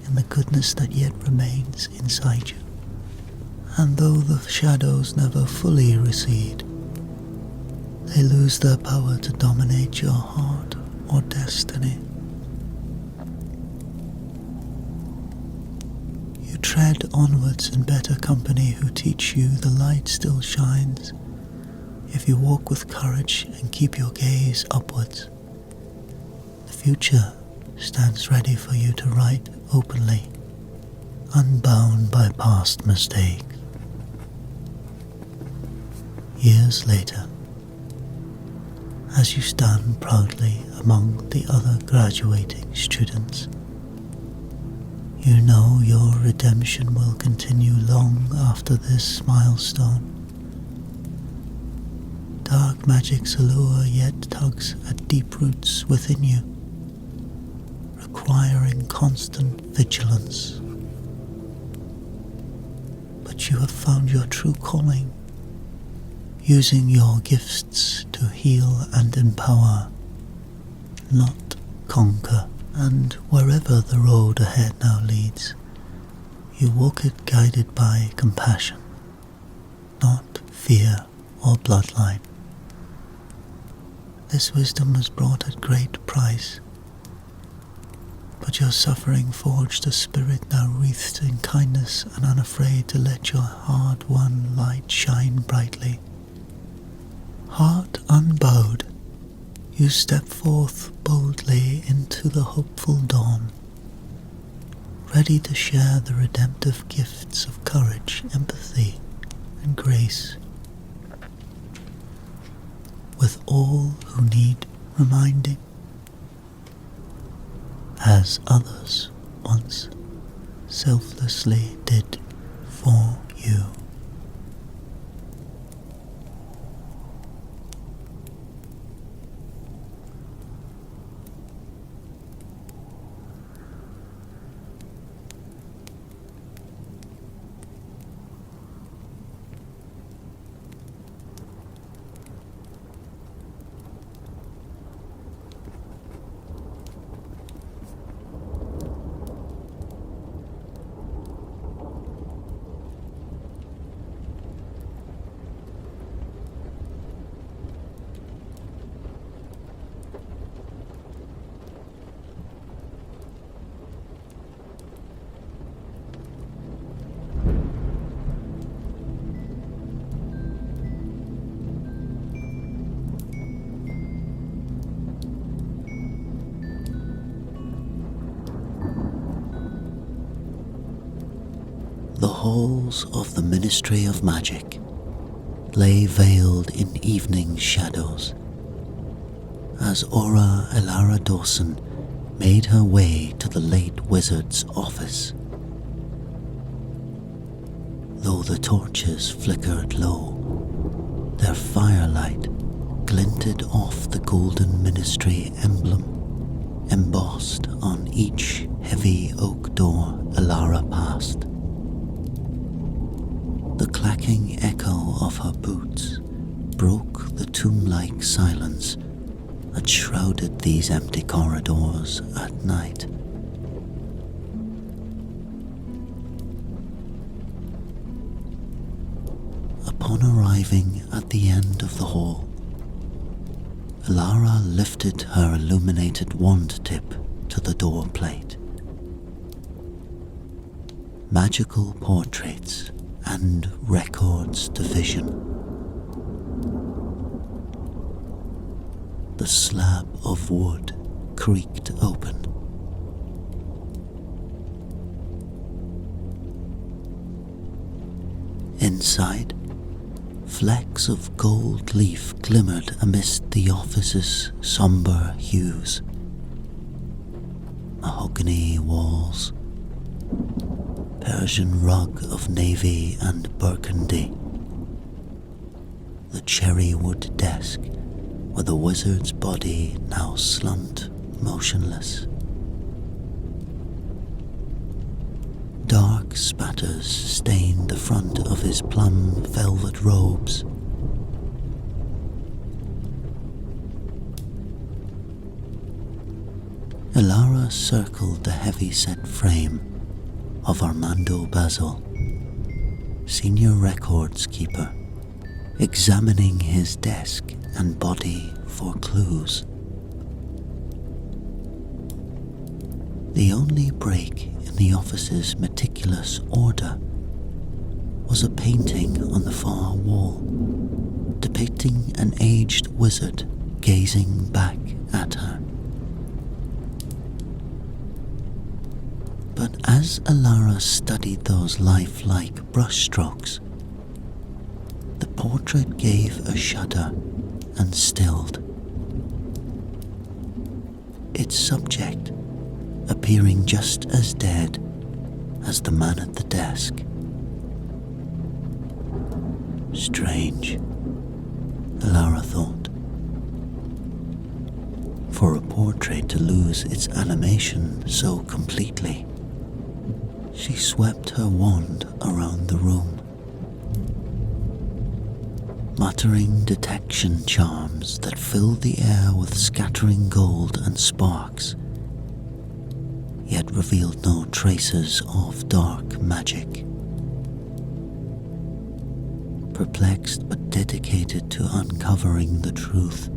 in the goodness that yet remains inside you. And though the shadows never fully recede, they lose their power to dominate your heart or destiny. You tread onwards in better company who teach you the light still shines if you walk with courage and keep your gaze upwards. The future stands ready for you to write openly, unbound by past mistakes. Years later, as you stand proudly among the other graduating students, you know your redemption will continue long after this milestone. Dark magic's allure yet tugs at deep roots within you, requiring constant vigilance. But you have found your true calling, using your gifts to heal and empower, not conquer. And wherever the road ahead now leads, you walk it guided by compassion, not fear or bloodline. This wisdom was brought at great price, but your suffering forged a spirit now wreathed in kindness and unafraid to let your hard-won light shine brightly. Heart unbowed, you step forth boldly into the hopeful dawn, ready to share the redemptive gifts of courage, empathy, and grace with all who need reminding, as others once selflessly did for you. The halls of the Ministry of Magic lay veiled in evening shadows as Aura Elara Dawson made her way to the late wizard's office. Though the torches flickered low, their firelight glinted off the golden ministry emblem embossed on each heavy oak door Elara passed. The clacking echo of her boots broke the tomb-like silence that shrouded these empty corridors at night. Upon arriving at the end of the hall, Elara lifted her illuminated wand tip to the door plate. Magical portraits and records to vision. The slab of wood creaked open. Inside, flecks of gold leaf glimmered amidst the office's somber hues. Mahogany walls, Persian rug of navy and burgundy, the cherry wood desk where the wizard's body now slumped motionless. Dark spatters stained the front of his plum velvet robes. Elara circled the heavy-set frame of Armando Basil, senior records keeper, examining his desk and body for clues. The only break in the office's meticulous order was a painting on the far wall depicting an aged wizard gazing back at her. But as Elara studied those lifelike brushstrokes, the portrait gave a shudder and stilled. Its subject appearing just as dead as the man at the desk. Strange, Elara thought, for a portrait to lose its animation so completely. She swept her wand around the room, muttering detection charms that filled the air with scattering gold and sparks, yet revealed no traces of dark magic. Perplexed but dedicated to uncovering the truth,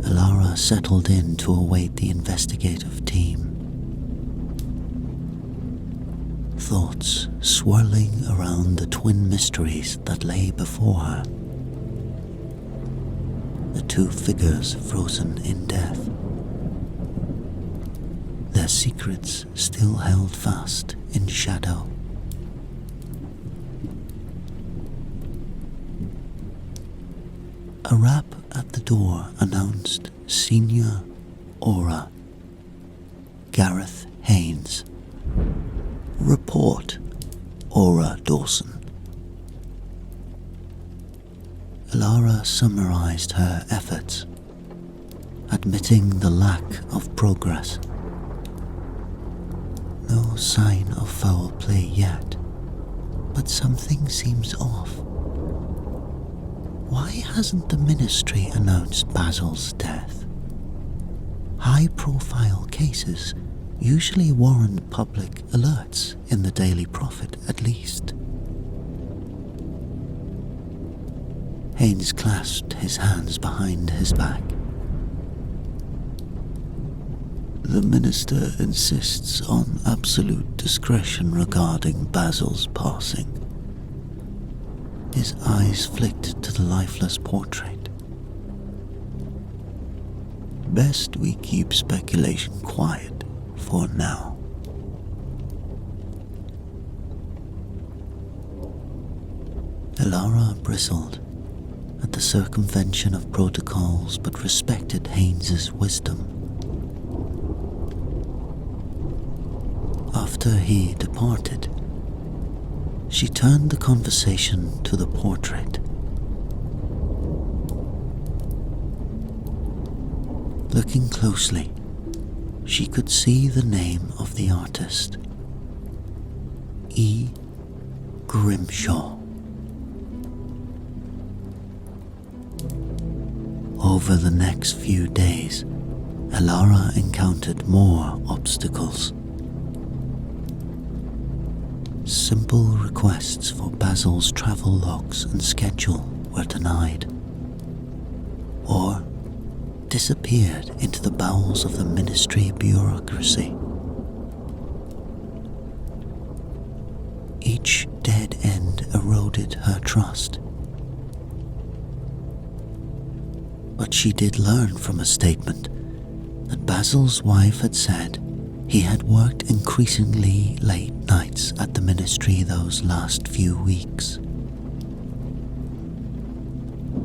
Elara settled in to await the investigative team. Thoughts swirling around the twin mysteries that lay before her. The two figures frozen in death. Their secrets still held fast in shadow. A rap at the door announced Senior Aura, Gareth Haynes. Report, Aura Dawson. Elara summarized her efforts, admitting the lack of progress. No sign of foul play yet, but something seems off. Why hasn't the ministry announced Basil's death? High-profile cases usually warrant public alerts in the Daily Prophet at least. Haynes clasped his hands behind his back. The minister insists on absolute discretion regarding Basil's passing. His eyes flicked to the lifeless portrait. Best we keep speculation quiet for now. Elara bristled at the circumvention of protocols but respected Haynes's wisdom. After he departed, she turned the conversation to the portrait. Looking closely, she could see the name of the artist, E. Grimshaw. Over the next few days, Elara encountered more obstacles. Simple requests for Basil's travel logs and schedule were denied, or disappeared into the bowels of the ministry bureaucracy. Each dead end eroded her trust. But she did learn from a statement that Basil's wife had said he had worked increasingly late nights at the ministry those last few weeks.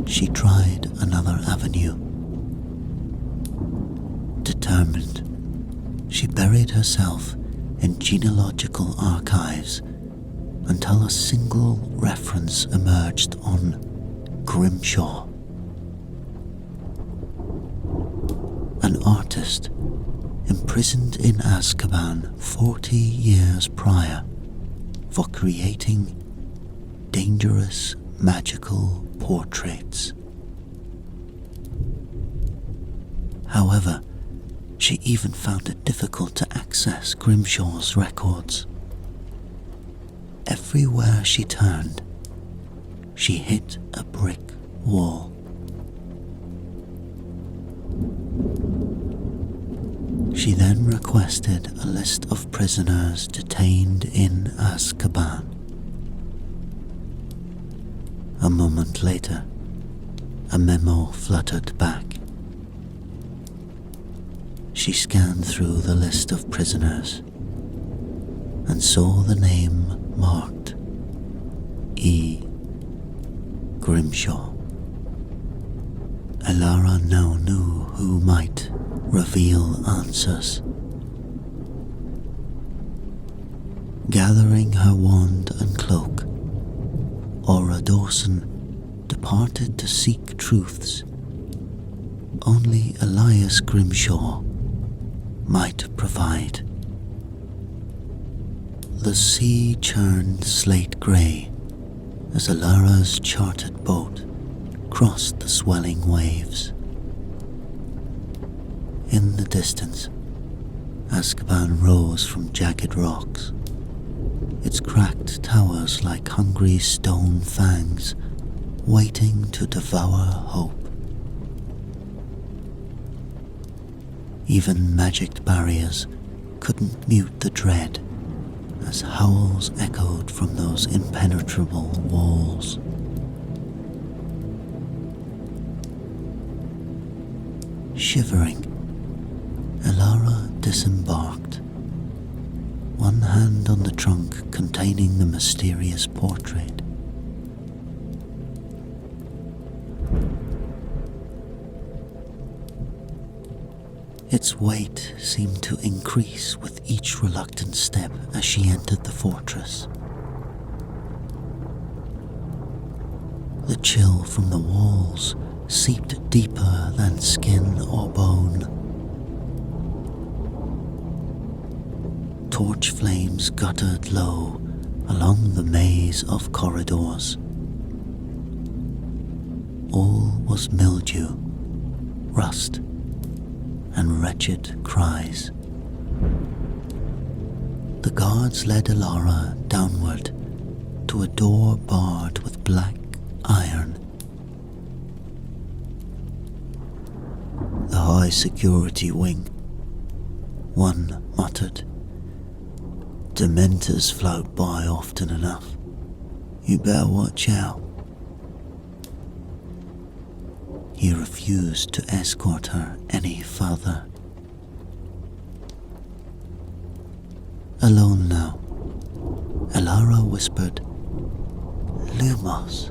She tried another avenue. Determined, she buried herself in genealogical archives until a single reference emerged on Grimshaw, an artist imprisoned in Azkaban 40 years prior for creating dangerous magical portraits. However, she even found it difficult to access Grimshaw's records. Everywhere she turned, she hit a brick wall. She then requested a list of prisoners detained in Azkaban. A moment later, a memo fluttered back. She scanned through the list of prisoners and saw the name marked E. Grimshaw. Elara now knew who might reveal answers. Gathering her wand and cloak, Aura Dawson departed to seek truths only Elias Grimshaw might provide. The sea churned slate grey as Elara's chartered boat crossed the swelling waves. In the distance, Azkaban rose from jagged rocks, its cracked towers like hungry stone fangs waiting to devour hope. Even magicked barriers couldn't mute the dread as howls echoed from those impenetrable walls. Shivering, Elara disembarked, one hand on the trunk containing the mysterious portrait. Its weight seemed to increase with each reluctant step as she entered the fortress. The chill from the walls seeped deeper than skin or bone. Torch flames guttered low along the maze of corridors. All was mildew, rust, and wretched cries. The guards led Elara downward to a door barred with black iron. The high security wing, one muttered. Dementors float by often enough. You better watch out. He refused to escort her any further. Alone now, Elara whispered, Lumos,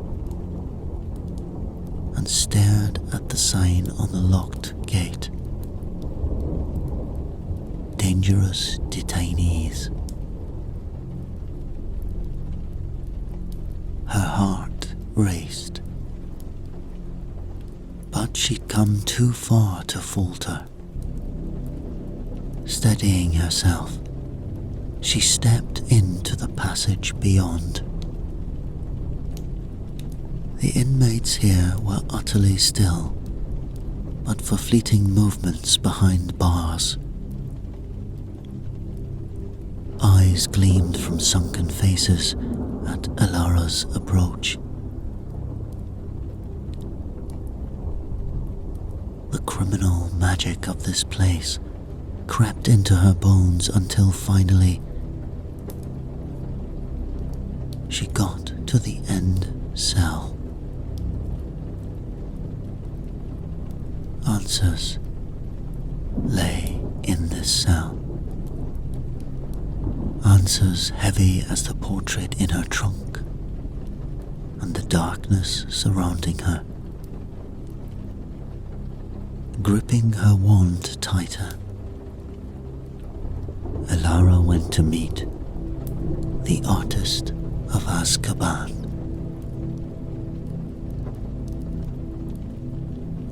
and stared at the sign on the locked gate. Dangerous detainees. Her heart raced, but she'd come too far to falter. Steadying herself, she stepped into the passage beyond. The inmates here were utterly still, but for fleeting movements behind bars. Eyes gleamed from sunken faces at Elara's approach. The criminal magic of this place crept into her bones until finally she got to the end cell. Answers lay in this cell. Answers heavy as the portrait in her trunk and the darkness surrounding her. Gripping her wand tighter, Elara went to meet the artist of Azkaban.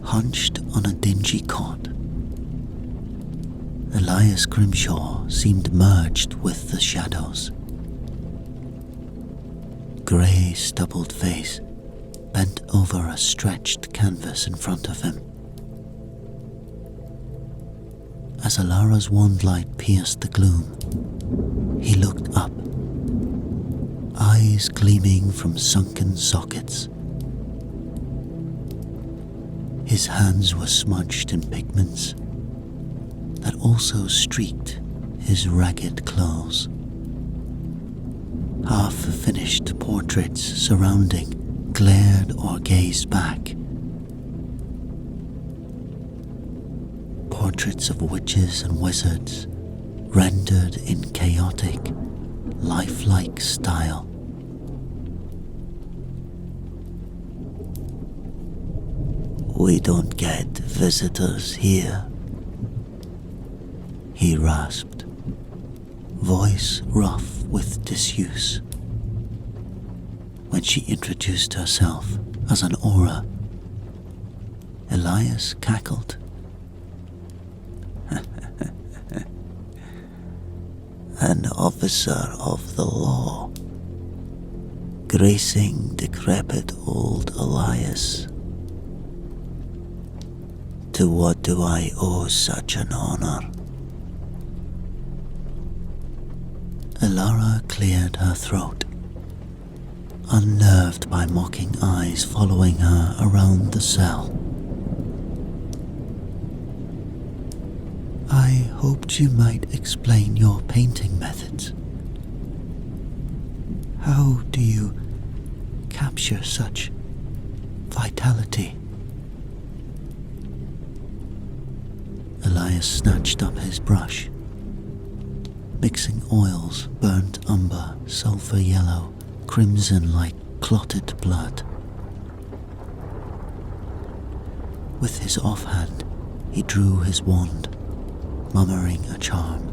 Hunched on a dingy cot, Elias Grimshaw seemed merged with the shadows. Grey stubbled face bent over a stretched canvas in front of him. As Elara's wand light pierced the gloom, he looked up, eyes gleaming from sunken sockets. His hands were smudged in pigments that also streaked his ragged clothes. Half-finished portraits surrounding glared or gazed back. Portraits of witches and wizards rendered in chaotic, lifelike style. "We don't get visitors here," he rasped, voice rough with disuse. When she introduced herself as an aura, Elias cackled. "An officer of the law, gracing decrepit old Elias. To what do I owe such an honor?" Elara cleared her throat, unnerved by mocking eyes following her around the cell. "I hoped you might explain your painting methods. How do you capture such vitality?" Elias snatched up his brush, mixing oils, burnt umber, sulphur yellow, crimson like clotted blood. With his offhand, he drew his wand, murmuring a charm.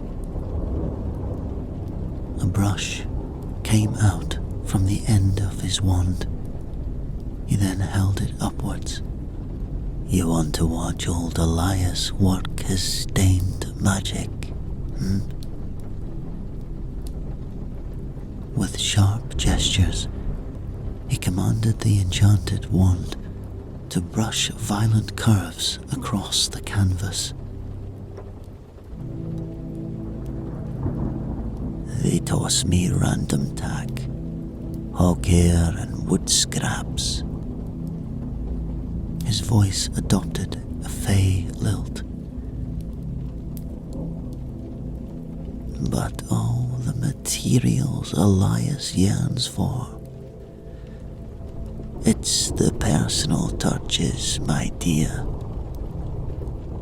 A brush came out from the end of his wand. He then held it upwards. "You want to watch old Elias work his stained magic, With sharp gestures, he commanded the enchanted wand to brush violent curves across the canvas. "They toss me random tack, hog hair and wood scraps." His voice adopted a fey lilt. "But oh, the materials Elias yearns for. It's the personal touches, my dear."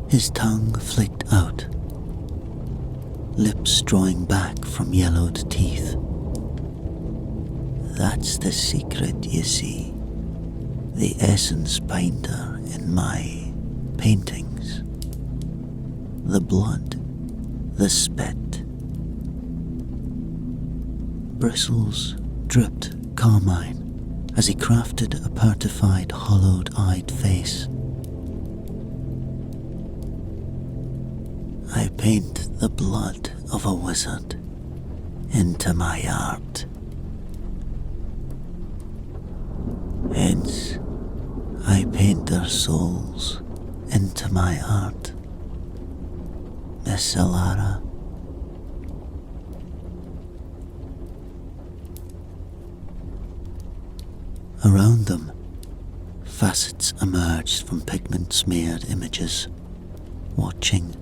His tongue flicked out, lips drawing back from yellowed teeth. That's the secret, you see. The essence binder in my paintings. The blood, the spit. Bristles dripped carmine as he crafted a petrified, hollowed-eyed face. I paint the blood of a wizard into my art. Hence, I paint their souls into my art. Miss Alara. Around them, facets emerged from pigment-smeared images, watching,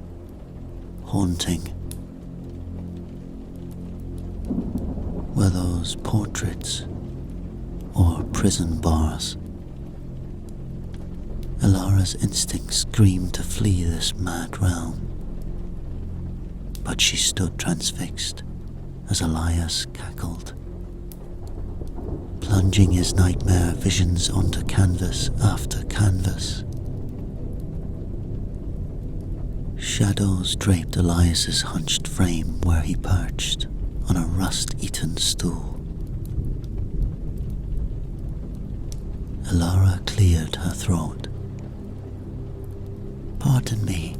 haunting. Were those portraits or prison bars? Alara's instincts screamed to flee this mad realm, but she stood transfixed as Elias cackled, plunging his nightmare visions onto canvas after canvas. Shadows draped Elias's hunched frame where he perched on a rust-eaten stool. Alara cleared her throat. Pardon me,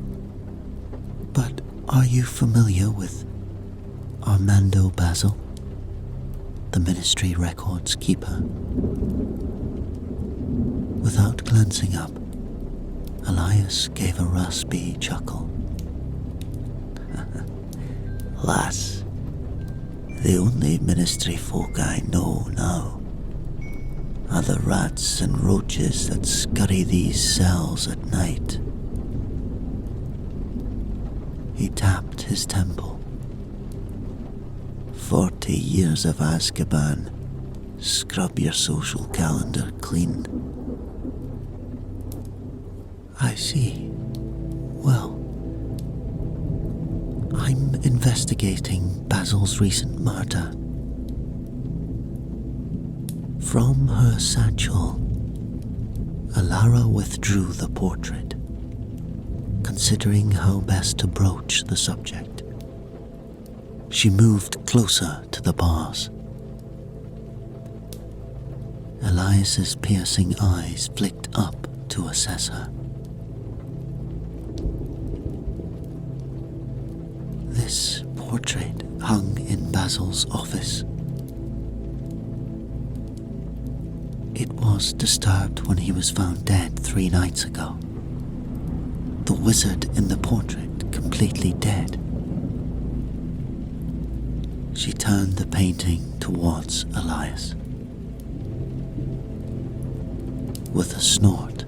but are you familiar with Armando Basil, the Ministry Records keeper? Without glancing up, Elias gave a raspy chuckle. Lass, the only Ministry folk I know now are the rats and roaches that scurry these cells at night. He tapped his temple. 40 years of Azkaban. Scrub your social calendar clean. I see. Well, I'm investigating Basil's recent murder. From her satchel, Alara withdrew the portrait, considering how best to broach the subject. She moved closer to the bars. Elias's piercing eyes flicked up to assess her. This portrait hung in Basil's office. It was disturbed when he was found dead 3 nights ago. The wizard in the portrait completely dead. She turned the painting towards Elias. With a snort,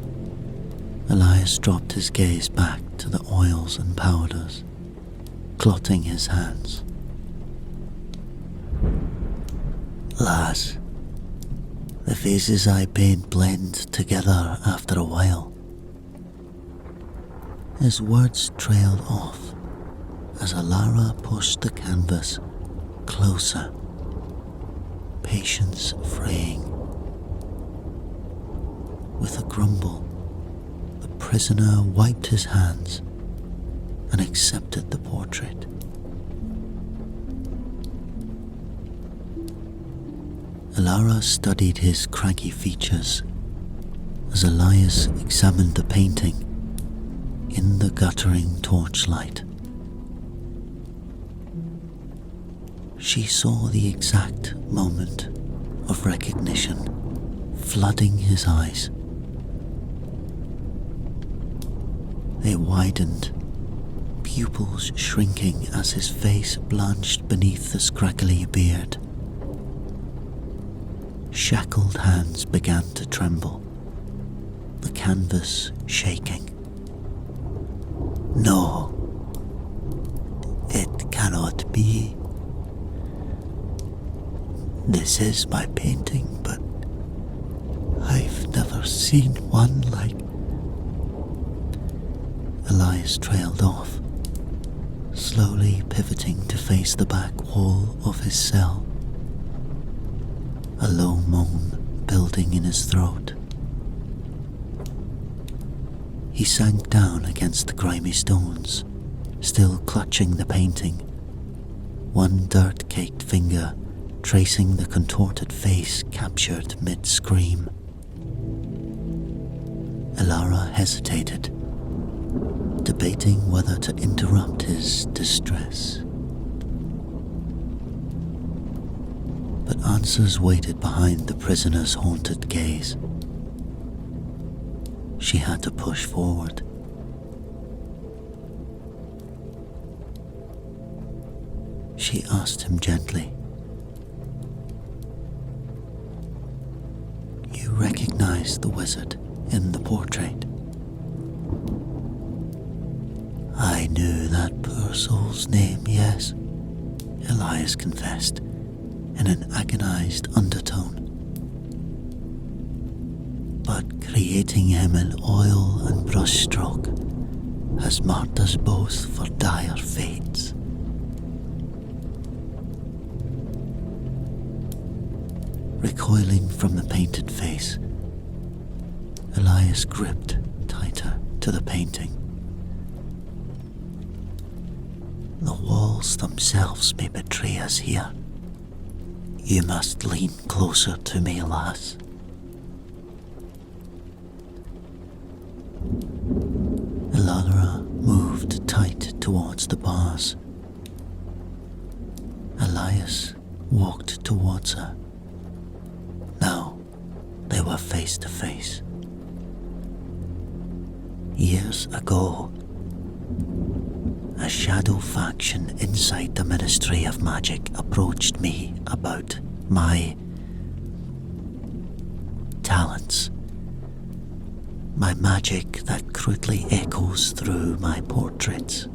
Elias dropped his gaze back to the oils and powders, clotting his hands. Lass, the faces I paint blend together after a while. His words trailed off as Alara pushed the canvas closer, patience fraying. With a grumble, the prisoner wiped his hands and accepted the portrait. Alara studied his craggy features as Elias examined the painting in the guttering torchlight. She saw the exact moment of recognition flooding his eyes. They widened, pupils shrinking as his face blanched beneath the scraggly beard. Shackled hands began to tremble, the canvas shaking. No, it cannot be. This is my painting, but I've never seen one like. Elias trailed off, slowly pivoting to face the back wall of his cell. a low moan building in his throat. He sank down against the grimy stones, still clutching the painting, one dirt-caked finger tracing the contorted face captured mid-scream. Elara hesitated, debating whether to interrupt his distress. But answers waited behind the prisoner's haunted gaze. She had to push forward. She asked him gently, "You recognize the wizard in the portrait?" "I knew that poor soul's name, yes," Elias confessed in an agonized undertone. "But creating him in oil and brushstroke has marked us both for dire fates." Recoiling from the painted face, Elias gripped tighter to the painting. "The walls themselves may betray us here. You must lean closer to me, lass." Elara moved tight towards the bars. Elias walked towards her. Now they were face to face. Years ago, a shadow faction inside the Ministry of Magic approached me about my talents, my magic that crudely echoes through my portraits.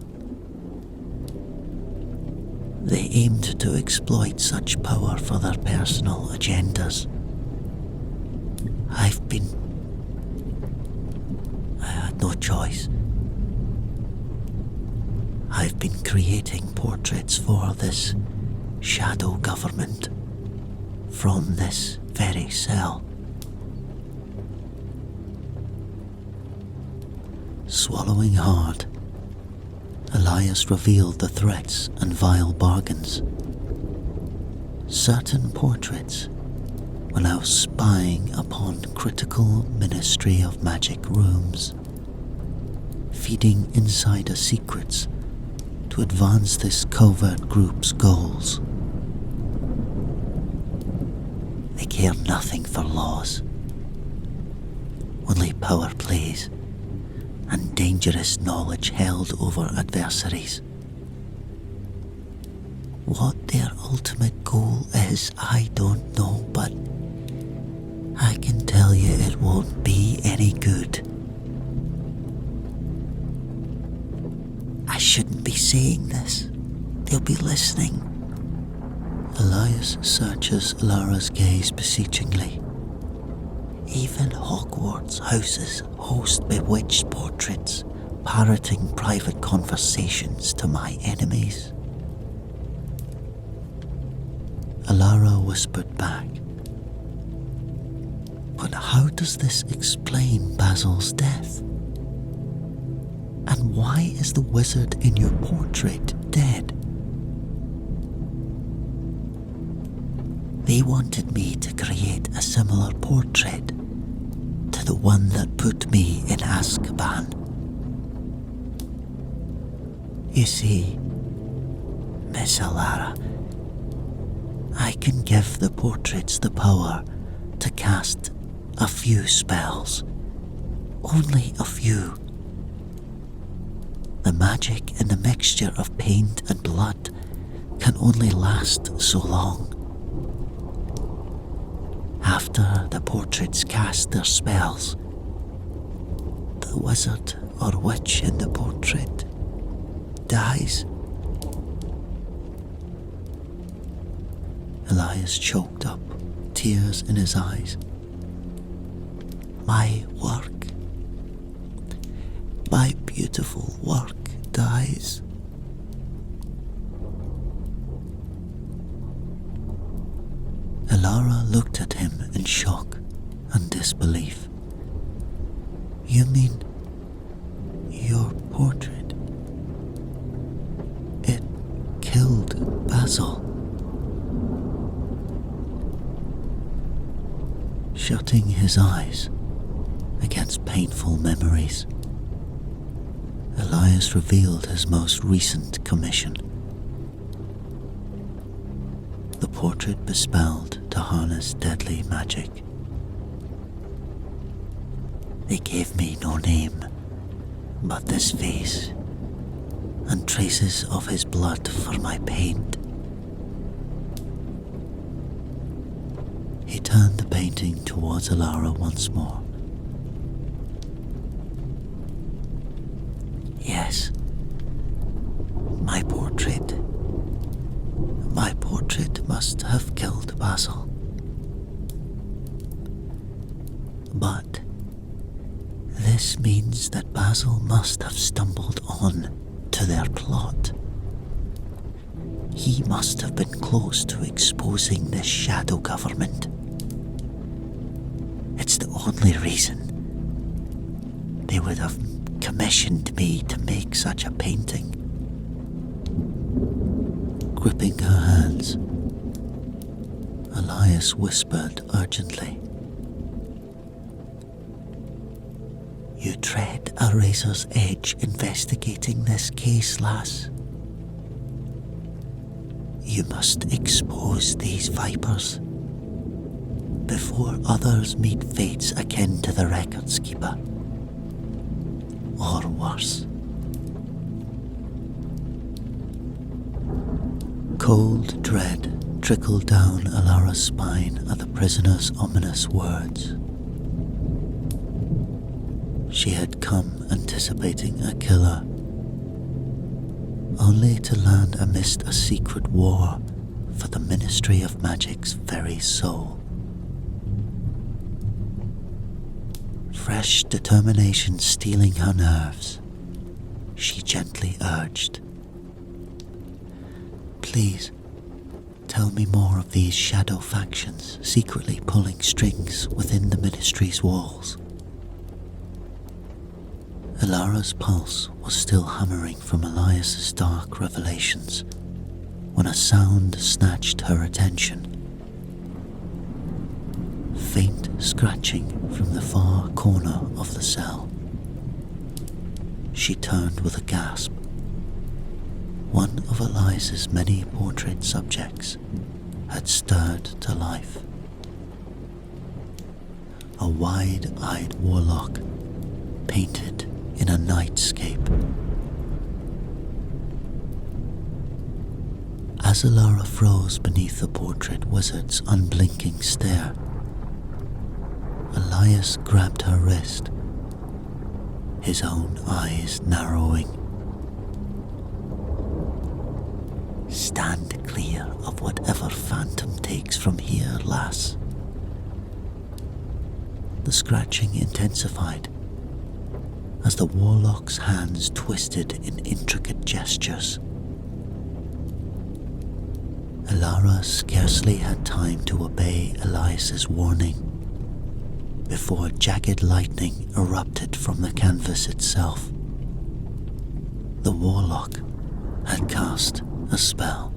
They aimed to exploit such power for their personal agendas. I had no choice. I've been creating portraits for this shadow government from this very cell. Swallowing hard, Elias revealed the threats and vile bargains. Certain portraits were now spying upon critical Ministry of Magic rooms, feeding insider secrets to advance this covert group's goals. They care nothing for laws, only power plays and dangerous knowledge held over adversaries. What their ultimate goal is, I don't know, but I can tell you it won't be any good. I shouldn't be saying this. They'll be listening. Elias searches Lara's gaze beseechingly. Even Hogwarts houses host bewitched portraits, parroting private conversations to my enemies. Elara whispered back, "But how does this explain Basil's death? And why is the wizard in your portrait dead?" "They wanted me to create a similar portrait to the one that put me in Azkaban. You see, Miss Elara, I can give the portraits the power to cast a few spells. Only a few. The magic in the mixture of paint and blood can only last so long. After the portraits cast their spells, the wizard or witch in the portrait dies." Elias choked up, tears in his eyes. "My work, my beautiful work dies." Alara looked at him in shock and disbelief. You mean your portrait? It killed Basil. Shutting his eyes against painful memories, Elias revealed his most recent commission. The portrait bespelled to harness deadly magic. They gave me no name but this face and traces of his blood for my paint. He turned the painting towards Alara once more. Yes, my portrait. My portrait must have killed Basil. But this means that Basil must have stumbled on to their plot. He must have been close to exposing this shadow government. It's the only reason they would have commissioned me to make such a painting. Gripping her hands, Elias whispered urgently, You tread a razor's edge investigating this case, lass. You must expose these vipers before others meet fates akin to the records keeper, or worse. Cold dread trickled down Alara's spine at the prisoner's ominous words. She had come anticipating a killer, only to land amidst a secret war for the Ministry of Magic's very soul. Fresh determination stealing her nerves, she gently urged, Please, tell me more of these shadow factions secretly pulling strings within the Ministry's walls. Alara's pulse was still hammering from Elias's dark revelations when a sound snatched her attention. Faint scratching from the far corner of the cell. She turned with a gasp. One of Elias's many portrait subjects had stirred to life. A wide-eyed warlock painted in a nightscape. As Alara froze beneath the portrait wizard's unblinking stare, Elias grabbed her wrist, his own eyes narrowing. Stand clear of whatever phantom takes from here, lass. The scratching intensified as the warlock's hands twisted in intricate gestures. Alara scarcely had time to obey Elias's warning before jagged lightning erupted from the canvas itself. The warlock had cast a spell.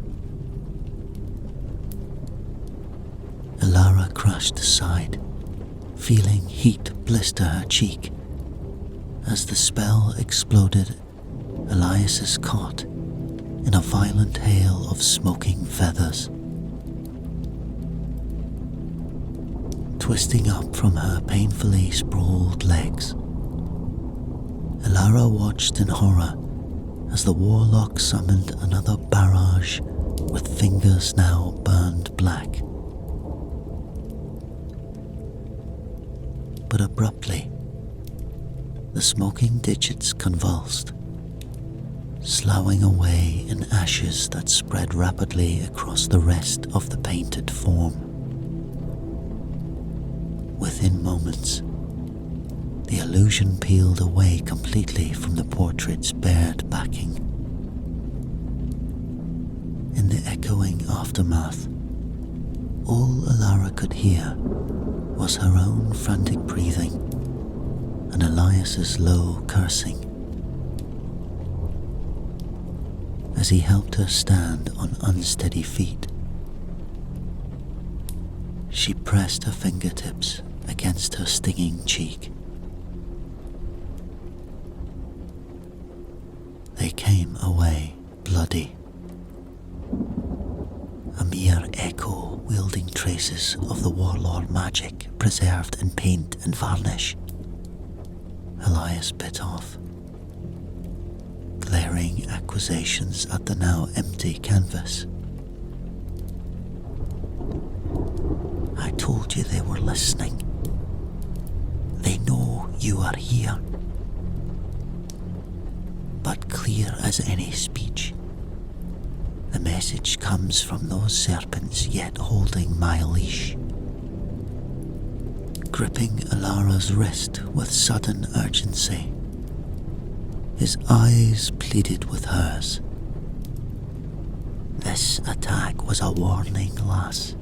Alara crashed aside, feeling heat blister her cheek. As the spell exploded, Elias' cot in a violent hail of smoking feathers. Twisting up from her painfully sprawled legs, Alara watched in horror as the warlock summoned another barrage with fingers now burned black. But abruptly, the smoking digits convulsed, sloughing away in ashes that spread rapidly across the rest of the painted form. Within moments, the illusion peeled away completely from the portrait's bared backing. In the echoing aftermath, all Alara could hear was her own frantic breathing and Elias's low cursing. As he helped her stand on unsteady feet, she pressed her fingertips against her stinging cheek. They came away bloody, a mere echo wielding traces of the warlord magic preserved in paint and varnish. Elias bit off, glaring accusations at the now empty canvas. I told you they were listening. They know you are here. But clear as any speech, the message comes from those serpents yet holding my leash. Gripping Alara's wrist with sudden urgency, his eyes pleaded with hers. This attack was a warning, lass.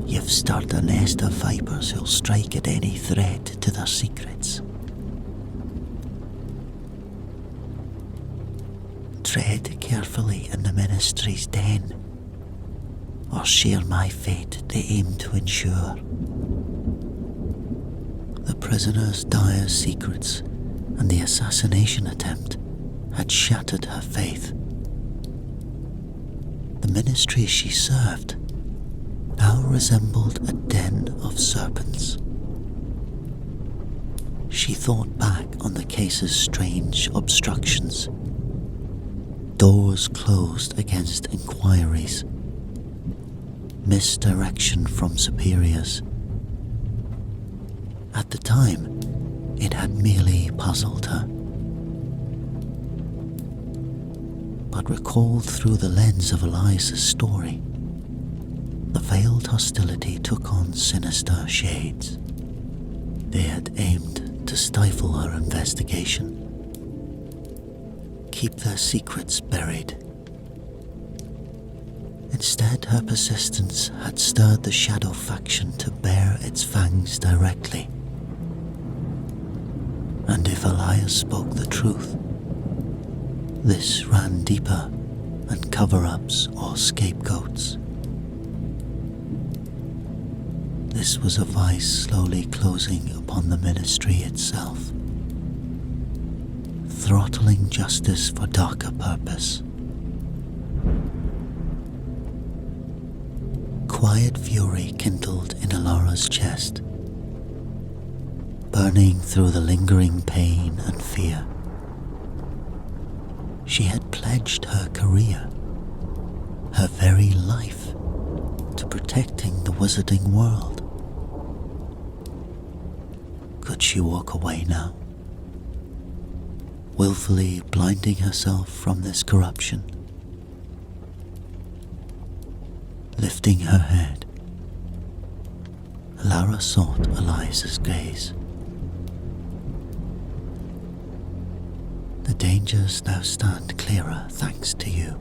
You've stirred a nest of vipers who'll strike at any threat to their secrets. Tread carefully in the ministry's den, or share my fate they aim to ensure. The prisoner's dire secrets and the assassination attempt had shattered her faith. The ministry she served now resembled a den of serpents. She thought back on the case's strange obstructions. Doors closed against inquiries, misdirection from superiors. At the time, it had merely puzzled her. But recalled through the lens of Elias's story, the veiled hostility took on sinister shades. They had aimed to stifle her investigation, keep their secrets buried. Instead, her persistence had stirred the shadow faction to bear its fangs directly. And if Elias spoke the truth, this ran deeper than cover-ups or scapegoats. This was a vice slowly closing upon the ministry itself, throttling justice for darker purpose. Quiet fury kindled in Alara's chest, burning through the lingering pain and fear. She had pledged her career, her very life, to protecting the wizarding world. Could she walk away now, willfully blinding herself from this corruption? Lifting her head, Alara sought Elias's gaze. The dangers now stand clearer thanks to you,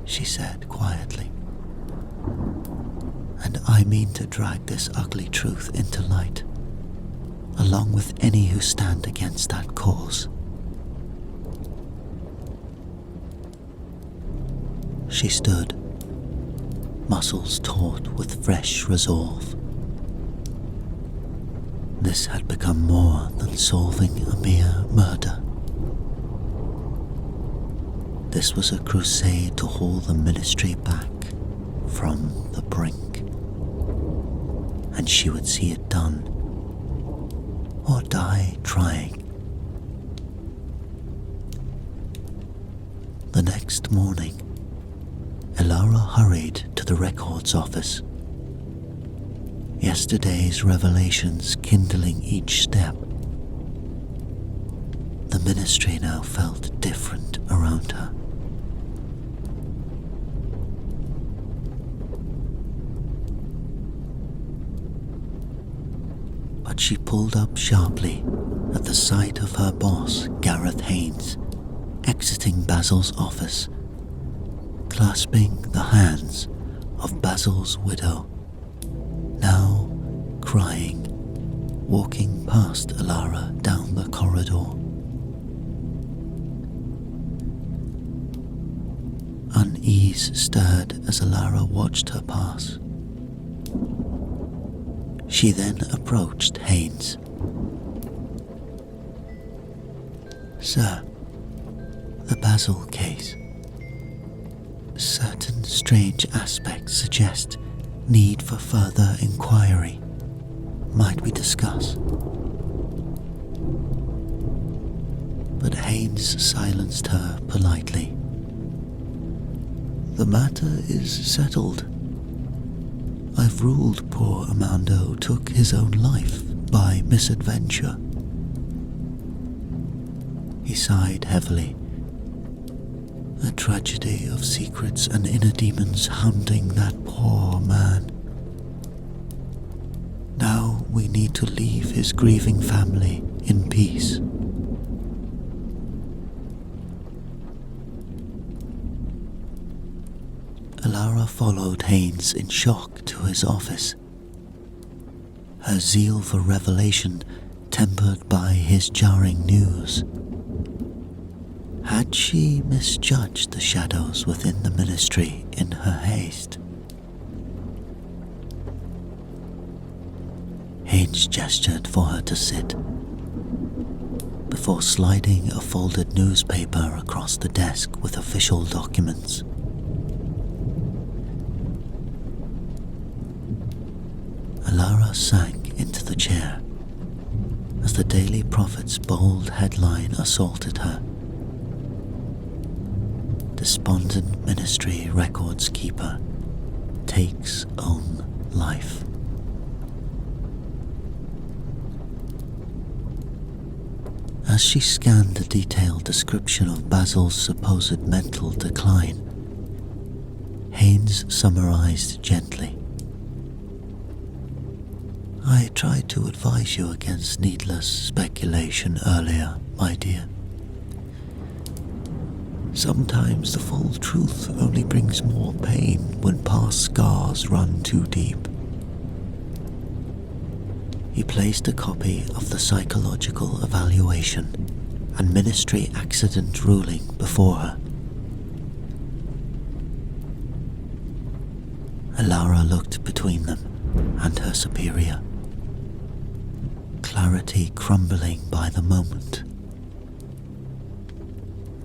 she said quietly. And I mean to drag this ugly truth into light, along with any who stand against that cause. She stood, muscles taut with fresh resolve. This had become more than solving a mere murder. This was a crusade to hold the ministry back from the brink. And she would see it done, or die trying. The next morning, Alara hurried to the records office. Yesterday's revelations kindling each step. The ministry now felt different around her. But she pulled up sharply at the sight of her boss, Gareth Haynes, exiting Basil's office, clasping the hands of Basil's widow, now crying, walking past Alara down the corridor. Unease stirred as Alara watched her pass. She then approached Haynes. "Sir, the Basil case. Certain strange aspects suggest need for further inquiry. Might we discuss?" But Haynes silenced her politely. "The matter is settled. I've ruled poor Armando took his own life by misadventure." He sighed heavily. A tragedy of secrets and inner demons hounding that poor man. Now we need to leave his grieving family in peace. Alara followed Haynes in shock to his office, her zeal for revelation tempered by his jarring news. Had she misjudged the shadows within the ministry in her haste? Haynes gestured for her to sit, before sliding a folded newspaper across the desk with official documents. Alara sank into the chair as the Daily Prophet's bold headline assaulted her. Despondent ministry records keeper takes own life. As she scanned the detailed description of Basil's supposed mental decline, Haynes summarized gently. "I tried to advise you against needless speculation earlier, my dear. Sometimes the full truth only brings more pain when past scars run too deep." He placed a copy of the psychological evaluation and ministry accident ruling before her. Alara looked between them and her superior, clarity crumbling by the moment.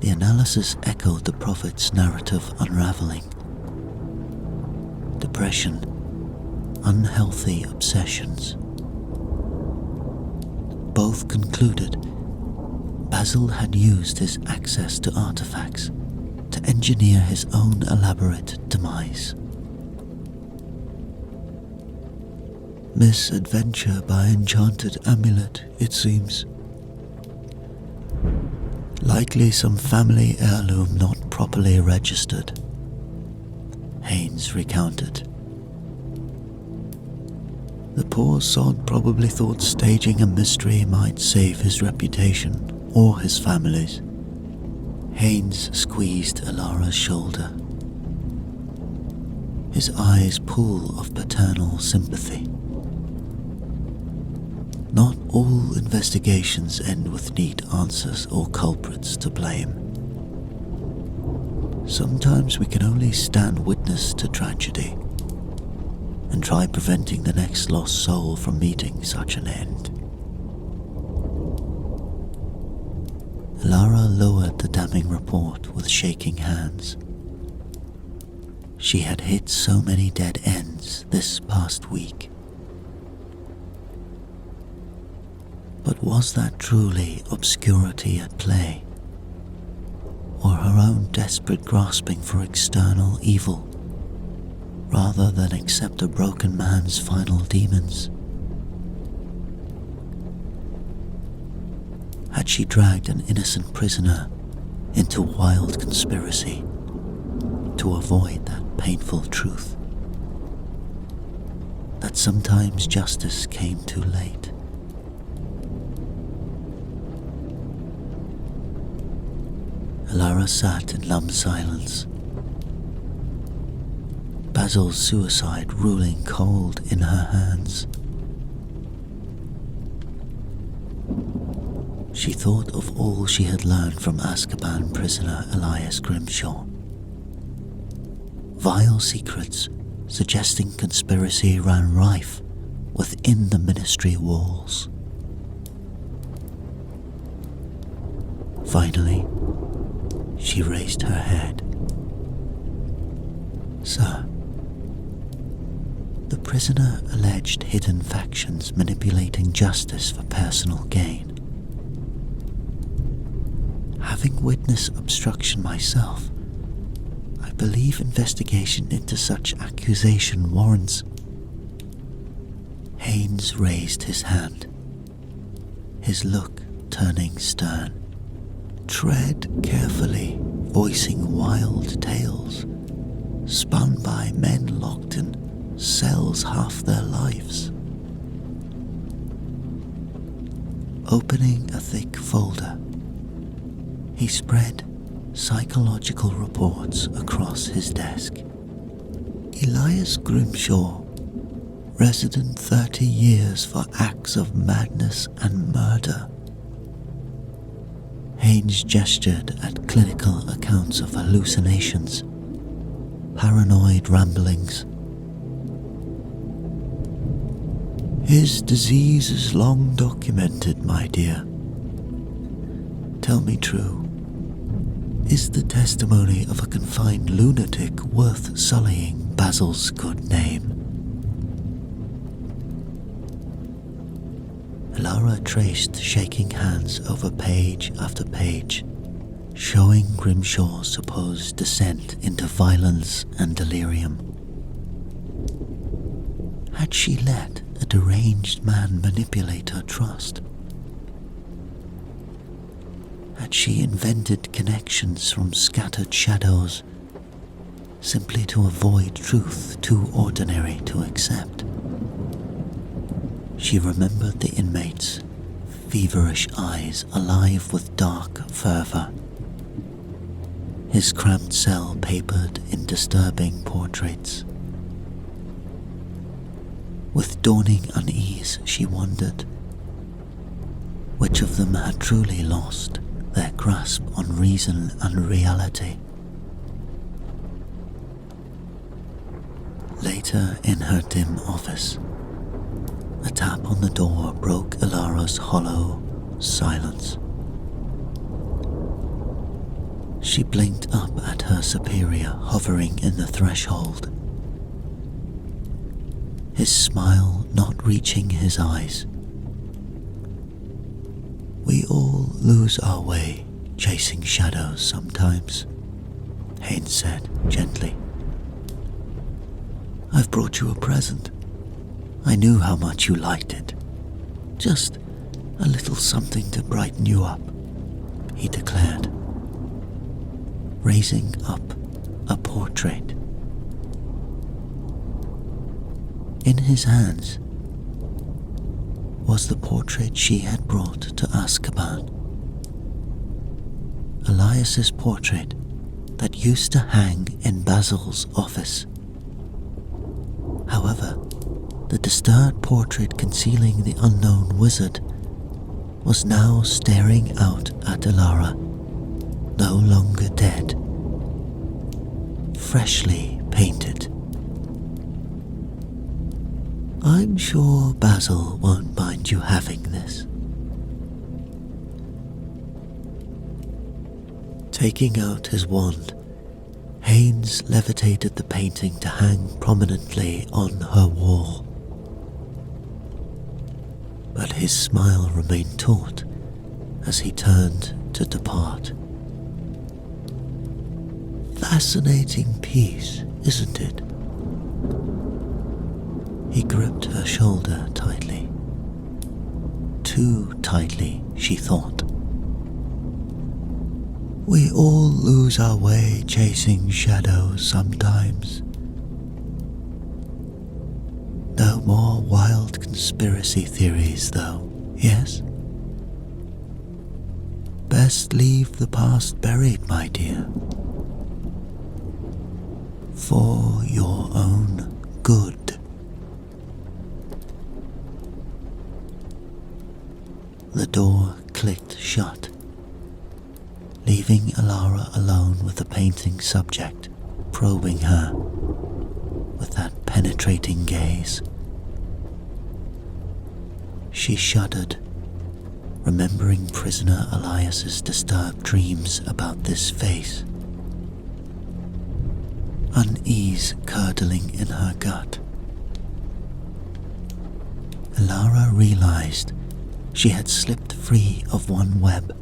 The analysis echoed the prophet's narrative unraveling. Depression, unhealthy obsessions. Both concluded Basil had used his access to artifacts to engineer his own elaborate demise. Misadventure by enchanted amulet, it seems. Likely some family heirloom not properly registered, Haynes recounted. The poor sod probably thought staging a mystery might save his reputation or his family's. Haynes squeezed Alara's shoulder, his eyes full of paternal sympathy. Not all investigations end with neat answers or culprits to blame. Sometimes we can only stand witness to tragedy and try preventing the next lost soul from meeting such an end. Lara lowered the damning report with shaking hands. She had hit so many dead ends this past week. But was that truly obscurity at play, or her own desperate grasping for external evil, rather than accept a broken man's final demons? Had she dragged an innocent prisoner into wild conspiracy to avoid that painful truth, that sometimes justice came too late? Alara sat in lump silence. Basil's suicide ruling cold in her hands. She thought of all she had learned from Azkaban prisoner Elias Grimshaw. Vile secrets suggesting conspiracy ran rife within the ministry walls. Finally, she raised her head. Sir, the prisoner alleged hidden factions manipulating justice for personal gain. Having witnessed obstruction myself, I believe investigation into such accusation warrants. Haynes raised his hand, his look turning stern. Tread carefully, voicing wild tales, spun by men locked in cells half their lives. Opening a thick folder, he spread psychological reports across his desk. Elias Grimshaw, resident 30 years for acts of madness and murder. Haynes gestured at clinical accounts of hallucinations, paranoid ramblings. His disease is long documented, my dear. Tell me true, is the testimony of a confined lunatic worth sullying Basil's good name? Laura traced shaking hands over page after page, showing Grimshaw's supposed descent into violence and delirium. Had she let a deranged man manipulate her trust? Had she invented connections from scattered shadows simply to avoid truth too ordinary to accept? She remembered the inmate's feverish eyes alive with dark fervor, his cramped cell papered in disturbing portraits. With dawning unease, she wondered which of them had truly lost their grasp on reason and reality. Later, in her dim office, a tap on the door broke Ilara's hollow silence. She blinked up at her superior hovering in the threshold, his smile not reaching his eyes. We all lose our way chasing shadows sometimes, Haynes said gently. I've brought you a present. I knew how much you liked it. Just a little something to brighten you up, he declared, raising up a portrait. In his hands was the portrait she had brought to Azkaban. Elias's portrait that used to hang in Basil's office. However, the disturbed portrait concealing the unknown wizard was now staring out at Ilara, no longer dead, freshly painted. I'm sure Basil won't mind you having this. Taking out his wand, Haynes levitated the painting to hang prominently on her wall. But his smile remained taut as he turned to depart. Fascinating piece, isn't it? He gripped her shoulder tightly. Too tightly, she thought. We all lose our way chasing shadows sometimes. No more wild conspiracy theories, though, yes? Best leave the past buried, my dear. For your own good. The door clicked shut, leaving Alara alone with the painting subject, probing her with that penetrating gaze. She shuddered, remembering prisoner Elias's disturbed dreams about this face. Unease curdling in her gut. Alara realized she had slipped free of one web,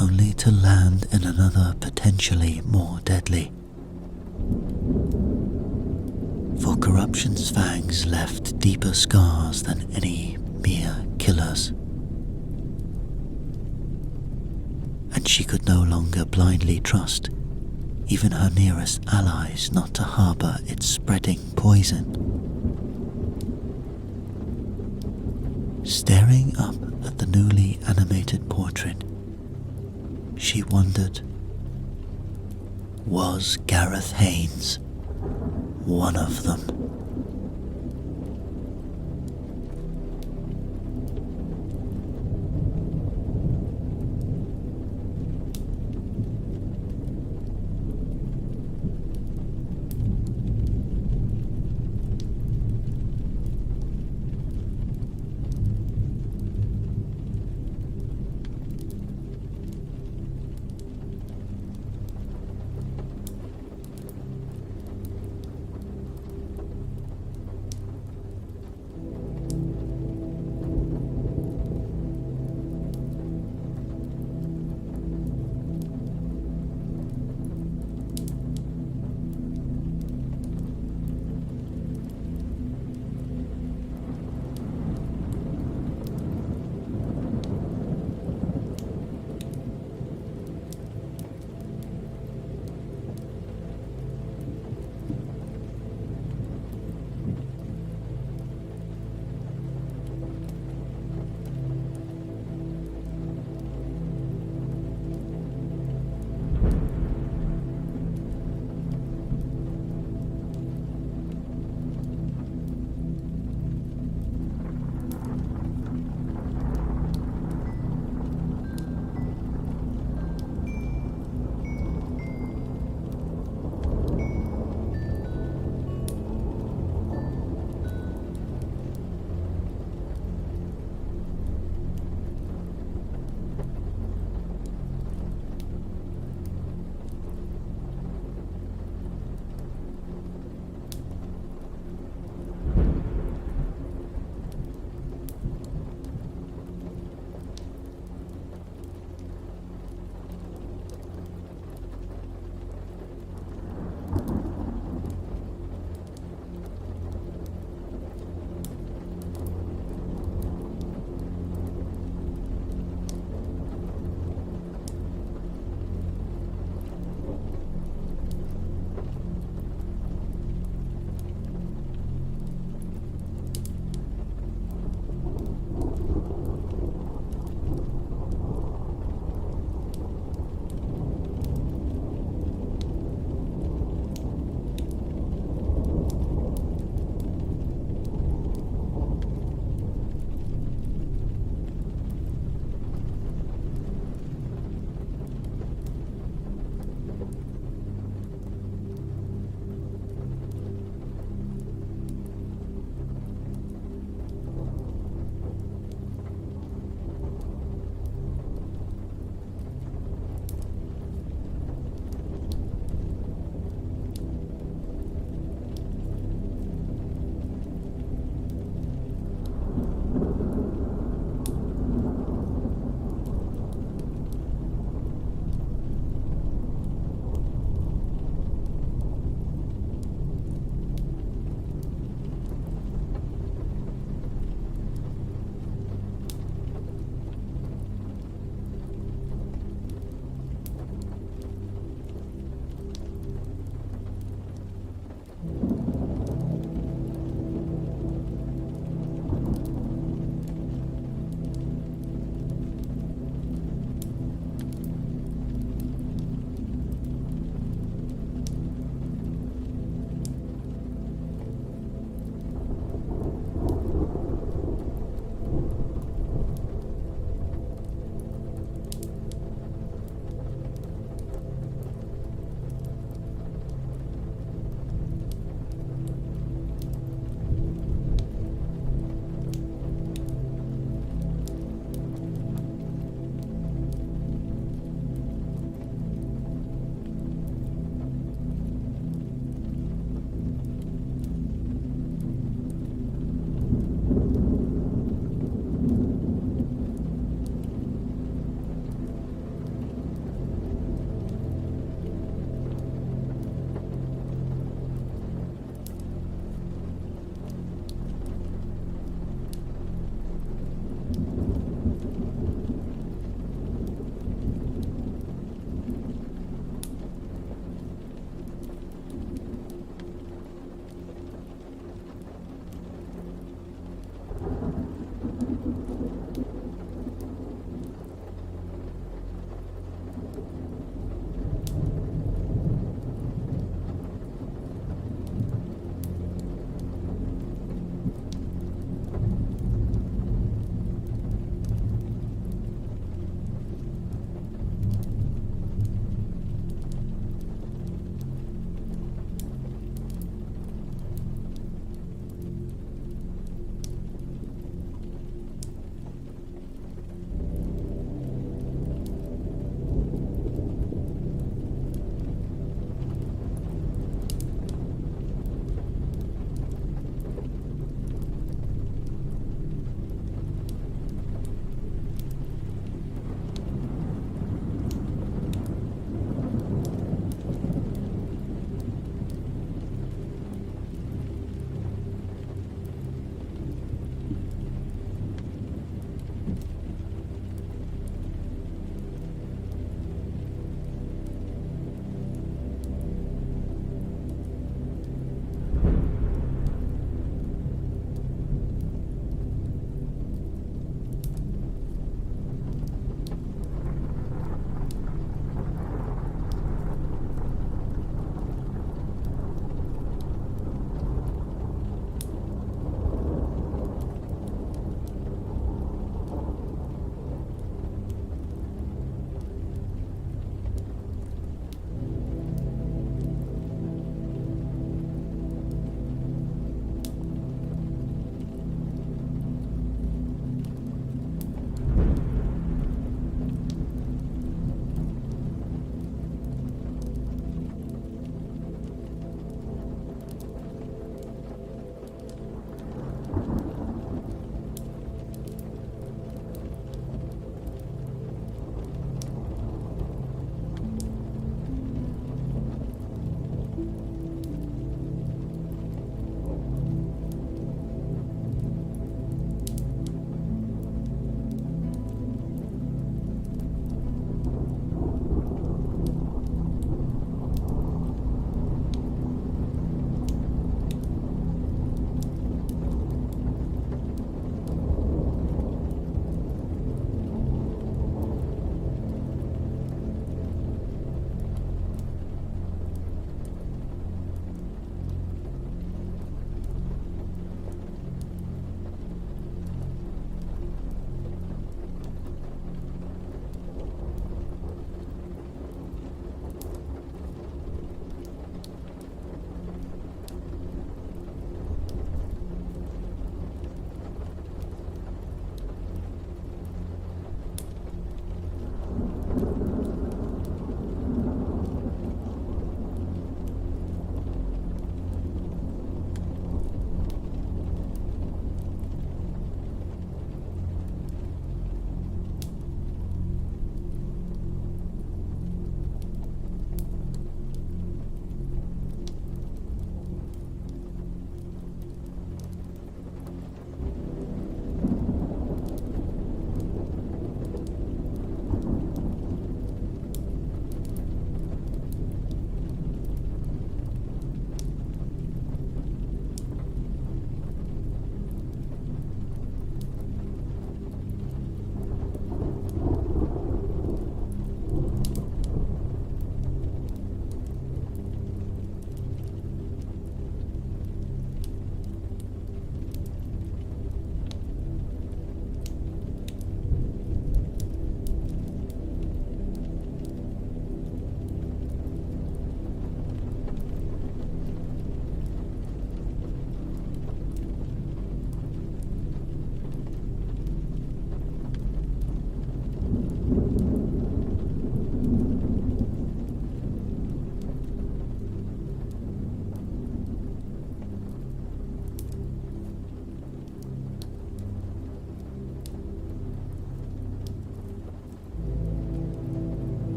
only to land in another potentially more deadly. For corruption's fangs left deeper scars than any mere killer's. And she could no longer blindly trust even her nearest allies not to harbor its spreading poison. Staring up at the newly animated portrait, she wondered, was Gareth Haynes one of them?